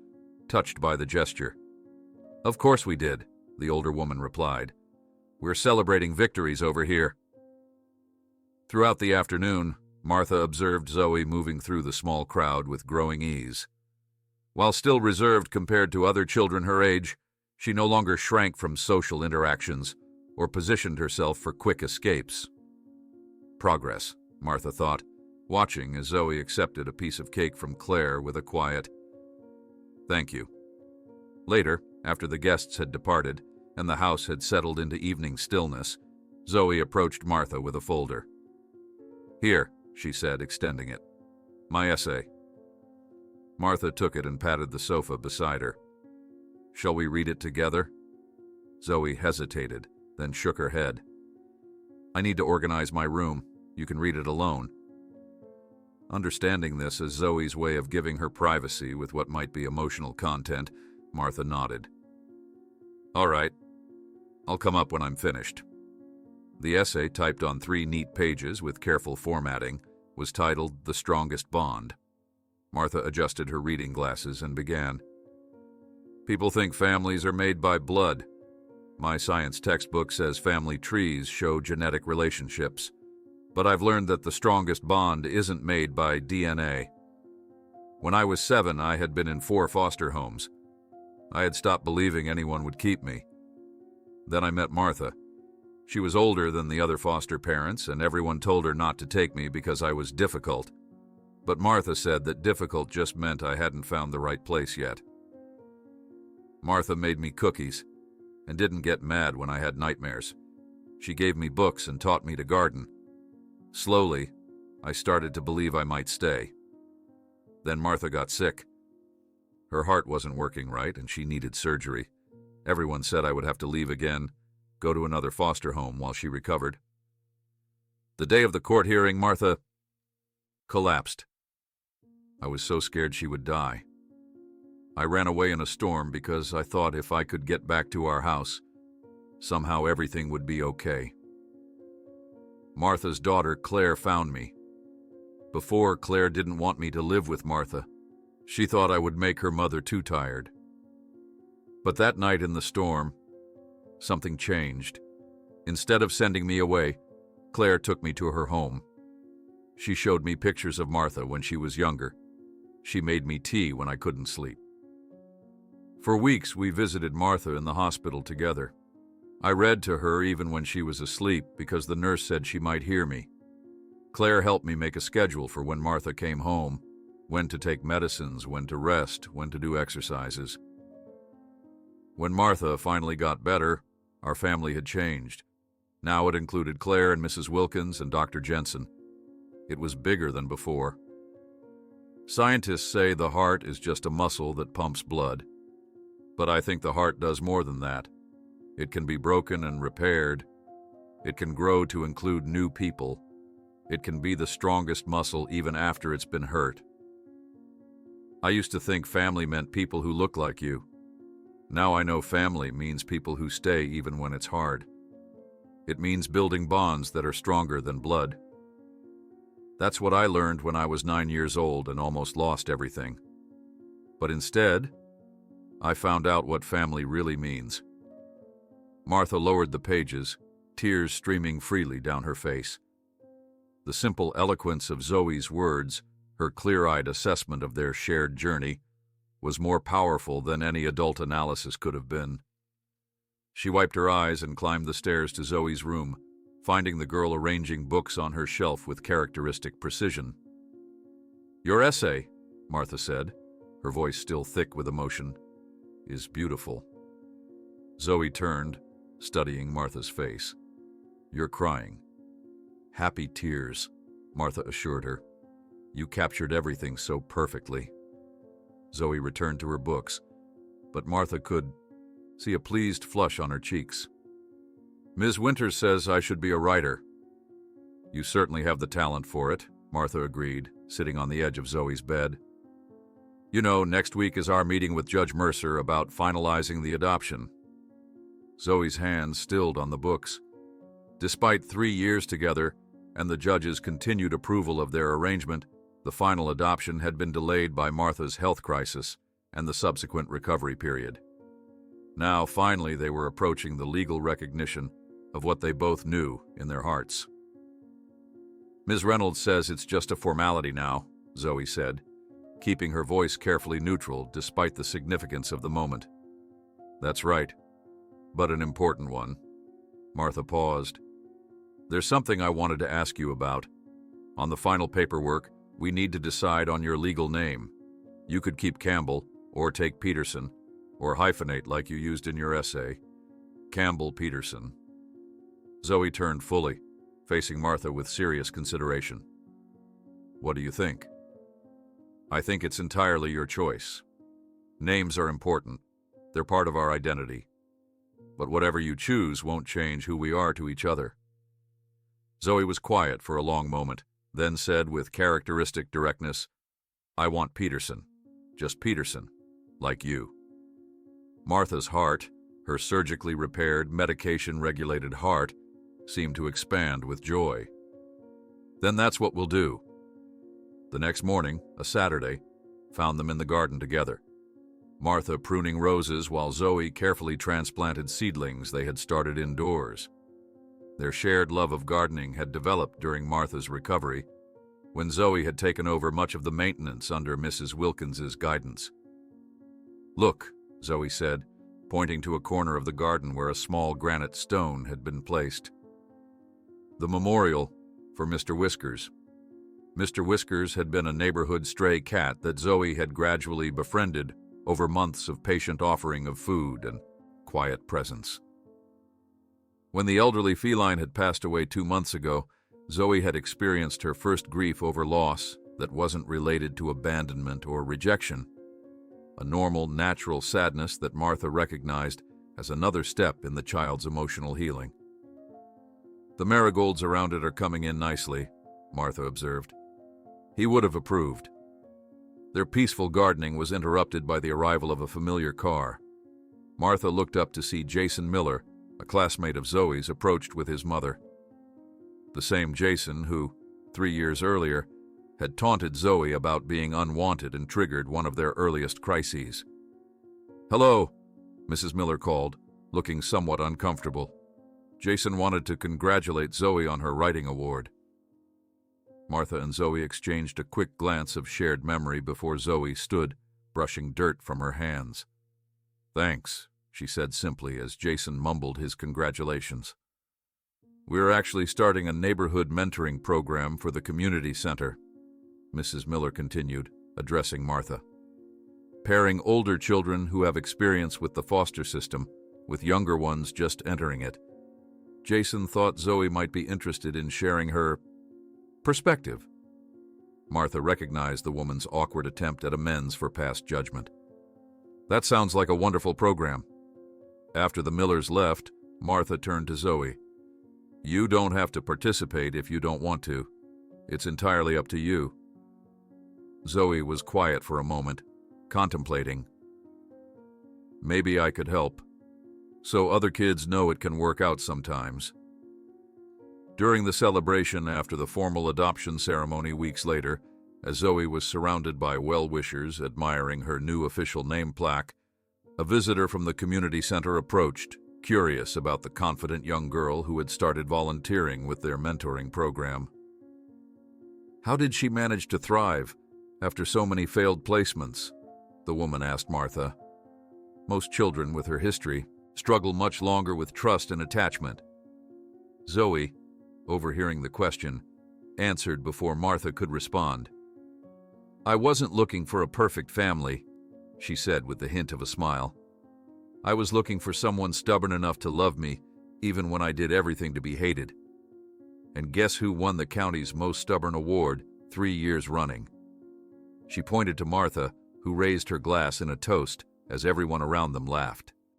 Speaker 1: touched by the gesture. Of course we did, the older woman replied. We're celebrating victories over here. Throughout the afternoon, Martha observed Zoe moving through the small crowd with growing ease. While still reserved compared to other children her age, she no longer shrank from social interactions or positioned herself for quick escapes. Progress, Martha thought, watching as Zoe accepted a piece of cake from Claire with a quiet, "Thank you." Later, after the guests had departed and the house had settled into evening stillness, Zoe approached Martha with a folder. Here, she said, extending it. My essay. Martha took it and patted the sofa beside her. Shall we read it together? Zoe hesitated, then shook her head. I need to organize my room. You can read it alone. Understanding this as Zoe's way of giving her privacy with what might be emotional content, Martha nodded. All right. I'll come up when I'm finished. The essay, typed on 3 neat pages with careful formatting, was titled The Strongest Bond. Martha adjusted her reading glasses and began. People think families are made by blood. My science textbook says family trees show genetic relationships, but I've learned that the strongest bond isn't made by DNA. When I was 7, I had been in 4 foster homes. I had stopped believing anyone would keep me. Then I met Martha. She was older than the other foster parents, and everyone told her not to take me because I was difficult. But Martha said that difficult just meant I hadn't found the right place yet. Martha made me cookies and didn't get mad when I had nightmares. She gave me books and taught me to garden. Slowly, I started to believe I might stay. Then Martha got sick. Her heart wasn't working right and she needed surgery. Everyone said I would have to leave again, go to another foster home while she recovered. The day of the court hearing, Martha collapsed. I was so scared she would die. I ran away in a storm because I thought if I could get back to our house, somehow everything would be okay. Martha's daughter, Claire, found me. Before, Claire didn't want me to live with Martha. She thought I would make her mother too tired. But that night in the storm, something changed. Instead of sending me away, Claire took me to her home. She showed me pictures of Martha when she was younger. She made me tea when I couldn't sleep. For weeks, we visited Martha in the hospital together. I read to her even when she was asleep because the nurse said she might hear me. Claire helped me make a schedule for when Martha came home, when to take medicines, when to rest, when to do exercises. When Martha finally got better, our family had changed. Now it included Claire and Mrs. Wilkins and Dr. Jensen. It was bigger than before. Scientists say the heart is just a muscle that pumps blood. But I think the heart does more than that. It can be broken and repaired. It can grow to include new people. It can be the strongest muscle even after it's been hurt. I used to think family meant people who look like you. Now I know family means people who stay even when it's hard. It means building bonds that are stronger than blood. That's what I learned when I was 9 years old and almost lost everything. But instead, I found out what family really means. Martha lowered the pages, tears streaming freely down her face. The simple eloquence of Zoe's words, Her clear-eyed assessment of their shared journey was more powerful than any adult analysis could have been. She wiped her eyes and climbed the stairs to Zoe's room, finding the girl arranging books on her shelf with characteristic precision. "Your essay," Martha said, her voice still thick with emotion, "is beautiful." Zoe turned, studying Martha's face. "You're crying." "Happy tears," Martha assured her. "You captured everything so perfectly." Zoe returned to her books, but Martha could see a pleased flush on her cheeks. "Ms. Winters says I should be a writer." "You certainly have the talent for it," Martha agreed, sitting on the edge of Zoe's bed. "You know, next week is our meeting with Judge Mercer about finalizing the adoption." Zoe's hands stilled on the books. Despite 3 years together and the judge's continued approval of their arrangement, the final adoption had been delayed by Martha's health crisis and the subsequent recovery period. Now, finally, they were approaching the legal recognition of what they both knew in their hearts. "Ms. Reynolds says it's just a formality now," Zoe said, keeping her voice carefully neutral despite the significance of the moment. "That's right, but an important one." Martha paused. "There's something I wanted to ask you about. On the final paperwork, we need to decide on your legal name. You could keep Campbell, or take Peterson, or hyphenate like you used in your essay. Campbell Peterson." Zoe turned fully, facing Martha with serious consideration. "What do you think?" "I think it's entirely your choice. Names are important. They're part of our identity. But whatever you choose won't change who we are to each other." Zoe was quiet for a long moment, then said with characteristic directness, "I want Peterson. Just Peterson. Like you." Martha's heart, her surgically repaired, medication-regulated heart, seemed to expand with joy. "Then that's what we'll do." The next morning, a Saturday, found them in the garden together. Martha pruning roses while Zoe carefully transplanted seedlings they had started indoors. Their shared love of gardening had developed during Martha's recovery, when Zoe had taken over much of the maintenance under Mrs. Wilkins's guidance. "Look," Zoe said, pointing to a corner of the garden where a small granite stone had been placed. "The memorial for Mr. Whiskers." Mr. Whiskers had been a neighborhood stray cat that Zoe had gradually befriended over months of patient offering of food and quiet presence. When the elderly feline had passed away 2 months ago, Zoe had experienced her first grief over loss that wasn't related to abandonment or rejection, a normal, natural sadness that Martha recognized as another step in the child's emotional healing. "The marigolds around it are coming in nicely," Martha observed. He would have approved. Their peaceful gardening was interrupted by the arrival of a familiar car. Martha looked up to see Jason Miller, a classmate of Zoe's, approached with his mother. The same Jason who, 3 years earlier, had taunted Zoe about being unwanted and triggered one of their earliest crises. "Hello," Mrs. Miller called, looking somewhat uncomfortable. Jason wanted to congratulate Zoe on her writing award. Martha and Zoe exchanged a quick glance of shared memory before Zoe stood, brushing dirt from her hands. "Thanks," she said simply as Jason mumbled his congratulations. "We're actually starting a neighborhood mentoring program for the community center," Mrs. Miller continued, addressing Martha. "Pairing older children who have experience with the foster system with younger ones just entering it. Jason thought Zoe might be interested in sharing her perspective." Martha recognized the woman's awkward attempt at amends for past judgment. "That sounds like a wonderful program." After the Millers left, Martha turned to Zoe. "You don't have to participate if you don't want to. It's entirely up to you." Zoe was quiet for a moment, contemplating. "Maybe I could help, so other kids know it can work out sometimes." During the celebration after the formal adoption ceremony weeks later, as Zoe was surrounded by well-wishers admiring her new official name plaque, a visitor from the community center approached, curious about the confident young girl who had started volunteering with their mentoring program. "How did she manage to thrive?" After so many failed placements, the woman asked Martha. Most children with her history struggle much longer with trust and attachment. Zoe, overhearing the question, answered before Martha could respond. I wasn't looking for a perfect family, she said with the hint of a smile. I was looking for someone stubborn enough to love me, even when I did everything to be hated. And guess who won the county's most stubborn award 3 years running? She pointed to Martha, who raised her glass in a toast as everyone around them laughed.